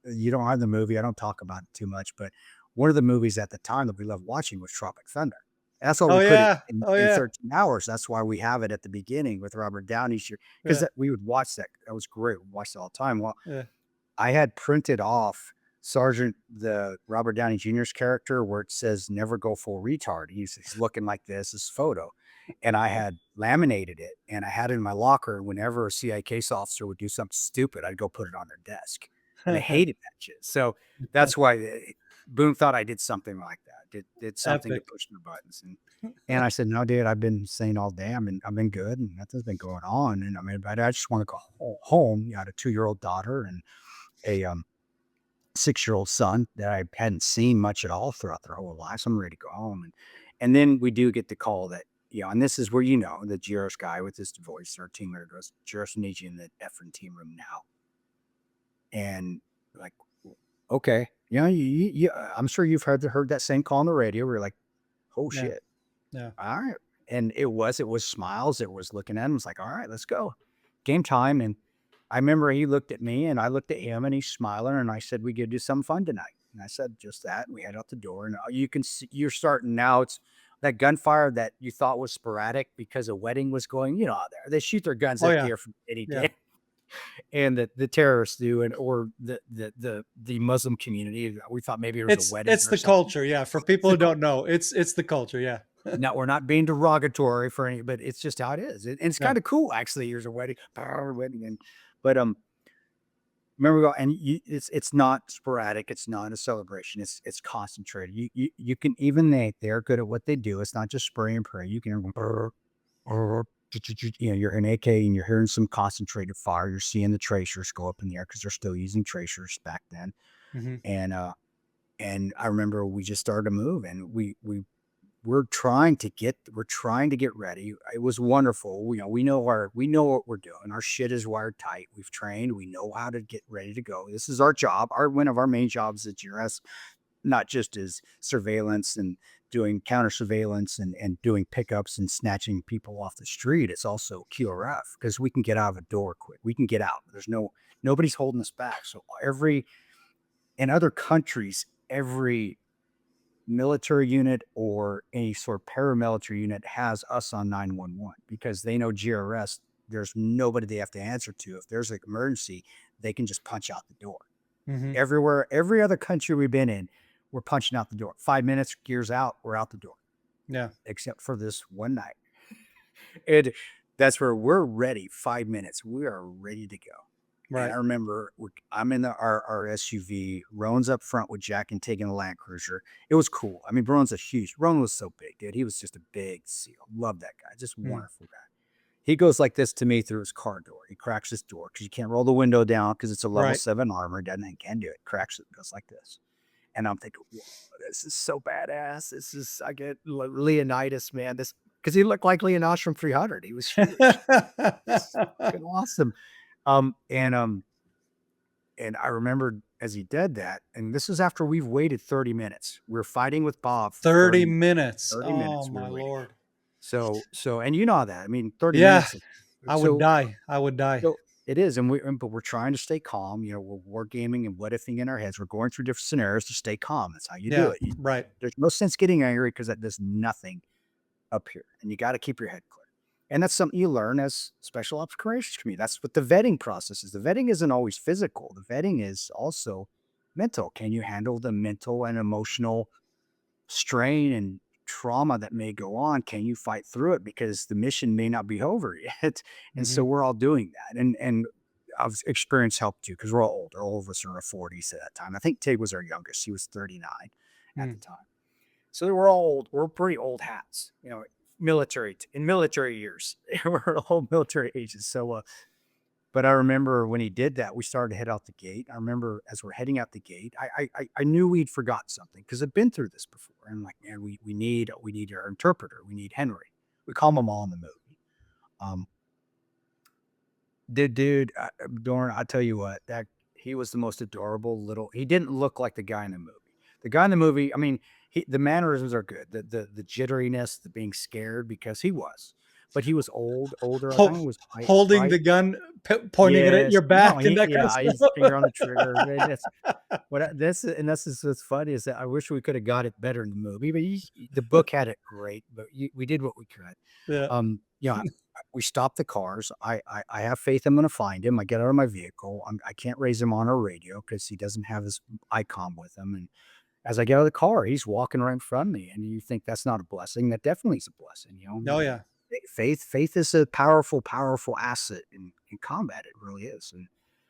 You don't have the movie. I don't talk about it too much, but one of the movies at the time that we loved watching was Tropic Thunder. That's why Oh we put it yeah. Oh in yeah. 13 hours. That's why we have it at the beginning with Robert Downey, because Yeah. we would watch that. That was great. We watched it all the time. Well, Yeah. I had printed off the Robert Downey Jr.'s character where it says "never go full retard." He's looking like this photo, and I had laminated it, and I had it in my locker. Whenever a CIA case officer would do something stupid, I'd go put it on their desk, and they hated that shit. So that's why Boone thought I did something like that. Did something to Epic. push their buttons, and I said, "No, dude, I've been saying all day, I've been good, and nothing's been going on. And I mean, but I just want to go home. I had a 2-year-old daughter and a 6-year-old son that I hadn't seen much at all throughout their whole lives. I'm ready to go home." And then we do get the call that, and this is where, the Juris guy with his voice, our team leader goes, "Juris needs you in the effing team room now." And like, okay, I'm sure you've heard that same call on the radio. We're like, oh Yeah. shit, Yeah. all right. And it was smiles. It was looking at him. It was like, all right, let's go, game time. And I remember he looked at me and I looked at him and he's smiling and I said, "We could do something fun tonight." And I said just that. And we head out the door and you can see you're starting now. It's that gunfire that you thought was sporadic because a wedding was going, out there. They shoot their guns Oh at yeah, the air from any yeah. day. And the terrorists do, and or the Muslim community. We thought maybe it was a wedding It's or the something. culture. Yeah, for people who don't know, it's the culture. Yeah, Now we're not being derogatory for any, but it's just how it is. And it's yeah. kind of cool actually. Here's a wedding, wedding, and but remember, and it's not sporadic. It's not a celebration. It's concentrated. You can even they're good at what they do. It's not just spray and pray. You can you're an AK and you're hearing some concentrated fire. You're seeing the tracers go up in the air because they're still using tracers back then. Hmm. And I remember we just started to move and we're trying to get ready. It was wonderful. We know what we're doing. Our shit is wired tight. We've trained. We know how to get ready to go. This is our job. One of our main jobs at GRS, not just as surveillance and doing counter surveillance and doing pickups and snatching people off the street. It's also QRF because we can get out of a door quick. We can get out. Nobody's holding us back. So in other countries, every military unit or any sort of paramilitary unit has us on 911 because they know GRS, there's nobody they have to answer to. If there's an emergency, they can just punch out the door. Hmm. Everywhere, every other country we've been in, we're punching out the door. 5 minutes, gears out, we're out the door, Yeah, except for this one night. And that's where we're ready. 5 minutes, we are ready to go. And right. I remember I'm in our SUV. Rowan's up front with Jack and taking a Land Cruiser. It was cool. I mean, Rowan was so big, dude. He was just a big SEAL. Love that guy. Just Mm. wonderful guy. He goes like this to me through his car door. He cracks his door because you can't roll the window down because it's a level Right. 7 armor. Can do it. Cracks it, goes like this. And I'm thinking, whoa, this is so badass. I get Leonidas, man. This because he looked like Leonidas from 300. He was huge. It's fucking awesome. Um, and um, and I remembered as he did that, and this is after we've waited 30 minutes. We're fighting with Bob for 30 30, minutes. 30 Oh minutes we my were waiting. lord. And you know how that. I mean, 30 Yeah, minutes. I would So die. I would die. so it is, but we're trying to stay calm. We're war gaming and what ifing in our heads. We're going through different scenarios to stay calm. That's how you do Yeah, it. right. There's no sense getting angry because that does nothing up here, and you got to keep your head clear. And that's something you learn as special operations community. That's what the vetting process is. The vetting isn't always physical. The vetting is also mental. Can you handle the mental and emotional strain and trauma that may go on? Can you fight through it? Because the mission may not be over yet. And so Mhm. we're all doing that. And I've experience helped too because we're all older. All of us are in our 40s at that time. I think Tig was our youngest. He was 39 at the Mm. time. So we're all old. We're pretty old hats, in military years. We're all military ages. But I remember when he did that, we started to head out the gate. I remember as we're heading out the gate, I knew we'd forgot something because I've been through this before. And I'm like, man, we need our interpreter. We need Henry. We call him all in the movie. Um, the dude, Dorn, I tell you what, that he was the most adorable little. He didn't look like the guy in the movie. The guy in the movie, I mean, the mannerisms are good. The jitteriness, the being scared because he was, but he was older. I think Ho he was holding right. the gun, pointing it at Yes, your no, back and that kind of his finger on the stuff. trigger. And that's this is what's funny is that I wish we could have got it better in the movie, but the book had it great. But we did what we could. Yeah. Yeah, we stopped the cars. I have faith I'm gonna find him. I get out of my vehicle. I can't raise him on our radio because he doesn't have his icon with him. And as I get out of the car, he's walking right in front of me. And you think that's not a blessing. That definitely is a blessing, Oh, yeah. Faith is a powerful, powerful asset in combat. It really is.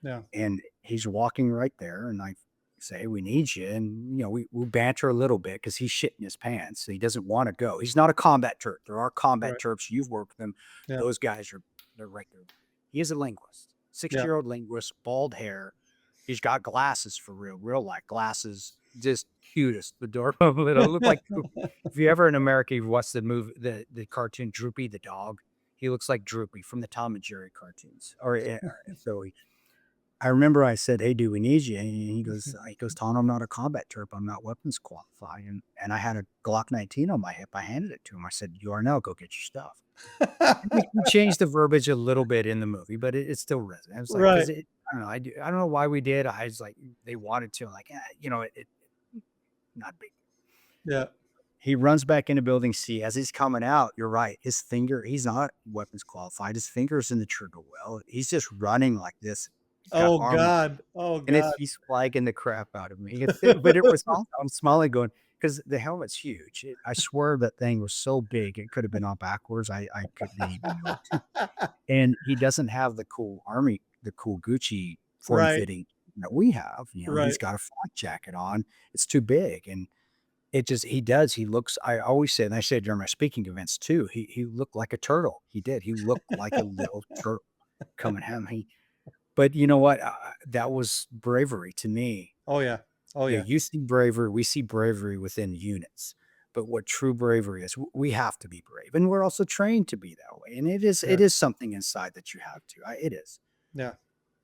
Yeah. And he's walking right there, and I say, "We need you." And we banter a little bit because he's shitting his pants. He doesn't want to go. He's not a combat Terp. There are combat Right. Terps. You've worked with them. Yeah. Those guys they're right there. He is a linguist, Yeah. 60-year-old linguist, bald hair. He's got glasses for real life glasses. Just cutest, adorable little. Look like if you ever in America you've watched the movie, the cartoon Droopy the dog. He looks like Droopy from the Tom and Jerry cartoons. So I remember I said, "Hey, do we need you?" And he goes, "Tom, I'm not a combat Terp. I'm not weapons qualified." And I had a Glock 19 on my hip. I handed it to him. I said, "You are now. Go get your stuff." We changed the verbiage a little bit in the movie, but it still resonates. It's like, Right. cause I don't know, I don't know why we did. I was like, they wanted to, like, not big. Yeah. He runs back into building C. As he's coming out, you're right. His finger, he's not weapons qualified. His finger's in the trigger well. He's just running like this. He's got Oh armor, God. Oh and God. he's flagging the crap out of me. But it was awesome. I'm smiling, going, because the helmet's huge. I swear that thing was so big it could have been on backwards. I couldn't even know. And he doesn't have the cool Gucci form Right. fitting that we have. He's Right. got a flak jacket on. It's too big, and he looks, I always say, and I say during my speaking events too, he looked like a turtle. He did. He looked like a little turtle coming at me. But you know what? That was bravery to me. Oh yeah. Oh yeah. You see bravery, we see bravery within units. But what true bravery is, we have to be brave. And we're also trained to be that way. And Yeah. it is something inside that you have to. It is. Yeah.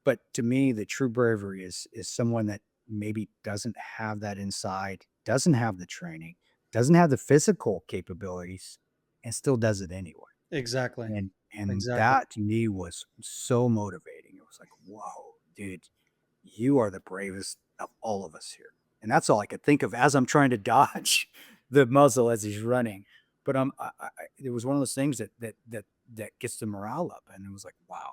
But to me, the true bravery is someone that maybe doesn't have that inside, doesn't have the training, doesn't have the physical capabilities, and still does it anyway. Exactly. And Exactly. that to me was so motivating. It was like, whoa, dude, you are the bravest of all of us here. And that's all I could think of as I'm trying to dodge the muzzle as he's running. But it was one of those things that gets the morale up, and it was like, wow.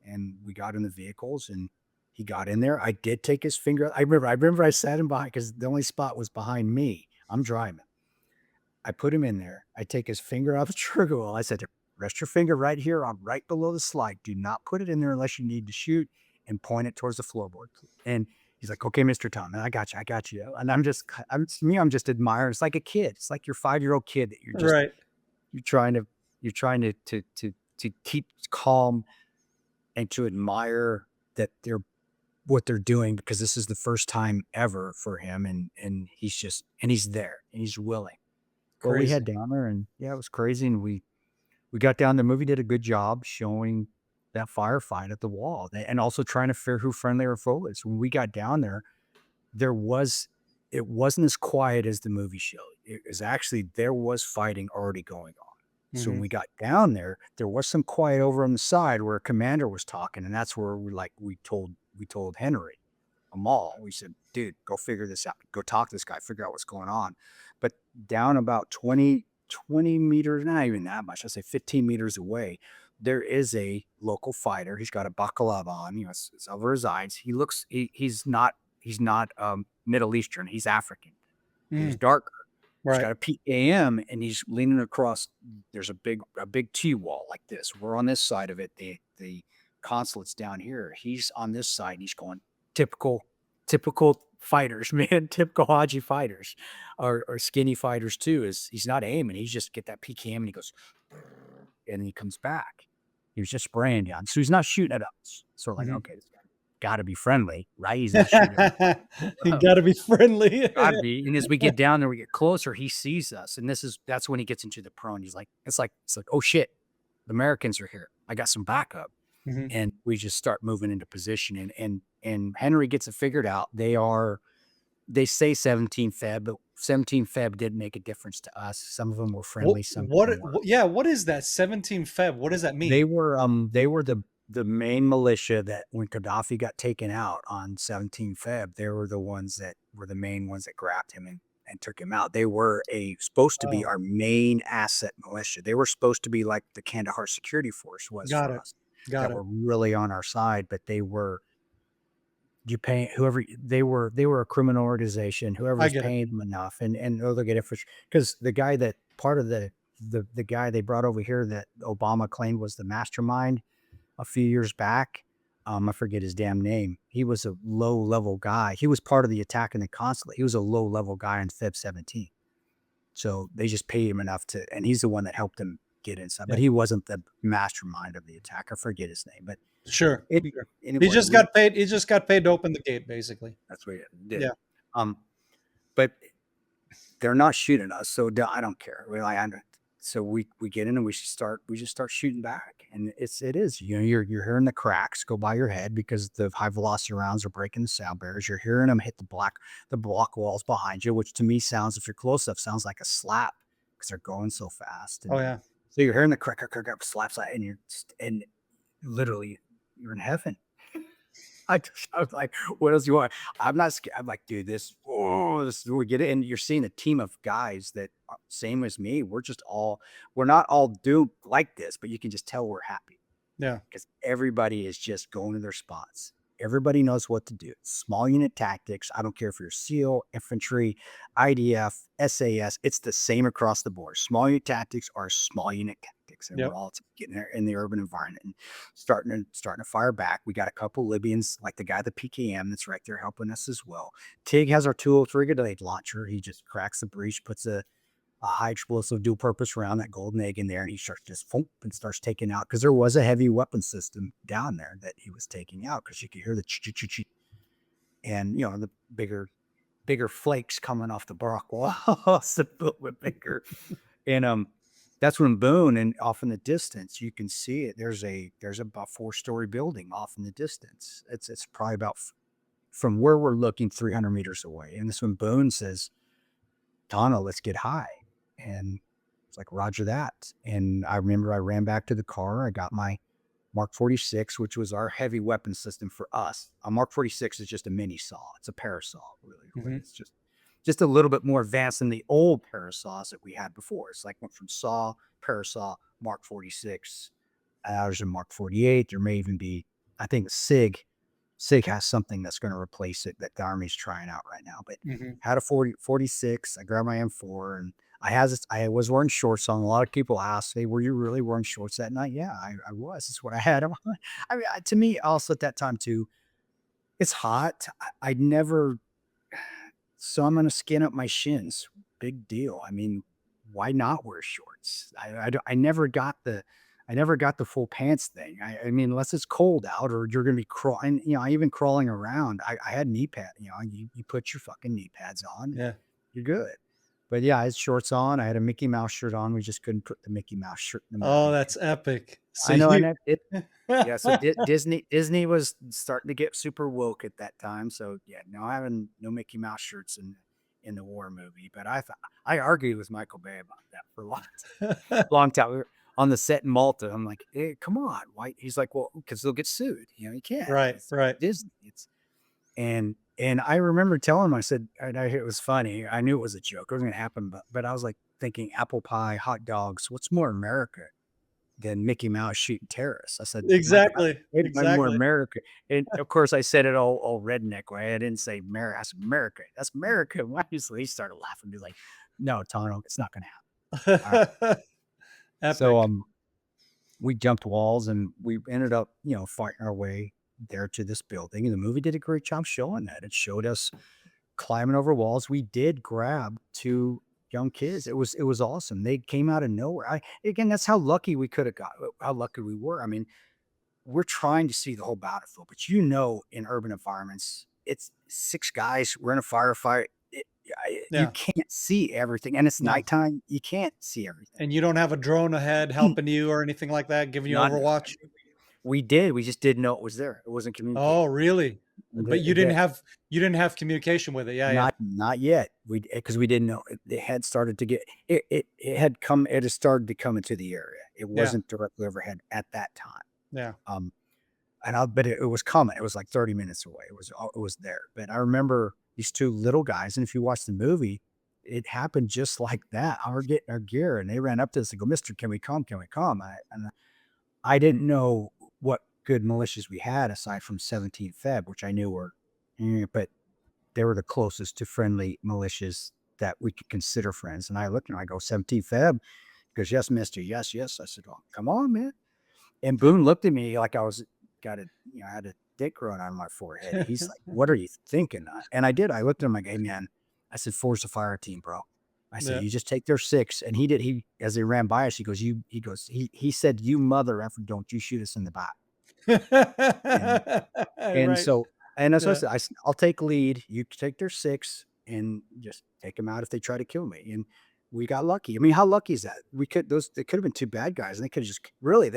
And we got in the vehicles, and he got in there. I did take his finger. I remember I sat him behind, because the only spot was behind me. I'm driving. I put him in there. I take his finger off the trigger wheel. I said, rest your finger right here on right below the slide. Do not put it in there unless you need to shoot, and point it towards the floorboard. And he's like, okay, Mr. Tom, I got you. I got you. And I'm just admiring. It's like a kid. It's like your 5-year-old kid that Right. you're trying to, to keep calm, and to admire that what they're doing, because this is the first time ever for him, and he's there, and he's willing. Well, we Crazy. had down there, and yeah, it was crazy, and we got down. The movie did a good job showing that firefight at the wall, and also trying to figure who friendly or foe is. When we got down there, there was it wasn't as quiet as the movie showed. It was actually, there was fighting already going on. So when Hmm. we got down there, there was some quiet over on the side where a commander was talking, and that's where we told Henry, Amal, we said, dude, go figure this out. Go talk to this guy, figure out what's going on. But down about 20 meters, not even that much, I'd say 15 meters away, there is a local fighter. He's got a baklava on, it's over his eyes. He's not Middle Eastern. He's African. He's Mm. darker. He's Right. got a PAM, and he's leaning across. There's a big T wall like this. We're on this side of it. The consulate's down here. He's on this side. And he's going, typical fighters, man. Typical Haji fighters, or skinny fighters too. Is he's not aiming. He's just get that PKM, and he goes, and he comes back. He was just spraying down. So he's not shooting at us. So we're like, Mhm. okay, this guy got to be friendly, right? He's not shooting You at us. gotta be friendly. Gotta be. And as we get down there, we get closer, he sees us. And that's when he gets into the prone. He's like, it's like, oh shit, the Americans are here. I got some backup. Mhm. And we just start moving into position. And Henry gets it figured out. They say 17 Feb, but 17 Feb did make a difference to us. Some of them were What friendly, some of what them were. yeah, what is that? 17 Feb. What does that mean? They were the main militia that when Gaddafi got taken out on 17 Feb, they were the ones that were the main ones that grabbed him and took him out. They were supposed to be Oh, our main asset militia. They were supposed to be like the Kandahar security force was got for it. us, Got that it. were really on our side, but they were, you pay whoever, they were a criminal organization. I Whoever's get it. paying them enough, and they'll get it for, because the guy that part of the guy they brought over here that Obama claimed was the mastermind a few years back. I forget his damn name. He was a low level guy. He was part of the attack in the consulate. He was a low level guy on Feb 17. So they just paid him enough and he's the one that helped him get inside. Yeah. But he wasn't the mastermind of the attack. I forget his name. But Sure. it Sure. anyway, He just got paid to open the gate, basically. that's what he did. Yeah. Um, but they're not shooting us, so I don't care. So we get in, and we just start shooting back, and it is, you're hearing the cracks go by your head because the high velocity rounds are breaking the sound barriers. You're hearing them hit the block walls behind you, which to me sounds, if you're close enough, sounds like a slap because they're going so fast. Oh And yeah. So you're hearing the crack, crack, crack, crack, slap, slap, and literally you're in heaven. I was like, what else you want? I'm not scared. I'm like, dude, this is where we get it. And you're seeing a team of guys that are same as me. We're not all doomed like this, but you can just tell we're happy Yeah. because everybody is just going to their spots. Everybody knows what to do. Small unit tactics. I don't care if you're SEAL, infantry, IDF, SAS. It's the same across the board. Small unit tactics are small unit tactics, and Yep. we're all getting there in the urban environment and starting to fire back. We got a couple Libyans, like the guy at the PKM that's right there helping us as well. Tig has our 203 grenade launcher. He just cracks the breech, puts a high explosive dual purpose round, that golden egg in there, and he starts just thump and starts taking out because there was a heavy weapon system down there that he was taking out because you could hear the ch and the bigger flakes coming off the bark walls, the foot with bigger. And that's when Boone, and off in the distance you can see it. There's about 4-story building off in the distance. It's probably about from where we're looking 300 meters away. And this when Boone says, Tanto, let's get high. And it's like, Roger that. And I remember I ran back to the car. I got my Mark 46, which was our heavy weapon system for us. A Mark 46 is just a mini saw. It's a parasol, really. Mm-hmm. It's just a little bit more advanced than the old parasaws that we had before. It's like went from saw, parasol, Mark 46. There's a Mark 48. There may even be, I think, SIG. SIG has something that's going to replace it that the Army's trying out right now. But Mm-hmm. had a 46. I grabbed my M4 and I was wearing shorts on. A lot of people ask, hey, were you really wearing shorts that night? Yeah, I was. That's what I had. I mean, to me, also at that time too, it's hot. I'd never, so I'm going to skin up my shins. Big deal. I mean, why not wear shorts? I never got the full pants thing. I mean, unless it's cold out or you're going to be crawling, even crawling around, I had knee pad, you put your fucking knee pads on, Yeah. you're good. But yeah, I had shorts on. I had a Mickey Mouse shirt on. We just couldn't put the Mickey Mouse shirt in the Oh, movie. that's epic. So I know. you And yeah. So Disney was starting to get super woke at that time. So yeah, no having no Mickey Mouse shirts in the war movie. But I argued with Michael Bay about that for a long time. We were on the set in Malta. I'm like, hey, come on, why? He's like, well, because they'll get sued. You can't. Right, It's right. Disney. And I remember telling him, I said, it was funny. I knew it was a joke. It wasn't going to happen, but I was like thinking apple pie, hot dogs. What's more America than Mickey Mouse shooting terrorists? I said, Michael, Exactly. I'm more Exactly. America. And of course, I said it all redneck way. I didn't say America. I said America. That's America. Obviously, he started laughing. Be like, no, Tono, it's not going to happen. All right. So Epic. we jumped walls and we ended up, fighting our way there to this building. And the movie did a great job showing that. It showed us climbing over walls. We did grab 2 young kids. It was awesome. They came out of nowhere. Again, that's how lucky we could have got, how lucky we were. I mean, we're trying to see the whole battlefield, but in urban environments, it's 6 guys. We're in a firefight. You Yeah. can't see everything, and it's No. nighttime. You can't see everything. And you don't have a drone ahead helping you or anything like that, giving you Not overwatch? We did. We just didn't know it was there. It wasn't Oh, communicated. really? But you didn't have communication with it. Yeah, yeah. Not yet. Because we didn't know it had started to get it had started to come into the area. It Yeah. wasn't directly overhead at that time. Yeah. Um, but it was coming. It was like 30 minutes away. It was there. But I remember these 2 little guys, and if you watch the movie, it happened just like that. We're getting our gear, and they ran up to us and go, "Mister, can we come? Can we come?" I didn't know what good militias we had aside from 17 Feb, which I knew were, but they were the closest to friendly militias that we could consider friends. And I looked and I go, 17 Feb? He goes, yes, mister. Yes, yes. I said, oh, come on, man. And Boone looked at me like I had a dick growing on my forehead. He's like, what are you thinking? And I did. I looked at him like, hey, man, I said, force the fire team, bro. I said, Yeah. you just take their 6. And as they ran by us, he goes, he said, you mother effer, don't you shoot us in the back. And Right. so, and that's what Yeah. I said, I'll take lead. You take their 6 and just take them out if they try to kill me. And we got lucky. I mean, how lucky is that? They could have been 2 bad guys and they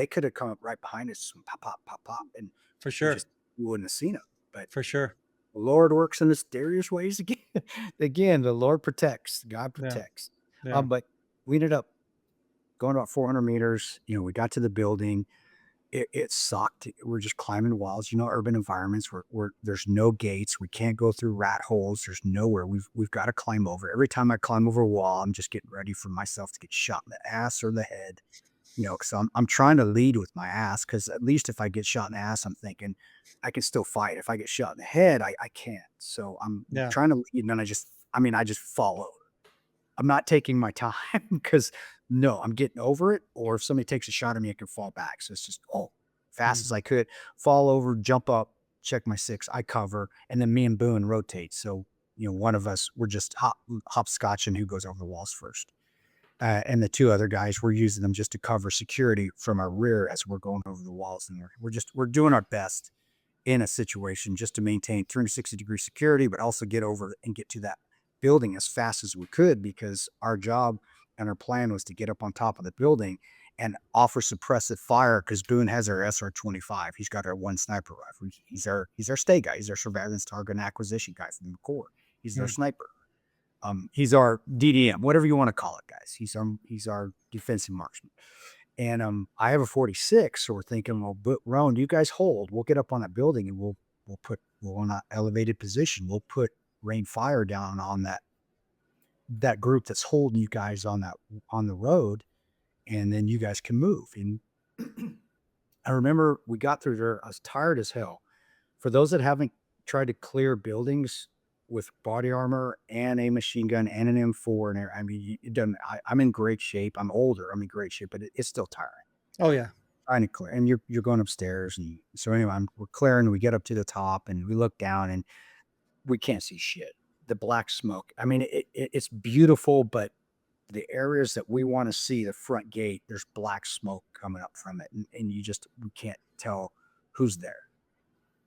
could have come up right behind us and pop, pop, pop, pop. And For sure. we wouldn't have seen them. But For sure. the Lord works in mysterious ways again. The Lord protects, God Yeah. protects. Yeah. But we ended up going about 400 meters. We got to the building. It sucked. We're just climbing walls, urban environments where there's no gates. We can't go through rat holes. There's nowhere. We've got to climb over. Every time I climb over a wall, I'm just getting ready for myself to get shot in the ass or the head. Because I'm trying to lead with my ass, because at least if I get shot in the ass, I'm thinking I can still fight. If I get shot in the head, I can't. So I'm Yeah. trying to lead, and then I just follow. I'm not taking my time because no, I'm getting over it. Or if somebody takes a shot at me, I can fall back. So it's just fast Mm. as I could, fall over, jump up, check my six, I cover, and then me and Boone rotate. So one of us, we're just hopscotching who goes over the walls first. And the two other guys, we're using them just to cover security from our rear as we're going over the walls, and we're doing our best in a situation just to maintain 360-degree security, but also get over and get to that building as fast as we could, because our job and our plan was to get up on top of the building and offer suppressive fire, because Boone has our SR-25. He's got our one sniper rifle. He's our stay guy. He's our surveillance target and acquisition guy from the Corps. He's our Mm. sniper. He's our DDM, whatever you want to call it, guys. He's our defensive marksman. And I have a 46, so we're thinking, well, but Roan, you guys hold. We'll get up on that building and we'll on that elevated position. We'll put rain fire down on that group that's holding you guys on the road, and then you guys can move. And I remember we got through there. I was tired as hell. For those that haven't tried to clear buildings with body armor and a machine gun and an M4, and I mean, it doesn't. I'm in great shape. I'm older. I'm in great shape, but it's still tiring. Oh yeah. Trying to clear, and you're going upstairs, and so anyway, we're clearing. We get up to the top, and we look down, and we can't see shit. The black smoke. I mean, it's beautiful, but the areas that we want to see, the front gate, there's black smoke coming up from it, and we can't tell who's there.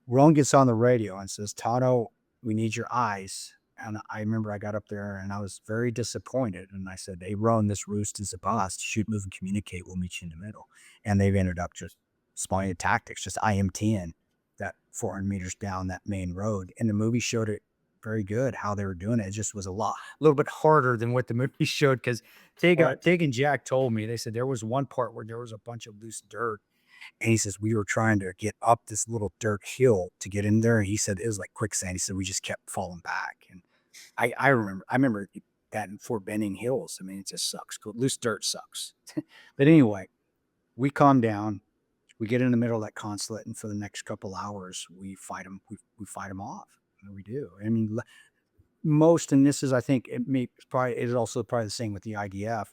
Ron gets on the radio and says, "Tanto, we need your eyes." And I remember I got up there and I was very disappointed. And I said, "Hey, Ron, this roost is a bust. Shoot, move, and communicate. We'll meet you in the middle." And they've ended up just spawning tactics, just IM-10, that 400 meters down that main road. And the movie showed it very good how they were doing it. It just was a little bit harder than what the movie showed, because Right. Tig and Jack told me, they said there was one part where there was a bunch of loose dirt, and he says, we were trying to get up this little dirt hill to get in there. And he said it was like quicksand. He said we just kept falling back. And I remember that in Fort Benning Hills. I mean, it just sucks. Loose dirt sucks. But anyway, we calm down. We get in the middle of that consulate, and for the next couple hours, we fight them. We fight them off. And we do. I mean, most, and this is, I think, it is also probably the same with the IDF.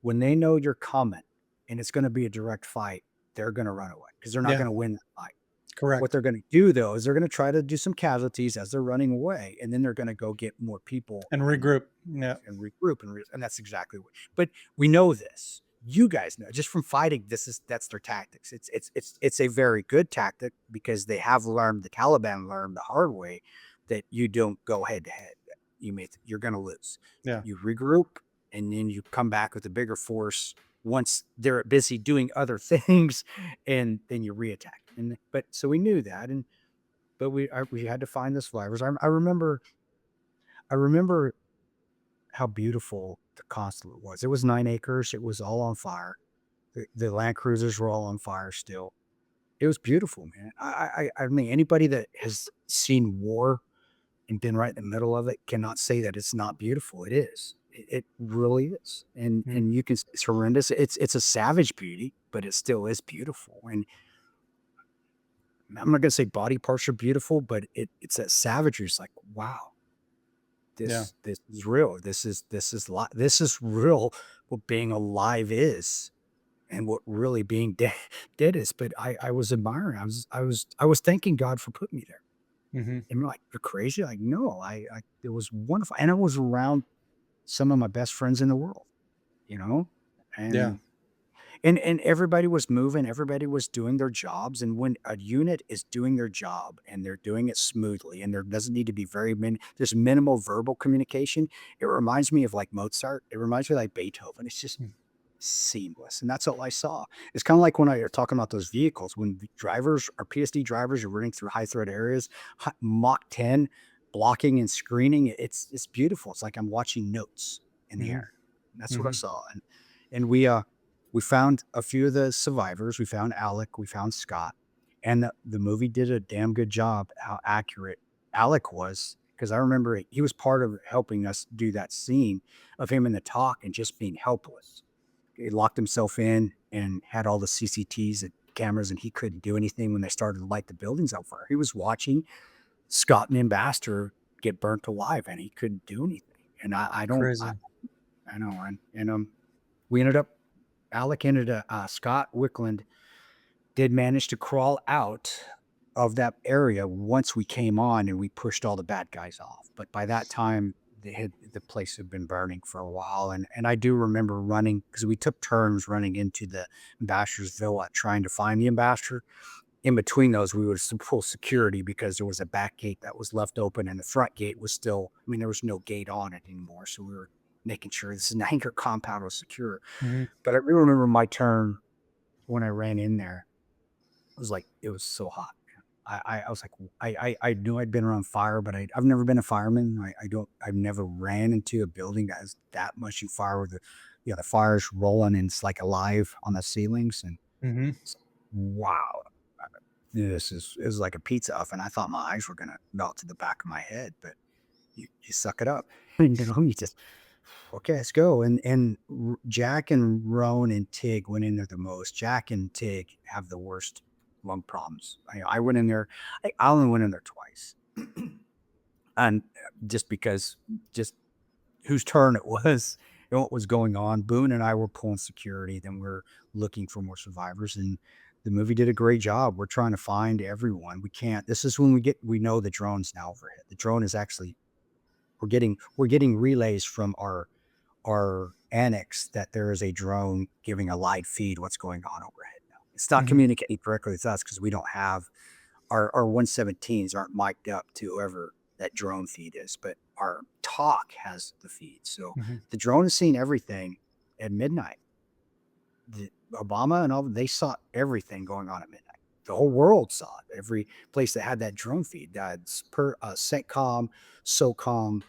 When they know you're coming and it's going to be a direct fight, they're going to run away because they're not Yeah. going to win that fight. What Correct. they're going to do, though, is they're going to try to do some casualties as they're running away, and then they're going to go get more people And regroup. Yeah. and regroup, and that's exactly what. But we know this. You guys know just from fighting. That's their tactics. It's a very good tactic, because they have learned, the Taliban learned the hard way, that you don't go head to head. You're going to lose. Yeah. You regroup, and then you come back with a bigger force once they're busy doing other things, and then you reattack. But so we knew that, but we had to find the survivors. I remember how beautiful the consulate was. It was 9 acres. It was all on fire. The Land Cruisers were all on fire still. It was beautiful, man. I mean, anybody that has seen war and been right in the middle of it cannot say that it's not beautiful. It is. It really is. And Mm. you can. It's horrendous. It's a savage beauty, but it still is beautiful. And I'm not gonna say body parts are beautiful, but it's that savagery. It's like, wow, Yeah. this is real. This is real. What being alive is, and what really being dead is. But I was admiring. I was thanking God for putting me there. Hmm. And you're like, you're crazy. Like, no, it was wonderful, and I was around some of my best friends in the world. You know, Yeah. and and everybody was moving, everybody was doing their jobs, and when a unit is doing their job and they're doing it smoothly, and there doesn't need to be there's minimal verbal communication, it reminds me of like Mozart. It reminds me of like Beethoven. It's just Mm. seamless, and that's all I saw. It's kind of like when I are talking about those vehicles, when the drivers or PSD drivers are running through high threat areas, Mach 10, blocking and screening. It's beautiful. It's like I'm watching notes in the Hmm. air. That's what I Hmm. saw, and we We found a few of the survivors. We found Alec. We found Scott. And the movie did a damn good job how accurate Alec was. Because I remember he was part of helping us do that scene of him in the talk and just being helpless. He locked himself in and had all the CCTs and cameras, and he couldn't do anything when they started to light the buildings on fire. He was watching Scott and the ambassador get burnt alive, and he couldn't do anything. And I don't, Crazy. I know. And we ended up, Alec ended up, Scott Wickland did manage to crawl out of that area once we came on and we pushed all the bad guys off. But by that time, the place had been burning for a while. And I do remember running, because we took turns running into the ambassador's villa trying to find the ambassador. In between those, we would pull security because there was a back gate that was left open and the front gate was still, I mean, there was no gate on it anymore. So we were making sure this anchor compound was secure. Mhm. But I really remember my turn when I ran in there. It was like, it was so hot. I was like, I knew I'd been around fire, but I've never been a fireman. I've never ran into a building that has that much fire with the fire's rolling and it's like alive on the ceilings. And Mhm. it's like, wow, this is like a pizza oven. I thought my eyes were going to melt to the back of my head, but you suck it up. You just, okay, let's go. And Jack and Roan and Tig went in there the most. Jack and Tig have the worst lung problems. I went in there. I only went in there twice, and just because, just whose turn it was and what was going on. Boone and I were pulling security. Then we're looking for more survivors, and the movie did a great job. We're trying to find everyone. We can't. This is when we know the drone's now overhead. The drone is actually, we're getting relays from our annex that there is a drone giving a live feed what's going on overhead now. It's not Mhm. communicating directly with us because we don't have our 117s aren't mic'd up to whoever that drone feed is, but our talk has the feed. So Mhm. the drone is seeing everything at midnight. Obama and all, they saw everything going on at midnight. The whole world saw it. Every place that had that drone feed, that's CENTCOM, SOCOM,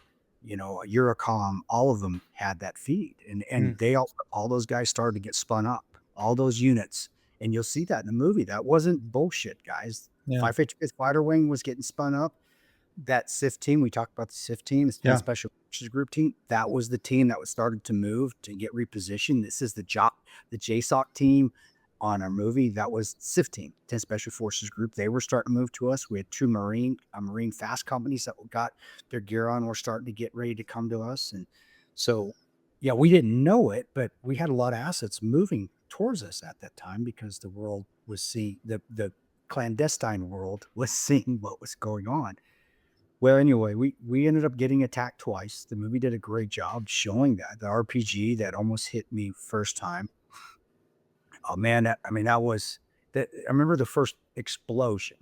Eurocom, all of them had that feed, and Mm. they all those guys started to get spun up, all those units, and you'll see that in the movie. That wasn't bullshit, guys. Yeah. 555th Fighter Wing was getting spun up. That SIF team, we talked about the SIF team, the 10 Yeah. Special Forces Group team. That was the team that was started to move to get repositioned. This is the JSOC team on our movie. That was SIF team, 10 Special Forces Group. They were starting to move to us. We had two Marine fast companies that got their gear on. Were starting to get ready to come to us. And so, yeah, we didn't know it, but we had a lot of assets moving towards us at that time because the world was seeing, the clandestine world was seeing what was going on. Well, anyway, we ended up getting attacked twice. The movie did a great job showing that. The RPG that almost hit me first time. Oh man, that was that. I remember the first explosion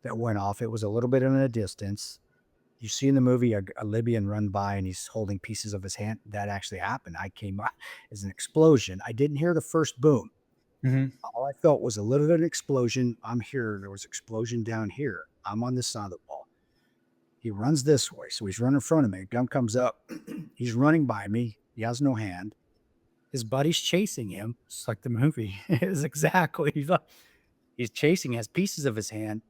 that went off. It was a little bit in a distance. You see in the movie a Libyan run by and he's holding pieces of his hand. That actually happened. I came up as an explosion. I didn't hear the first boom. Mhm. All I felt was a little bit of an explosion. I'm here. There was explosion down here. I'm on this side of the wall. He runs this way. So he's running in front of me. Gun comes up. He's running by me. He has no hand. His buddy's chasing him. It's like the movie is exactly. He's chasing, has pieces of his hand.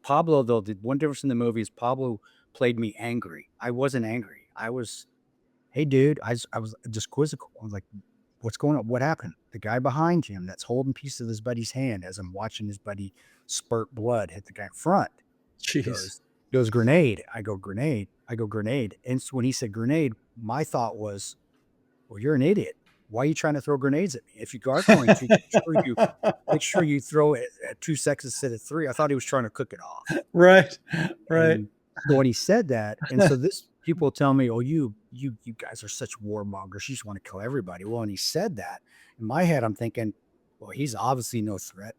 Pablo, though, the one difference in the movie is Pablo played me angry. I wasn't angry. I was, hey, dude, I was just quizzical. I was like, what's going on? What happened? The guy behind him that's holding pieces of his buddy's hand as I'm watching his buddy spurt blood hit the guy in front. Jeez. Goes grenade. I go grenade. I go grenade. And so when he said grenade, my thought was, well, you're an idiot. Why are you trying to throw grenades at me? If you are going to, make sure you throw it at 2 seconds instead of 3. I thought he was trying to cook it off. Right. Right. And so when he said that, and so this people tell me, oh, you guys are such warmongers. You just want to kill everybody. Well, and he said that. In my head, I'm thinking, well, he's obviously no threat.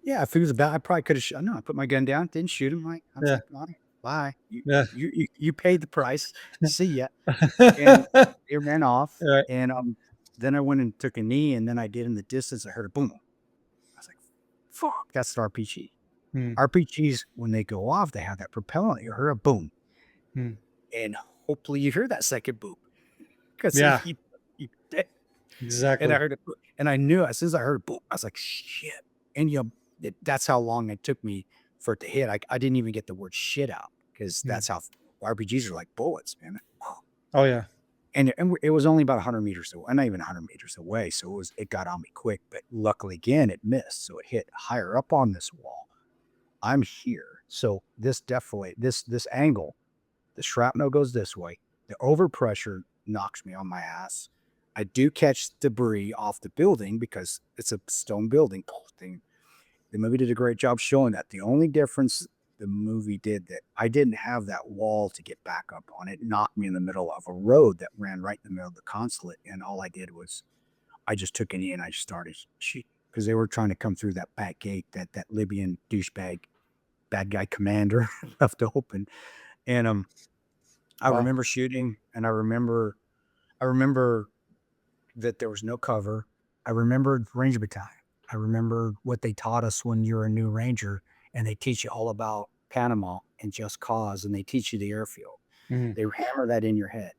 Yeah, if he was about, I probably could have shot. No, I put my gun down, didn't shoot him. I was Yeah. like, all right, bye. Yeah. You paid the price. See ya. And it ran off. Right. And then I went and took a knee, and then I did in the distance. I heard a boom. I was like, fuck, that's the RPG. Mm. RPGs, when they go off, they have that propellant. You hear a boom. Mm. And hopefully you hear that second boom. Because Yeah. you And Exactly. I heard it, and I knew as soon as I heard it, boom, I was like, shit. And that's how long it took me for it to hit. I didn't even get the word shit out because Mm. that's how RPGs are like bullets, man. Oh yeah. And it was only about 100 meters away, not even 100 meters away. So it got on me quick, but luckily again, it missed. So it hit higher up on this wall. I'm here. So this angle, the shrapnel goes this way. The overpressure knocks me on my ass. I do catch debris off the building because it's a stone building thing. The movie did a great job showing that. The only difference the movie did that I didn't have that wall to get back up on. It knocked me in the middle of a road that ran right in the middle of the consulate. And all I did was I just took it in. I just started shooting because they were trying to come through that back gate that Libyan douchebag, bad guy commander left open. And I Wow. remember shooting, and I remember that there was no cover. I remembered Ranger Battalion. I remember what they taught us when you're a new Ranger, and they teach you all about Panama and Just Cause, and they teach you the airfield. Mhm. They hammer that in your head.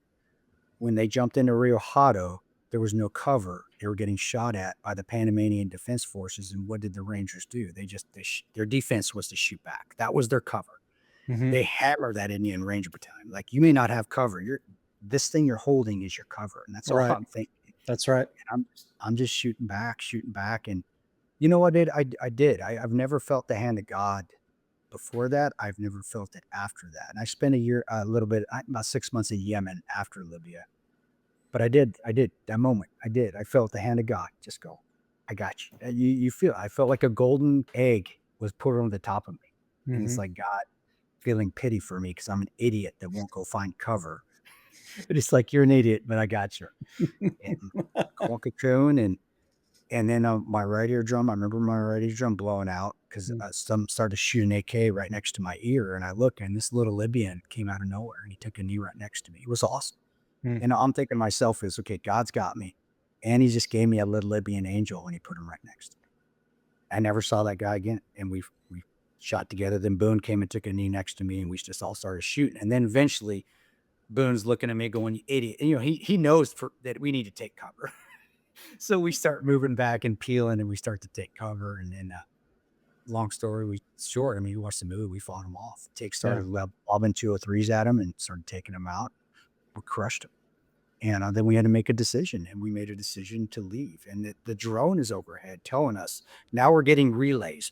When they jumped into Rio Hato, there was no cover. They were getting shot at by the Panamanian Defense Forces, and what did the Rangers do? Their defense was to shoot back. That was their cover. Mhm. They hammer that Indian Ranger Battalion. Like, you may not have cover. This thing you're holding is your cover, and that's all Right. I'm thinking. That's right. I'm just shooting back, and you know what? I did. I've never felt the hand of God before that. I've never felt it after that. And I spent a little bit, about 6 months in Yemen after Libya. But I did that moment. I did. I felt the hand of God. Just go. I got you. You feel. I felt like a golden egg was put on the top of me, and it's Mhm. like God feeling pity for me because I'm an idiot that won't go find cover. But it's like, you're an idiot, but I got you. And call cocoon, and then my right eardrum. I remember my right eardrum blowing out because Mm. some started shooting AK right next to my ear, and I look, and this little Libyan came out of nowhere, and he took a knee right next to me. It was awesome. Mm. And I'm thinking to myself is, okay, God's got me, and he just gave me a little Libyan angel, and he put him right next to me. I never saw that guy again, and we shot together. Then Boone came and took a knee next to me, and we just all started shooting. And then eventually, Boone's looking at me, going, "You idiot!" And, he knows that we need to take cover. So we start moving back and peeling, and we start to take cover. And then, long story short, I mean, you watched the movie, we fought them off. Take Yeah. started lobbing 203s at them and started taking them out. We crushed them. And then we had to make a decision, and we made a decision to leave. And the drone is overhead telling us now we're getting relays,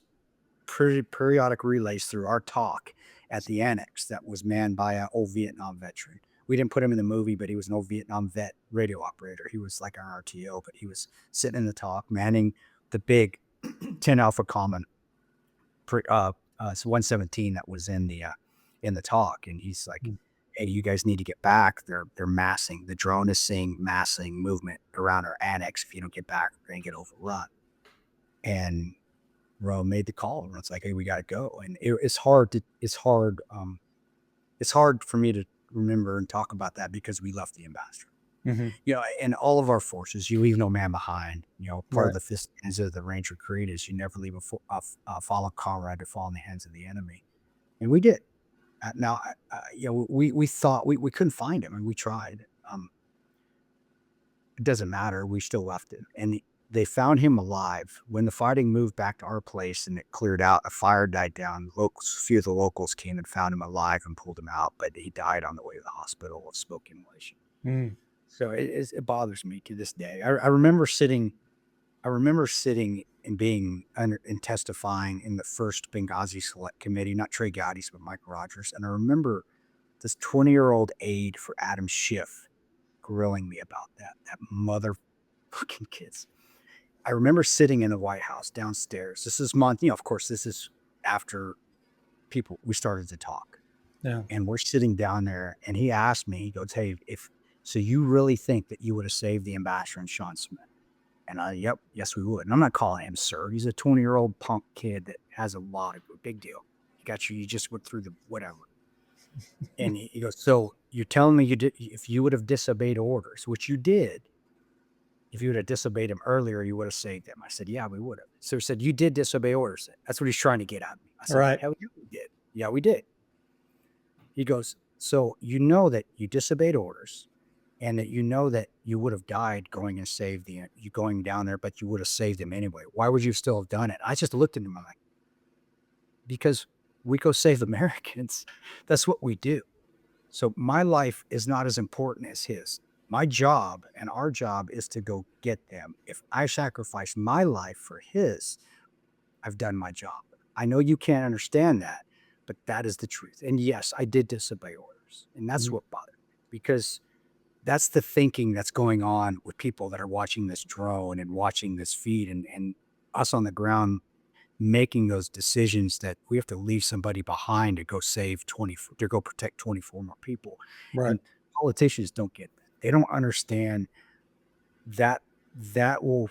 periodic relays through our talk at the annex that was manned by an old Vietnam veteran. We didn't put him in the movie, but he was an old Vietnam vet radio operator. He was like our RTO, but he was sitting in the talk, manning the big 10 Alpha Common, so 117 that was in the talk. And he's like, Mm. "Hey, you guys need to get back. They're massing. The drone is seeing massing movement around our annex. If you don't get back, we're gonna get overrun." And Ro made the call, and it's like, "Hey, we gotta go." And it's hard for me to remember and talk about that because we left the ambassador. Mhm. In all of our forces, you leave no man behind. Part of Right. the fifth stanza of the Ranger Creed is you never leave a fallen comrade to fall in the hands of the enemy. And we did. Now, we thought we couldn't find him, and we tried. It doesn't matter. We still left him, and they found him alive when the fighting moved back to our place and it cleared out. A fire died down. A few of the locals came and found him alive and pulled him out, but he died on the way to the hospital of smoke inhalation. Mm. So it bothers me to this day. I remember sitting. I remember sitting and being and testifying in the first Benghazi Select Committee, not Trey Gaudis, but Mike Rogers. And I remember this 20-year-old aide for Adam Schiff grilling me about that motherfucking kids. I remember sitting in the White House downstairs. This is of course, this is after we started to talk. Yeah. And we're sitting down there, and he asked me, he goes, "Hey, so you really think that you would have saved the ambassador and Sean Smith?" And yes, we would. And I'm not calling him sir. He's a 20-year-old punk kid that has a lot of big deal. You just went through the whatever. And he goes, "So you're telling me if you would have disobeyed orders, which you did, if you would have disobeyed him earlier, you would have saved him?" I said, "Yeah, we would have." So he said, "You did disobey orders." That's what he's trying to get at me. I said, Right. "Hell yeah, we did." "Yeah, we did." He goes, "So you know that you disobeyed orders. and that you know that you would have died going and saved you going down there, but you would have saved him anyway. Why would you still have done it? I just looked at him, I'm like, because we go save Americans. That's what we do. So my life is not as important as his. My job and our job is to go get them. If I sacrifice my life for his, I've done my job. I know you can't understand that, but that is the truth. And yes, I did disobey orders. And that's Mhm. what bothered me, because that's the thinking that's going on with people that are watching this drone and watching this feed, and us on the ground making those decisions that we have to leave somebody behind to go save 20, to go protect 24 more people. Right. And politicians don't get that. They don't understand that that will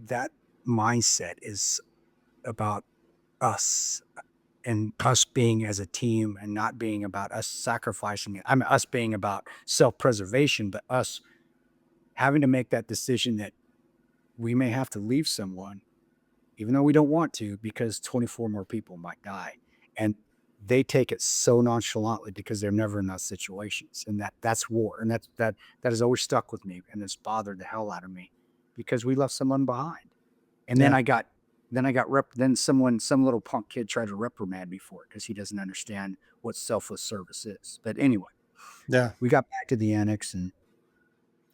that mindset is about us, and us being as a team, and not being about us sacrificing it. I mean, us being about self-preservation, but us having to make that decision that we may have to leave someone, even though we don't want to, because 24 more people might die. And they take it so nonchalantly because they're never in those situations. And that's war. And that has always stuck with me, and it's bothered the hell out of me, because we left someone behind. And Yeah. then some little punk kid tried to reprimand me for it because he doesn't understand what selfless service is. But anyway, Yeah. we got back to the annex, and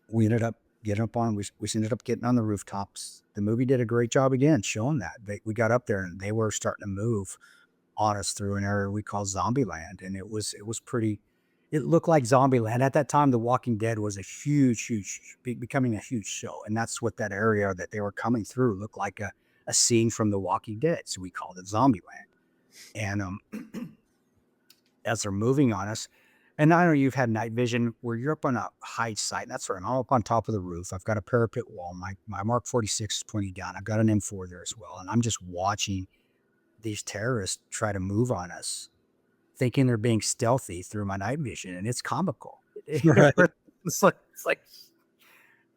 we ended up we ended up getting on the rooftops. The movie did a great job again showing that. We got up there and they were starting to move on us through an area we call Zombie Land. And it was pretty, it looked like Zombie Land. At that time, The Walking Dead was a becoming a huge show. And that's what that area that they were coming through looked like, a scene from The Walking Dead. So we called it Zombie Land. And as they're moving on us. And I know you've had night vision where you're up on a high site. That's right. I'm up on top of the roof. I've got a parapet wall. My Mark 46 is pointing down. I've got an M4 there as well. And I'm just watching these terrorists try to move on us, thinking they're being stealthy through my night vision. And it's comical. Right. It's like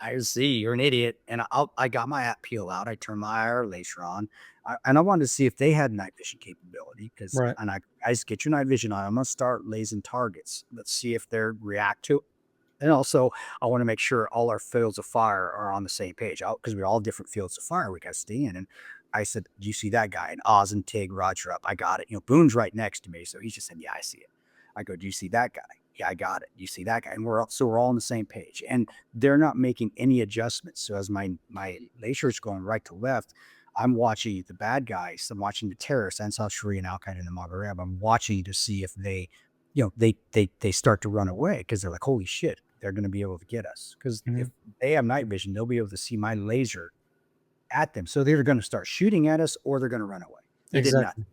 I see you're an idiot. And I got my app peel out. I turned my IR laser on. And I wanted to see if they had night vision capability, Right. and I guys, get your night vision on. I'm gonna start lasing targets. Let's see if they react to it. And also, I want to make sure all our fields of fire are on the same page, because we're all different fields of fire. We got to stay in. And I said, "Do you see that guy?" And Oz and Tig, Roger up. I got it. Boone's right next to me, so he's just saying, "Yeah, I see it." I go, "Do you see that guy?" "Yeah, I got it." "Do you see that guy?" And we're all on the same page. And they're not making any adjustments. So as my laser is going right to left, I'm watching the bad guys. I'm watching the terrorists, Ansar Shuri and Al Qaeda and the Maghreb. I'm watching to see if they, they start to run away, because they're like, holy shit, they're going to be able to get us. Because Mhm. if they have night vision, they'll be able to see my laser at them. So they're either going to start shooting at us or they're going to run away. They did Exactly. nothing.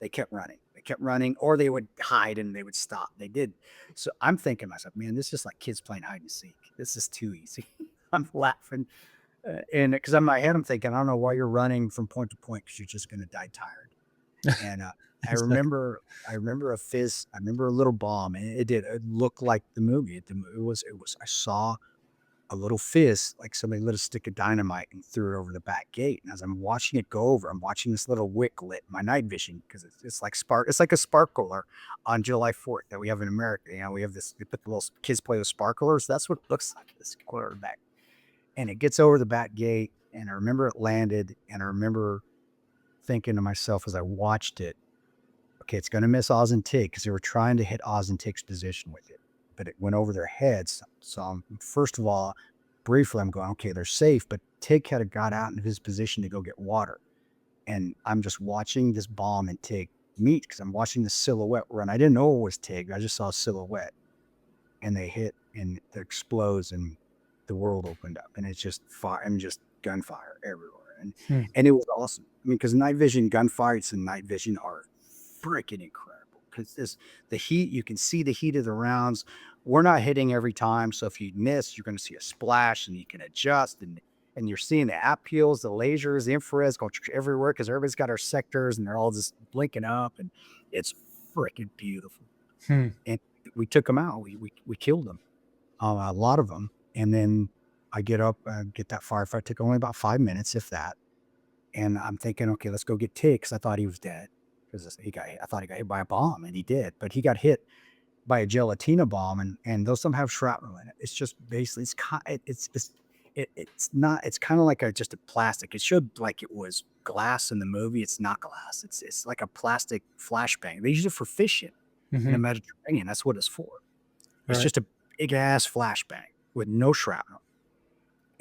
They kept running. They kept running, or they would hide and they would stop. They did. So I'm thinking to myself, man, this is like kids playing hide and seek. This is too easy. I'm laughing. And because in my head, I'm thinking, I don't know why you're running from point to point, because you're just going to die tired. And I Exactly. remember, I remember a fizz. I remember a little bomb, and it looked like the movie. I saw a little fizz, like somebody lit a stick of dynamite and threw it over the back gate. And as I'm watching it go over, I'm watching this little wick lit in my night vision, because it's like it's like a sparkler on July 4th that we have in America. We have this, we put the little kids play with sparklers. That's what it looks like, this quarterback. And it gets over the back gate, and I remember it landed, and I remember thinking to myself as I watched it, okay, it's going to miss Oz and Tig, because they were trying to hit Oz and Tig's position with it, but it went over their heads. So first of all, briefly, I'm going, okay, they're safe, but Tig had got out into his position to go get water. And I'm just watching this bomb and Tig meet, because I'm watching the silhouette run. I didn't know it was Tig. I just saw a silhouette, and they hit, and it explodes, and the world opened up, and it's just fire and just gunfire everywhere. And Hmm. and it was awesome. I mean, because night vision gunfights and night vision are freaking incredible, because the heat, you can see the heat of the rounds. We're not hitting every time, so if you miss, you're going to see a splash, and you can adjust, and you're seeing the app peels, the lasers, the infrareds going everywhere, because everybody's got our sectors and they're all just blinking up, and it's freaking beautiful. Hmm. And we took them out. We killed them, a lot of them. And then I get up, get that firefight. Took only about 5 minutes, if that. And I'm thinking, okay, let's go get Tig, because I thought he was dead, because I thought he got hit by a bomb, and he did, but he got hit. by a gelatina bomb, and those some have shrapnel in it. It's just basically it's not it's kind of like just a plastic. It should like it was glass in the movie. It's not glass. It's like a plastic flashbang. They use it for fishing in the Hmm. Mediterranean. That's what it's for. It's Right. just a big ass flashbang with no shrapnel.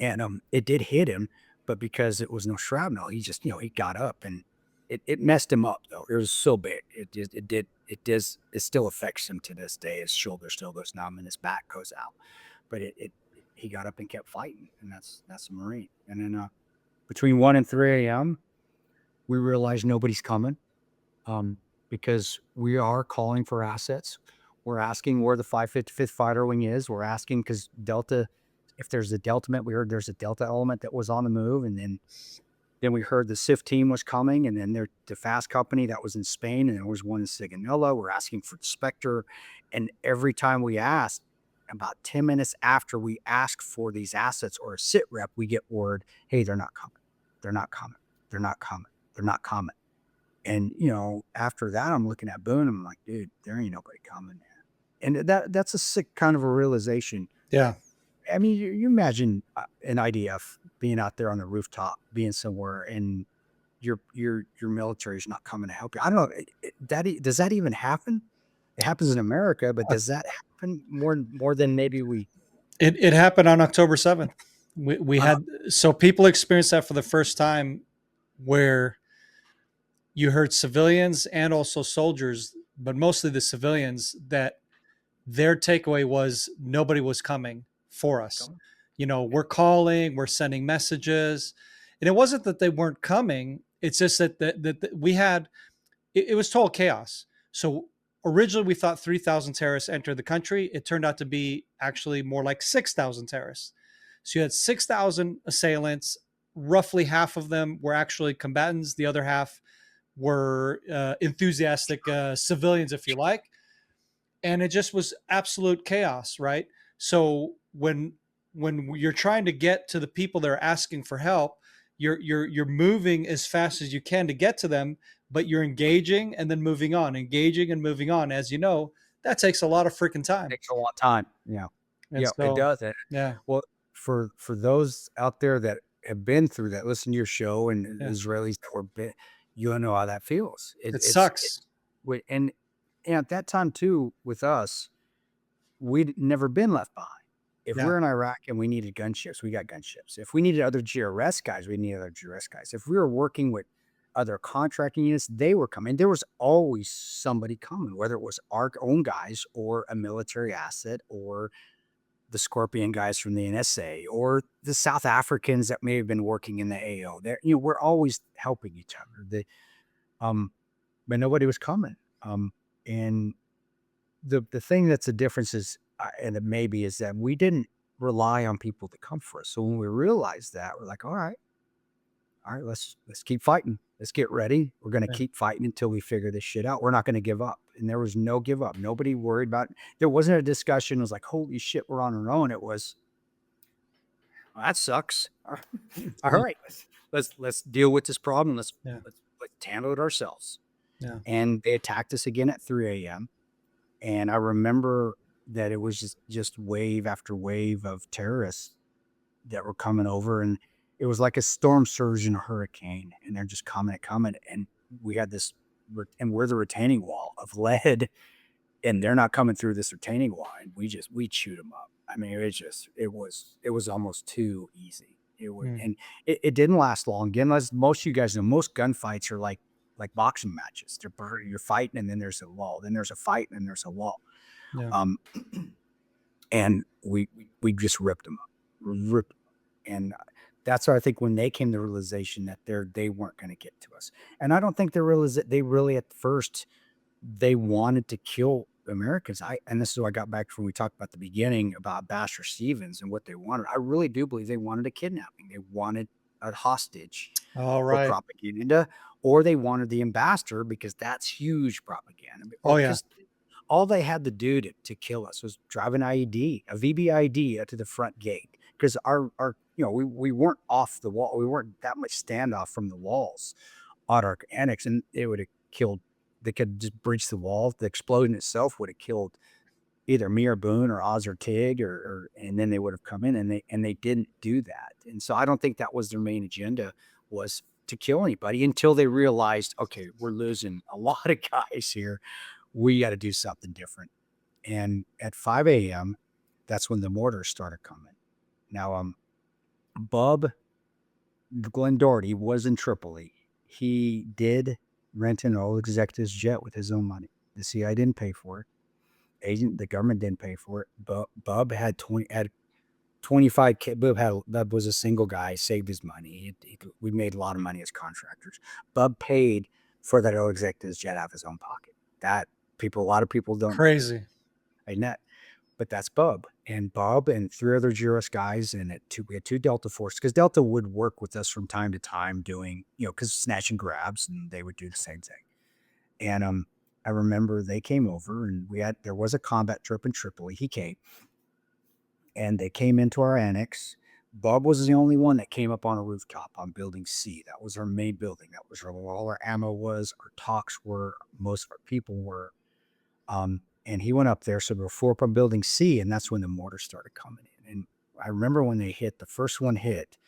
And it did hit him, but because it was no shrapnel, he just he got up, and it messed him up though. It was so big. It still affects him to this day. His shoulder still goes numb and his back goes out. But he got up and kept fighting, and that's a Marine. And then between 1 and 3 a.m., we realized nobody's coming, because we are calling for assets. We're asking where the 555th Fighter Wing is. We're asking because Delta, if there's a Delta, we heard there's a Delta element that was on the move, and then we heard the SIF team was coming, and then the FAST company that was in Spain, and there was one in Sigonella. We're asking for the Spectre, and every time we asked, about 10 minutes after we ask for these assets or a sit rep, we get word, hey, they're not coming. They're not coming. They're not coming. They're not coming. And, after that, I'm looking at Boone. I'm like, dude, there ain't nobody coming, man. And that's a sick kind of a realization. Yeah. I mean, you imagine an IDF being out there on the rooftop, being somewhere, and your military is not coming to help you. I don't know. Does that even happen? It happens in America, but does that happen more than maybe we? It happened on October 7th. We Uh, had, so people experienced that for the first time, where you heard civilians and also soldiers, but mostly the civilians, that their takeaway was nobody was coming for us. Coming. We're calling, we're sending messages. And it wasn't that they weren't coming. It's just that we had, it was total chaos. So originally we thought 3,000 terrorists entered the country. It turned out to be actually more like 6,000 terrorists. So you had 6,000 assailants. Roughly half of them were actually combatants. The other half were enthusiastic civilians, if you like. And it just was absolute chaos, right? So when you're trying to get to the people that are asking for help, you're moving as fast as you can to get to them, but you're engaging and then moving on, engaging and moving on. As you know, that takes a lot of freaking time. Takes a long time. Yeah, And yeah, it so, does. yeah, Well, for those out there that have been through that, listen to your show, and yeah, Israelis that were bit, you know how that feels. it sucks. And at that time too, with us, we'd never been left behind. If Yeah, we're in Iraq and we needed gunships, we got gunships. If we needed other GRS guys, we needed other GRS guys. If we were working with other contracting units, they were coming. There was always somebody coming, whether it was our own guys or a military asset or the Scorpion guys from the NSA or the South Africans that may have been working in the AO. There, we're always helping each other. Um, but nobody was coming. And the thing that's the difference is, and it maybe is that we didn't rely on people to come for us. So when we realized that, we're like, all right, let's keep fighting. Let's get ready. We're going to yeah. keep fighting until we figure this shit out. We're not going to give up. And there was no give up. Nobody worried about it. There wasn't a discussion. It was like, holy shit, we're on our own. It was, well, that sucks. All right, let's deal with this problem. Yeah, Let's handle it ourselves. yeah. And they attacked us again at 3 a.m. And I remember that it was just wave after wave of terrorists that were coming over, and it was like a storm surge in a hurricane, and they're just coming, and we had this, and we're the retaining wall of lead, and they're not coming through this retaining wall, and we chewed them up. I mean, it was almost too easy. It was, Mm, and it didn't last long. Again, as most of you guys know, most gunfights are like boxing matches. You're fighting, and then there's a lull, then there's a fight, and then there's a lull. yeah. Um, and we just ripped them up, ripped. And that's why I think when they came to the realization that they weren't going to get to us, and I don't think they realized that they really at first they wanted to kill Americans. And this is what I got back from when we talked about the beginning about Basher Stevens and what they wanted. I really do believe they wanted a kidnapping. They wanted a hostage All for right. propaganda, or they wanted the ambassador because that's huge propaganda. Oh Or yeah. because all they had to do to kill us was drive an IED, a VBID to the front gate. Because our we weren't off the wall. We weren't that much standoff from the walls on our annex, and it would have killed. They could just breach the wall. The explosion itself would have killed either me or Boone or Oz or Tig, and then they would have come in, and they didn't do that. And so I don't think that was their main agenda, was to kill anybody, until they realized, okay, we're losing a lot of guys here. We got to do something different. And at 5 a.m., that's when the mortars started coming. Now, Bub Glenn Doherty was in Tripoli. He did rent an old executive's jet with his own money. The CIA didn't pay for it. The government didn't pay for it. But Bub had 25K. Bub was a single guy, saved his money. We made a lot of money as contractors. Bub paid for that old executive's jet out of his own pocket. A lot of people don't. Crazy. But that's Bub. And Bob and 3 other GRS guys, and we had 2 Delta Force, because Delta would work with us from time to time doing, because snatch and grabs, and they would do the same thing. And I remember they came over, and there was a combat trip in Tripoli. He came, and they came into our annex. Bob was the only one that came up on a rooftop on Building C. That was our main building. That was where all our ammo was, our talks were, most of our people were. And he went up there. So before up on Building C, and that's when the mortars started coming in. And I remember when they hit, the first one hit,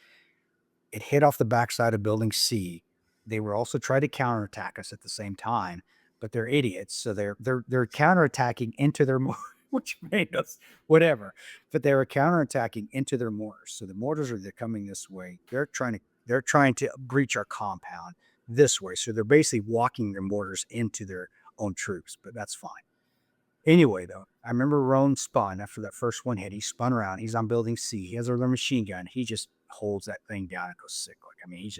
it hit off the backside of Building C. They were also trying to counterattack us at the same time, but they're idiots. So they're counterattacking into their mortars, which made us whatever. But they were counterattacking into their mortars. So the mortars they're coming this way. They're trying to breach our compound this way. So they're basically walking their mortars into their own troops, but that's fine. Anyway, though, I remember Roan spun after that first one hit. He spun around. He's on Building C. He has another machine gun. He just holds that thing down and goes sick. I mean,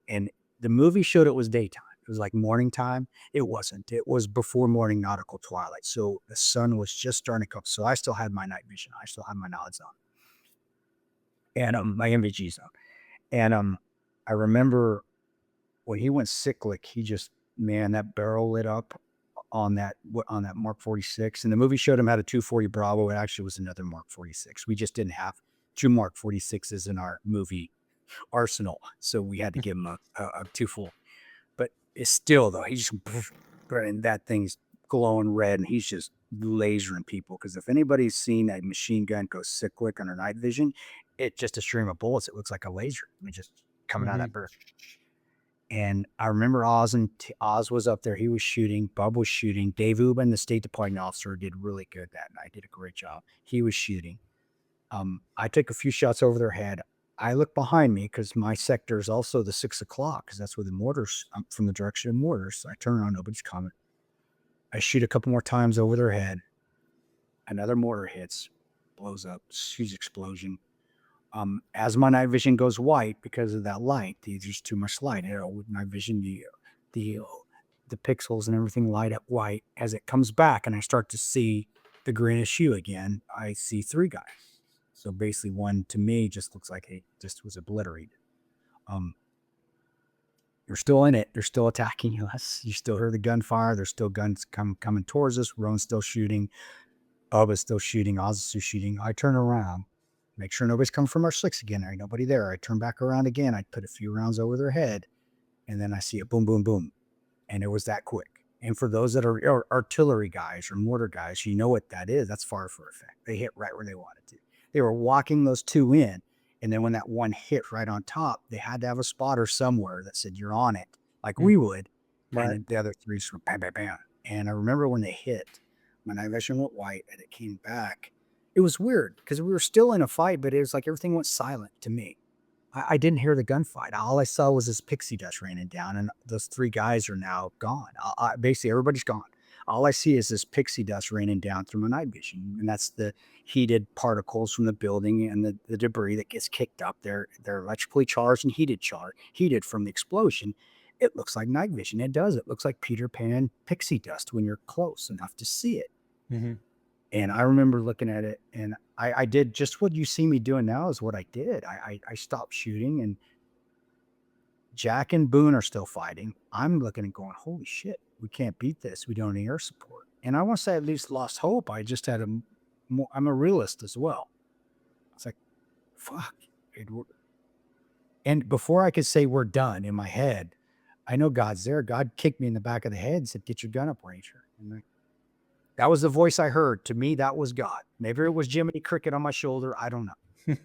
and the movie showed it was daytime. It was like morning time. It wasn't. It was before morning nautical twilight. So the sun was just starting to come. So I still had my night vision. I still had my nods on. And my MVGs on. And I remember when he went cyclic, that barrel lit up on that Mark 46, and the movie showed him had a 240 Bravo. It actually was another Mark 46. We just didn't have 2 Mark 46s in our movie arsenal, so we had to give him a 240. But it's still, though, he's just, and that thing's glowing red, and he's just lasering people. Because if anybody's seen a machine gun go cyclic under night vision, it's just a stream of bullets. It looks like a laser. I mean, just coming out of that burst. And I remember Oz was up there. He was shooting. Bub was shooting. Dave Ubben, the State Department officer, did really good that night. Did a great job. He was shooting. I took a few shots over their head. I look behind me because my sector is also the 6 o'clock, because that's where the mortars, from the direction of mortars. So I turn around, nobody's coming. I shoot a couple more times over their head. Another mortar hits, blows up, huge explosion. As my night vision goes white because of that light, there's too much light. With night vision, the pixels and everything light up white. As it comes back and I start to see the greenish hue again, I see 3 guys. So basically, one to me just looks like he just was obliterated. You're still in it. They're still attacking us. You still hear the gunfire. There's still guns coming towards us. Roan's still shooting. Bubba's still shooting. Oz is still shooting. I turn around. Make sure nobody's coming from our 6 again. There ain't nobody there. I turn back around again. I put a few rounds over their head, and then I see a boom, boom, boom. And it was that quick. And for those that are artillery guys or mortar guys, you know what that is. That's fire for effect. They hit right where they wanted to. They were walking those 2 in, and then when that one hit right on top, they had to have a spotter somewhere that said, "You're on it," like we would. Right. And then the other 3 were bam, bam, bam. And I remember when they hit, my night vision went white, and it came back. It was weird because we were still in a fight, but it was like everything went silent to me. I didn't hear the gunfight. All I saw was this pixie dust raining down, and those 3 guys are now gone. Basically, everybody's gone. All I see is this pixie dust raining down through my night vision, and that's the heated particles from the building and the debris that gets kicked up. They're electrically charged and heated from the explosion. It looks like night vision. It does. It looks like Peter Pan pixie dust when you're close enough to see it. Mm-hmm. And I remember looking at it, and I did just what you see me doing now is what I did. I stopped shooting, and Jack and Boone are still fighting. I'm looking and going, holy shit, we can't beat this. We don't need air support. And I want to say I at least lost hope. I just had I'm a realist as well. It's like, fuck. And before I could say we're done in my head, I know God's there. God kicked me in the back of the head and said, "Get your gun up, Ranger." And That was the voice I heard. To me, that was God. Maybe it was Jiminy Cricket on my shoulder. I don't know.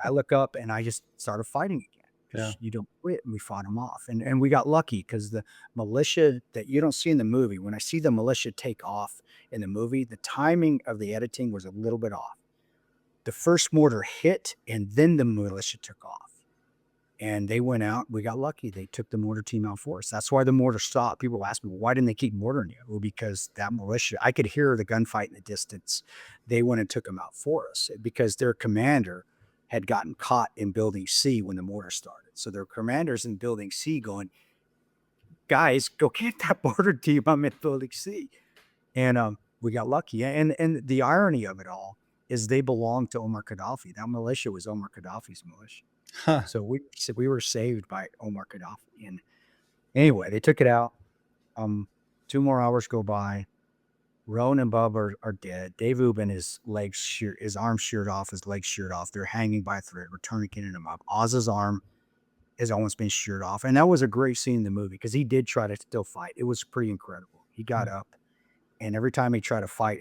I look up and I just started fighting again Yeah. because you don't quit. And we fought them off. And we got lucky because the militia that you don't see in the movie, when I see the militia take off in the movie, the timing of the editing was a little bit off. The first mortar hit and then the militia took off. And they went out. We got lucky. They took the mortar team out for us. That's why the mortar stopped. People ask me, well, why didn't they keep mortaring you? Well, because that militia, I could hear the gunfight in the distance. They went and took them out for us because their commander had gotten caught in Building C when the mortar started. So their commanders in Building C going, guys, go get that mortar team. I'm in Building C. And we got lucky. And the irony of it all is they belonged to Omar Gaddafi. That militia was Omar Gaddafi's militia. Huh. So we were saved by Omar Gaddafi. And anyway, they took it out. 2 more hours go by. Roan and Bub are dead. Dave Ubin, his arms sheared off, his legs sheared off. They're hanging by a thread. We're tourniqueting him up. Oz's arm has almost been sheared off. And that was a great scene in the movie because he did try to still fight. It was pretty incredible. He got up, and every time he tried to fight,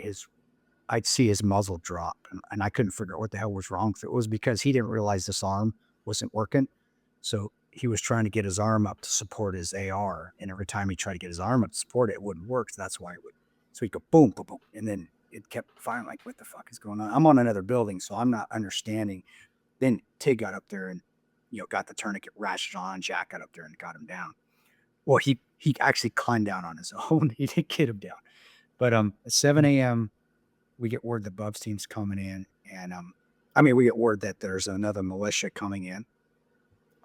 I'd see his muzzle drop. And I couldn't figure out what the hell was wrong. It was because he didn't realize this arm wasn't working. So he was trying to get his arm up to support his AR. And every time he tried to get his arm up to support it, it wouldn't work. So that's why it would. So he'd go boom, boom, boom. And then it kept firing like, what the fuck is going on? I'm on another building, so I'm not understanding. Then Tig got up there and, got the tourniquet ratchet on. Jack got up there and got him down. Well, he actually climbed down on his own. He didn't get him down. But at 7 a.m., we get word that Bub's team's coming in. And we get word that there's another militia coming in.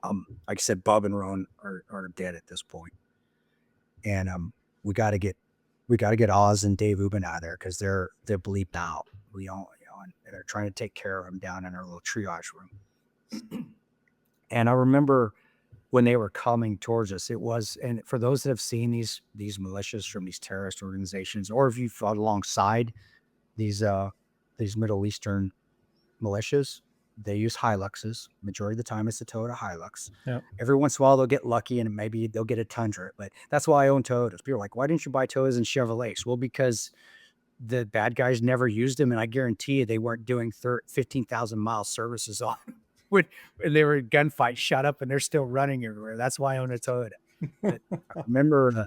Like I said, Bub and Roan are dead at this point. And we got to get Oz and Dave Ubin out of there because they're bleeped out. We all, and they're trying to take care of them down in our little triage room. And I remember when they were coming towards us, and for those that have seen these militias from these terrorist organizations, or if you fought alongside these Middle Eastern militias, they use Hiluxes. Majority of the time, it's a Toyota Hilux. Yep. Every once in a while, they'll get lucky and maybe they'll get a Tundra. But that's why I own Toyotas. People are like, why didn't you buy Toyotas and Chevrolets? Well, because the bad guys never used them, and I guarantee you they weren't doing 15,000 mile services on them. When they were in gunfight, shot up, and they're still running everywhere. That's why I own a Toyota. But I remember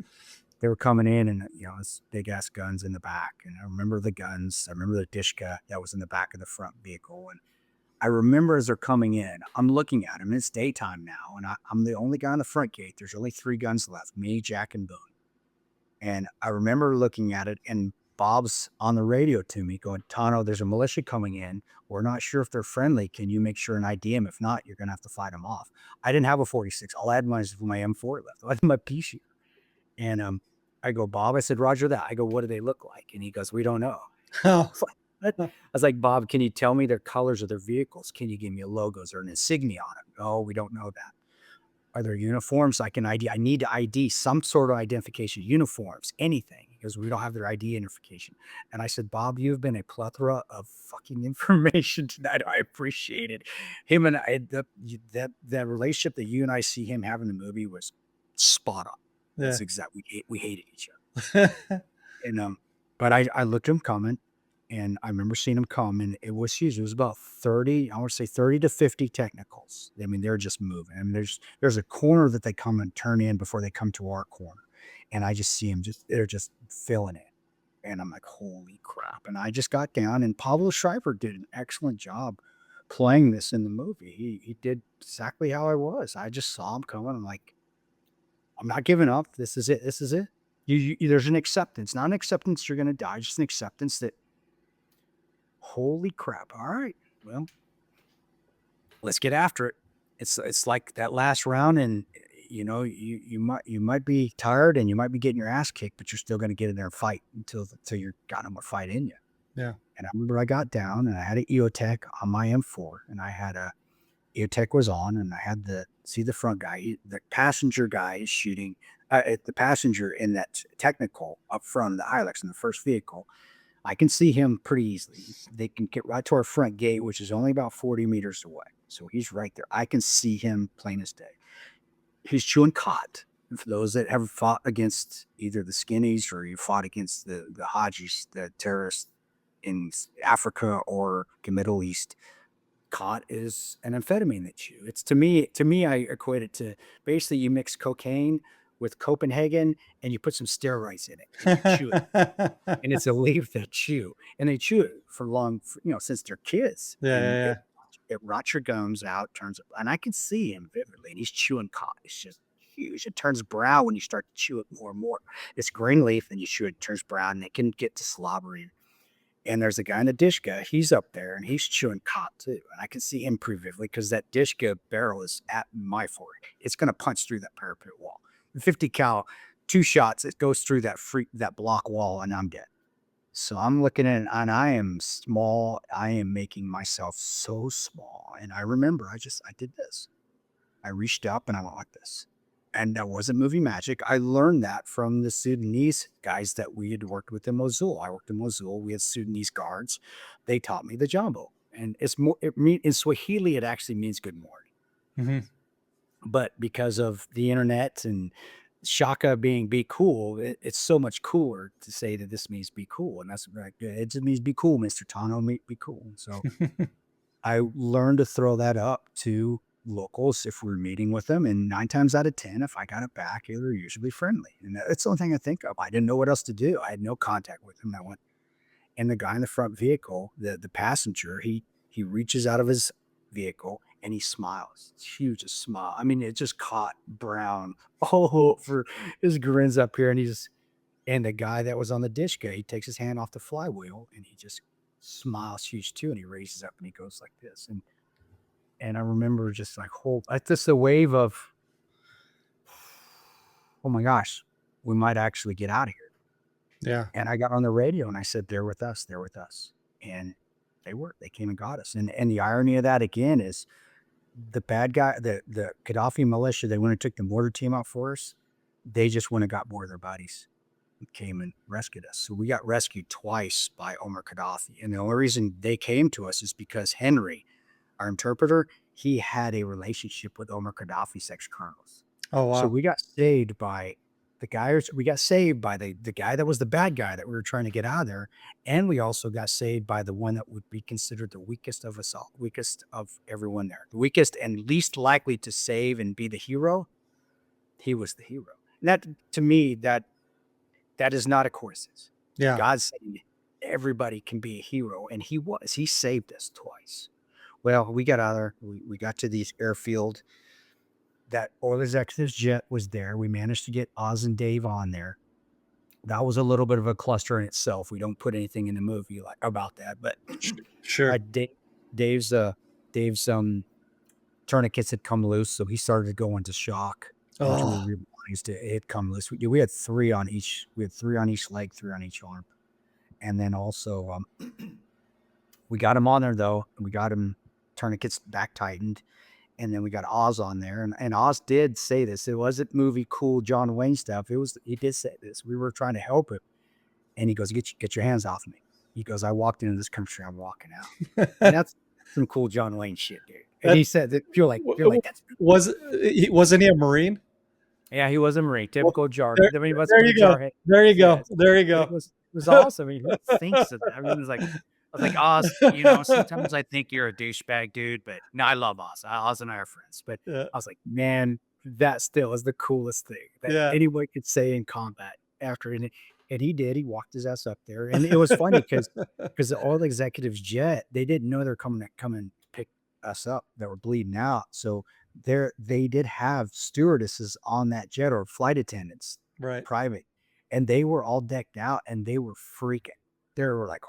they were coming in, and it's big ass guns in the back. And I remember the guns. I remember the Dishka that was in the back of the front vehicle. And I remember as they're coming in, I'm looking at them. And it's daytime now, and I'm the only guy on the front gate. There's only 3 guns left: me, Jack, and Boone. And I remember looking at it, and Bob's on the radio to me going, Tanto, there's a militia coming in. We're not sure if they're friendly. Can you make sure and ID them? If not, you're going to have to fight them off. I didn't have a 46. All I had was my M4 left. I had my pea shooter. And I go, Bob, I said, Roger that. I go, what do they look like? And he goes, we don't know. I was like, Bob, can you tell me their colors of their vehicles? Can you give me logos or an insignia on them? No, we don't know that. Are there uniforms I can ID? I need to ID some sort of identification, uniforms, anything, because we don't have their ID identification. And I said, Bob, you've been a plethora of fucking information tonight. I appreciate it. Him and I, that relationship that you and I see him have in the movie was spot on. Yeah. That's exactly, we hated each other. And but I looked at him coming, and I remember seeing him come, and it was huge. It was about 30, I want to say 30 to 50 technicals. I mean, they're just moving. I mean, there's a corner that they come and turn in before they come to our corner. And I just see them they're just filling it. And I'm like, holy crap. And I just got down, and Pablo Schreiber did an excellent job playing this in the movie. He did exactly how I was. I just saw him coming. I'm like, I'm not giving up. This is it. This is it. There's an acceptance, not an acceptance you're going to die, just an acceptance that, holy crap. All right, well, let's get after it. It's like that last round, and you might be tired and you might be getting your ass kicked, but you're still going to get in there and fight until you're got no more fight in you. Yeah. And I remember I got down, and I had an EOTech on my M4, and I had EOTech was on, and I had the front guy, the passenger guy is shooting the passenger in that technical up front of the Hilux in the first vehicle. I can see him pretty easily. They can get right to our front gate, which is only about 40 meters away. So he's right there. I can see him plain as day. He's chewing cot. for those that have fought against either the skinnies or you fought against the Hajis, the terrorists in Africa or the Middle East, cot is an amphetamine that you. It's to me, I equate it to basically you mix cocaine with Copenhagen and you put some steroids in it and you chew it. And it's a leaf that chew, and they chew it for long, since they're kids, Yeah, and yeah, it rots your gums out, turns it, and I can see him vividly, and he's chewing cotton. It's just huge. It turns brown when you start to chew it more and more. It's green leaf, and you chew it, it turns brown, and it can get to slobbery. And there's a guy in the Dishka. He's up there, and he's chewing cotton too, and I can see him pretty vividly because that Dishka barrel is at my forehead. It's going to punch through that parapet wall. 50 cal, 2 shots. It goes through that block wall, and I'm dead. So I'm looking at it, and I am small. I am making myself so small. And I remember I did this. I reached up and I went like this. And that wasn't movie magic. I learned that from the Sudanese guys that we had worked with in Mosul. I worked in Mosul. We had Sudanese guards. They taught me the jumbo. And in Swahili, it actually means good morning. Mhm. But because of the internet and Shaka being be cool, it's so much cooler to say that this means be cool. And that's like, it just means be cool, Mr. Tanto, be cool. So I learned to throw that up to locals if we're meeting with them. And 9 times out of 10, if I got it back, they were usually friendly. And that's the only thing I think of. I didn't know what else to do. I had no contact with them. I went, and the guy in the front vehicle, the passenger, he reaches out of his vehicle and he smiles. It's huge, a smile. I mean, it just caught brown all over his grins up here. And the guy that was on the Dishka, he takes his hand off the flywheel and he just smiles huge too. And he raises up and he goes like this. And I remember just like, just a wave of, oh my gosh, we might actually get out of here. Yeah. And I got on the radio and I said, they're with us. They're with us. And they came and got us. And the irony of that again is the bad guy, the Gaddafi militia, they went and took the mortar team out for us. They just went and got more of their buddies and came and rescued us. So we got rescued twice by Omar Gaddafi. And the only reason they came to us is because Henry, our interpreter, he had a relationship with Omar Gaddafi's ex-colonels. Oh, wow. So we got saved by the guys. We got saved by the guy that was the bad guy that we were trying to get out of there. And we also got saved by the one that would be considered the weakest of us all, weakest of everyone there, the weakest and least likely to save and be the hero. He was the hero. And that, to me, that is not a coincidence. Yeah. God's saying everybody can be a hero. And he saved us twice. Well, we got out of there. We got to this airfield. That Oilers Exodus jet was there. We managed to get Oz and Dave on there. That was a little bit of a cluster in itself. We don't put anything in the movie about that, but Sure. Dave's tourniquets had come loose, so he started to go into shock. Once we realized it had come loose. We had 3 on each. We had 3 on each leg, 3 on each arm, and then also we got him on there though. We got him tourniquets back tightened. And then we got Oz on there. And Oz did say this. It wasn't movie cool John Wayne stuff. He did say this. We were trying to help him. And he goes, get your hands off me. He goes, I walked into this country, I'm walking out. And that's some cool John Wayne shit, dude. And he said that you're like that's wasn't he a Marine? Yeah, he was a Marine. Typical jargon. There you go. There you go. There you go. It was awesome. I mean, who thinks of that? I mean, it was like, I was like, Oz, sometimes I think you're a douchebag, dude, but no, I love Oz. Oz and I are friends. But I was like, man, that still is the coolest thing that anyone could say in combat after. And he did. He walked his ass up there. And it was funny because the oil executives jet, they didn't know they're coming to pick us up that were bleeding out. So they did have stewardesses on that jet or flight attendants, right? Private. And they were all decked out and they were freaking. They were like,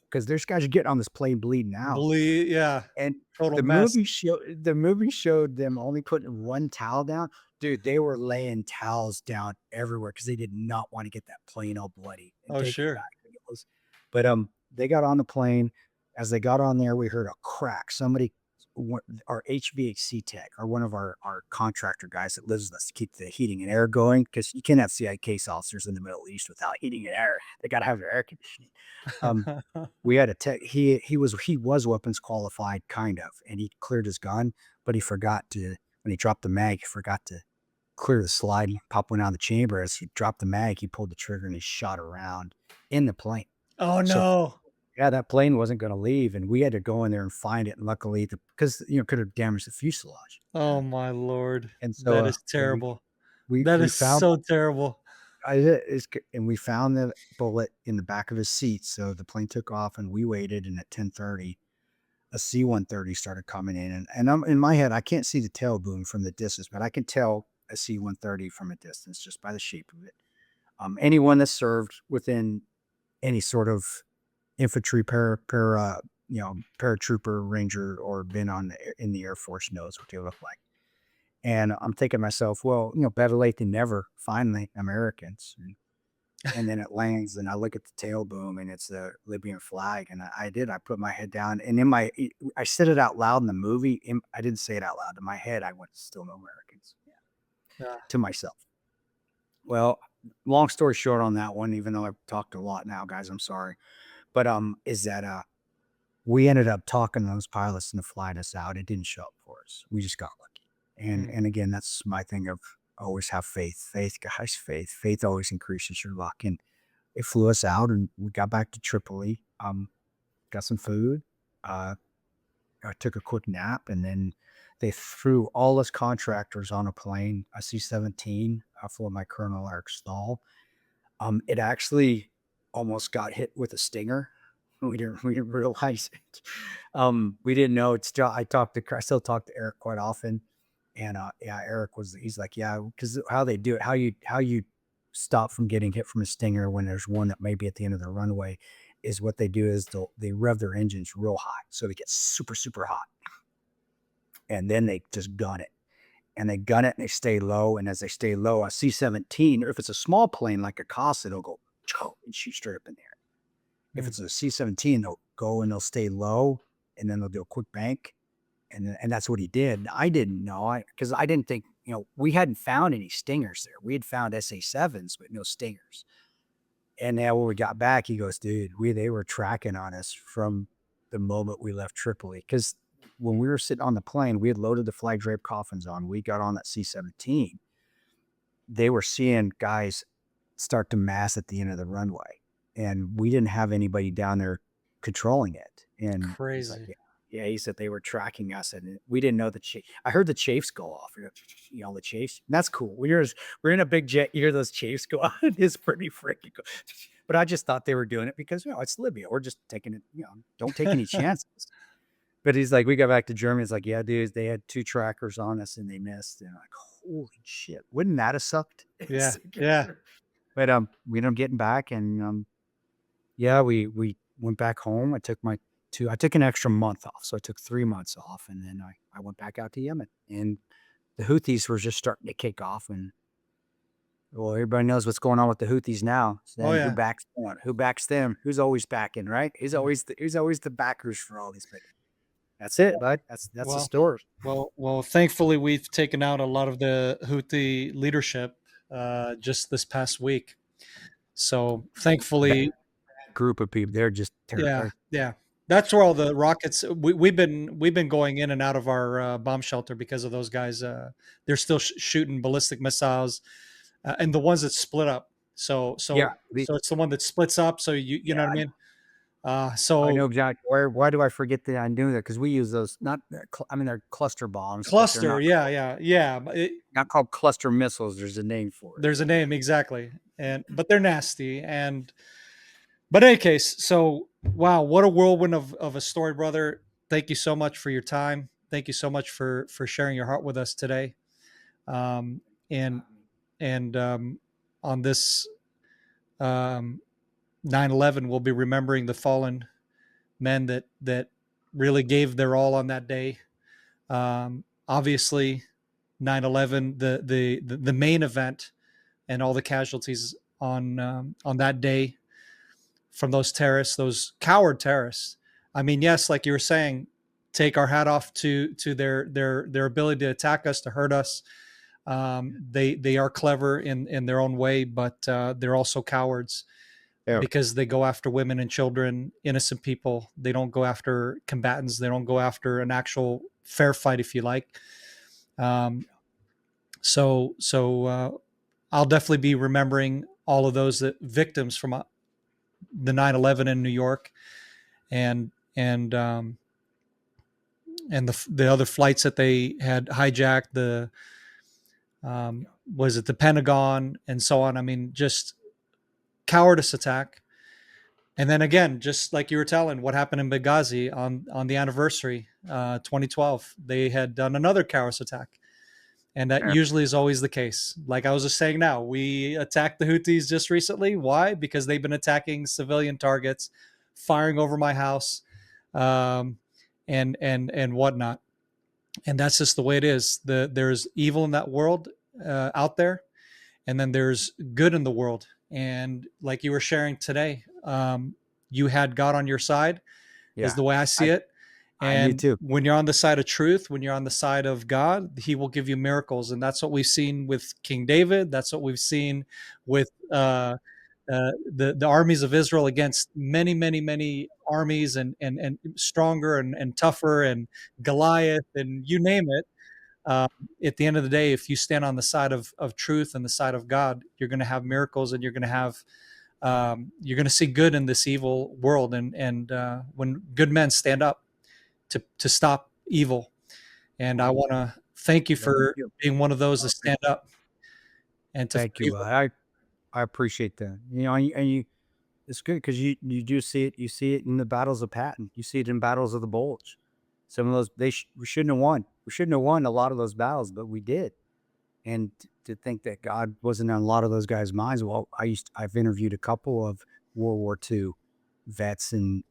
because there's guys getting on this plane bleeding out. Yeah. And total the mess. movie showed them only putting 1 towel down. Dude, they were laying towels down everywhere because they did not want to get that plane all bloody. Oh, sure. But they got on the plane. As they got on there, we heard a crack. Our HVAC tech, or one of our contractor guys that lives with us to keep the heating and air going, because you can't have CIK officers in the Middle East without heating and air. They got to have their air conditioning. We had a tech. He was weapons qualified, kind of, and he cleared his gun, but he forgot to, when he dropped the mag, he forgot to clear the slide. Pop went out of the chamber. As he dropped the mag, he pulled the trigger and he shot around in the plane. Oh So no. yeah, that plane wasn't going to leave, and we had to go in there and find it. And luckily, because could have damaged the fuselage. Oh my Lord. And so That is so we terrible. we That we is found so terrible. and we found the bullet in the back of his seat. So the plane took off, and we waited. And at 10:30, a C-130 started coming in, and I'm in my head. I can't see the tail boom from the distance, but I can tell a C-130 from a distance just by the shape of it. Anyone that served within any sort of infantry paratrooper, ranger, or been in the Air Force knows what they look like. And I'm thinking to myself, well, better late than never. Finally, Americans. And then it lands, and I look at the tail boom, and it's the Libyan flag. And I put my head down, and I said it out loud in the movie. I didn't say it out loud. In my head, I went, still no Americans. Yeah. To myself. Well, long story short on that one, even though I've talked a lot now, guys, I'm sorry. But is that we ended up talking to those pilots to fly us out. It didn't show up for us. We just got lucky. And again, that's my thing of always have faith. Faith, guys, faith. Faith always increases your luck. And it flew us out, and we got back to Tripoli. Got some food. I took a quick nap, and then they threw all us contractors on a plane, a C-17, full of my Colonel Eric Stahl. It actually almost got hit with a stinger. We didn't realize it. We didn't know. I still talk to Eric quite often. And yeah, he's like, yeah, because how they do it, how you stop from getting hit from a stinger when there's one that may be at the end of the runway, is what they do is they rev their engines real high. So they get super, super hot. And then they just gun it. And they gun it and they stay low. And as they stay low, a C-17, or if it's a small plane like a Casa, it'll go and shoot straight up in the air. If it's a C-17, they'll go and they'll stay low, and then they'll do a quick bank. And that's what he did. I didn't know, because I didn't think, we hadn't found any stingers there. We had found SA-7s, but no stingers. And now when we got back, he goes, dude, they were tracking on us from the moment we left Tripoli. Because when we were sitting on the plane, we had loaded the flag draped coffins on. We got on that C-17. They were seeing guys start to mass at the end of the runway. And we didn't have anybody down there controlling it. And Crazy. He's like, yeah, he said they were tracking us, and we didn't know the chafe. I heard the chafes go off. The chafes. And that's cool. We're in a big jet. You hear those chafes go off. It's pretty freaking cool. But I just thought they were doing it because it's Libya. We're just taking it. Don't take any chances. But he's like, we got back to Germany. It's like, yeah, dude, they had 2 trackers on us and they missed. And I'm like, holy shit, wouldn't that have sucked? Yeah, yeah. But we ended up getting back, and yeah, we went back home. I took an extra month off, so I took 3 months off, and then I went back out to Yemen. And the Houthis were just starting to kick off, and well, everybody knows what's going on with the Houthis now. So Oh, yeah. Who backs them? Who backs them? Who's always backing, right? Who's always the backers for all these. But that's it, bud. That's the story. Well, thankfully we've taken out a lot of the Houthi leadership just this past week. So thankfully, Group of people, they're just terrified. Yeah. That's where all the rockets. We've been going in and out of our bomb shelter because of those guys. They're still shooting ballistic missiles, and the ones that split up. So it's the one that splits up. So you know what I mean. So I know exactly why do I forget that I knew that? Because we use those. They're cluster bombs. Cluster, yeah. Not called cluster missiles. There's a name for it. There's a name, exactly, but they're nasty. But in any case, so wow, what a whirlwind of a story, brother. Thank you so much for your time. Thank you so much for sharing your heart with us today. And on this 9/11, we'll be remembering the fallen men that really gave their all on that day. Obviously, 9/11, the main event, and all the casualties on that day from those terrorists, those coward terrorists. I mean, yes, like you were saying, take our hat off to their ability to attack us, to hurt us. They are clever in their own way, but they're also cowards. Yeah. Because they go after women and children, innocent people. They don't go after combatants. They don't go after an actual fair fight, if you like. So I'll definitely be remembering all of those victims from the 9/11 in New York, and and um, and the other flights that they had hijacked, the was it the Pentagon and so on. I mean, just cowardice attack. And then again, just like you were telling, what happened in Benghazi on the anniversary, 2012, they had done another cowardice attack, and that Yeah. usually is always the case. Like I was just saying, now we attacked the Houthis just recently. Why? Because they've been attacking civilian targets, firing over my house, um, and whatnot. And that's just the way it is. There's evil in that world out there, and then there's good in the world. And like you were sharing today, you had God on your side, is Yeah. the way I see it. I do And too. when you're on the side of truth, when you're on the side of God, He will give you miracles. And that's what we've seen with King David. That's what we've seen with the armies of Israel against many armies, and stronger and tougher, and Goliath, and you name it. um, at the end of the day, if you stand on the side of truth and the side of God, you're going to have miracles, and you're going to see good in this evil world. And when good men stand up to stop evil, and I want to thank you Thank for you. being one of those I to appreciate, stand up and to fight thank you. evil. I appreciate that. It's good because you do see it. You see it in the battles of Patton. You see it in battles of the Bulge. Some of those we shouldn't have won. We shouldn't have won a lot of those battles, but we did. And to think that God wasn't on a lot of those guys' minds. Well, I've interviewed a couple of World War II vets and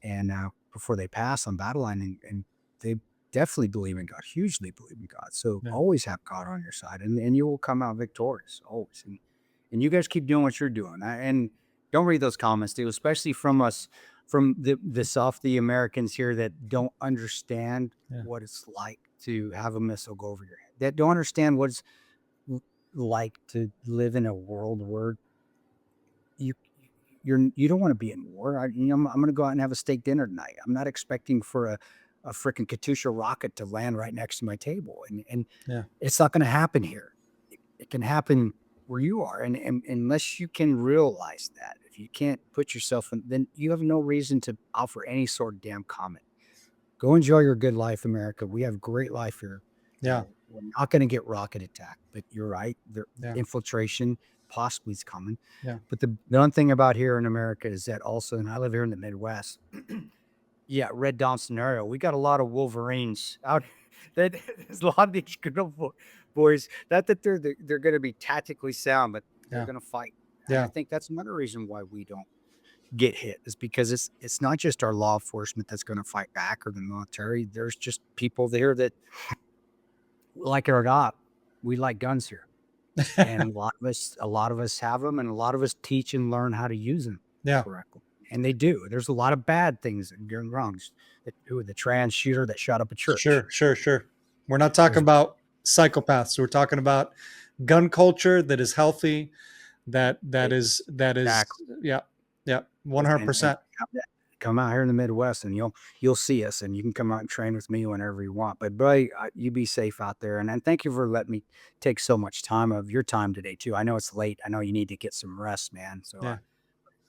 before they passed on Battleline, and they definitely believe in God, hugely believe in God. So Yeah. always have God on your side, and you will come out victorious always. And you guys keep doing what you're doing. And don't read those comments, dude, especially from us, from the softy Americans here that don't understand Yeah. what it's like to have a missile go over your head, that don't understand what it's like to live in a world where you you don't want to be in war. I'm going to go out and have a steak dinner tonight. I'm not expecting for a freaking Katusha rocket to land right next to my table, and Yeah. it's not going to happen here. It can happen where you are, and unless you can realize that, if you can't put yourself in, then you have no reason to offer any sort of damn comment. Go enjoy your good life, America. We have a great life here. Yeah. We're not going to get rocket attacked, but you're right. The Yeah. infiltration possibly is coming. Yeah. But the one thing about here in America is that also, and I live here in the Midwest. Yeah, Red Dawn scenario. We got a lot of Wolverines out. There's a lot of these good boys. Not that they're going to be tactically sound, but they're Yeah. going to fight. And Yeah. I think that's another reason why we don't get hit, is because it's not just our law enforcement that's going to fight back, or the military. There's just people there that, like it or not, we like guns here, and a lot of us have them, and a lot of us teach and learn how to use them Yeah. correctly. And they do. There's a lot of bad things that are going wrong. The trans shooter that shot up a church. Sure. We're not talking There's about psychopaths. We're talking about gun culture that is healthy. That is exactly. yeah, And 100%. come out here in the Midwest, and you'll see us, and you can come out and train with me whenever you want. But boy, you be safe out there, and thank you for letting me take so much time of your time today too. I know it's late. I know you need to get some rest, man. So, Yeah.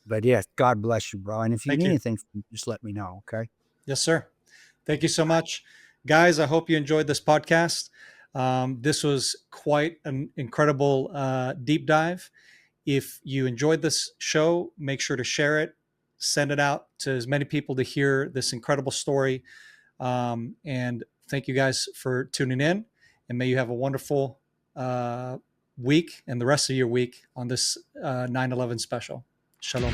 but yeah, God bless you, bro. And if you Thank need you. anything, just let me know. Okay. Yes, sir. Thank you so much, guys. I hope you enjoyed this podcast. This was quite an incredible deep dive. If you enjoyed this show, make sure to share it, send it out to as many people to hear this incredible story. And thank you guys for tuning in. And may you have a wonderful week and the rest of your week on this 9/11 special. Shalom.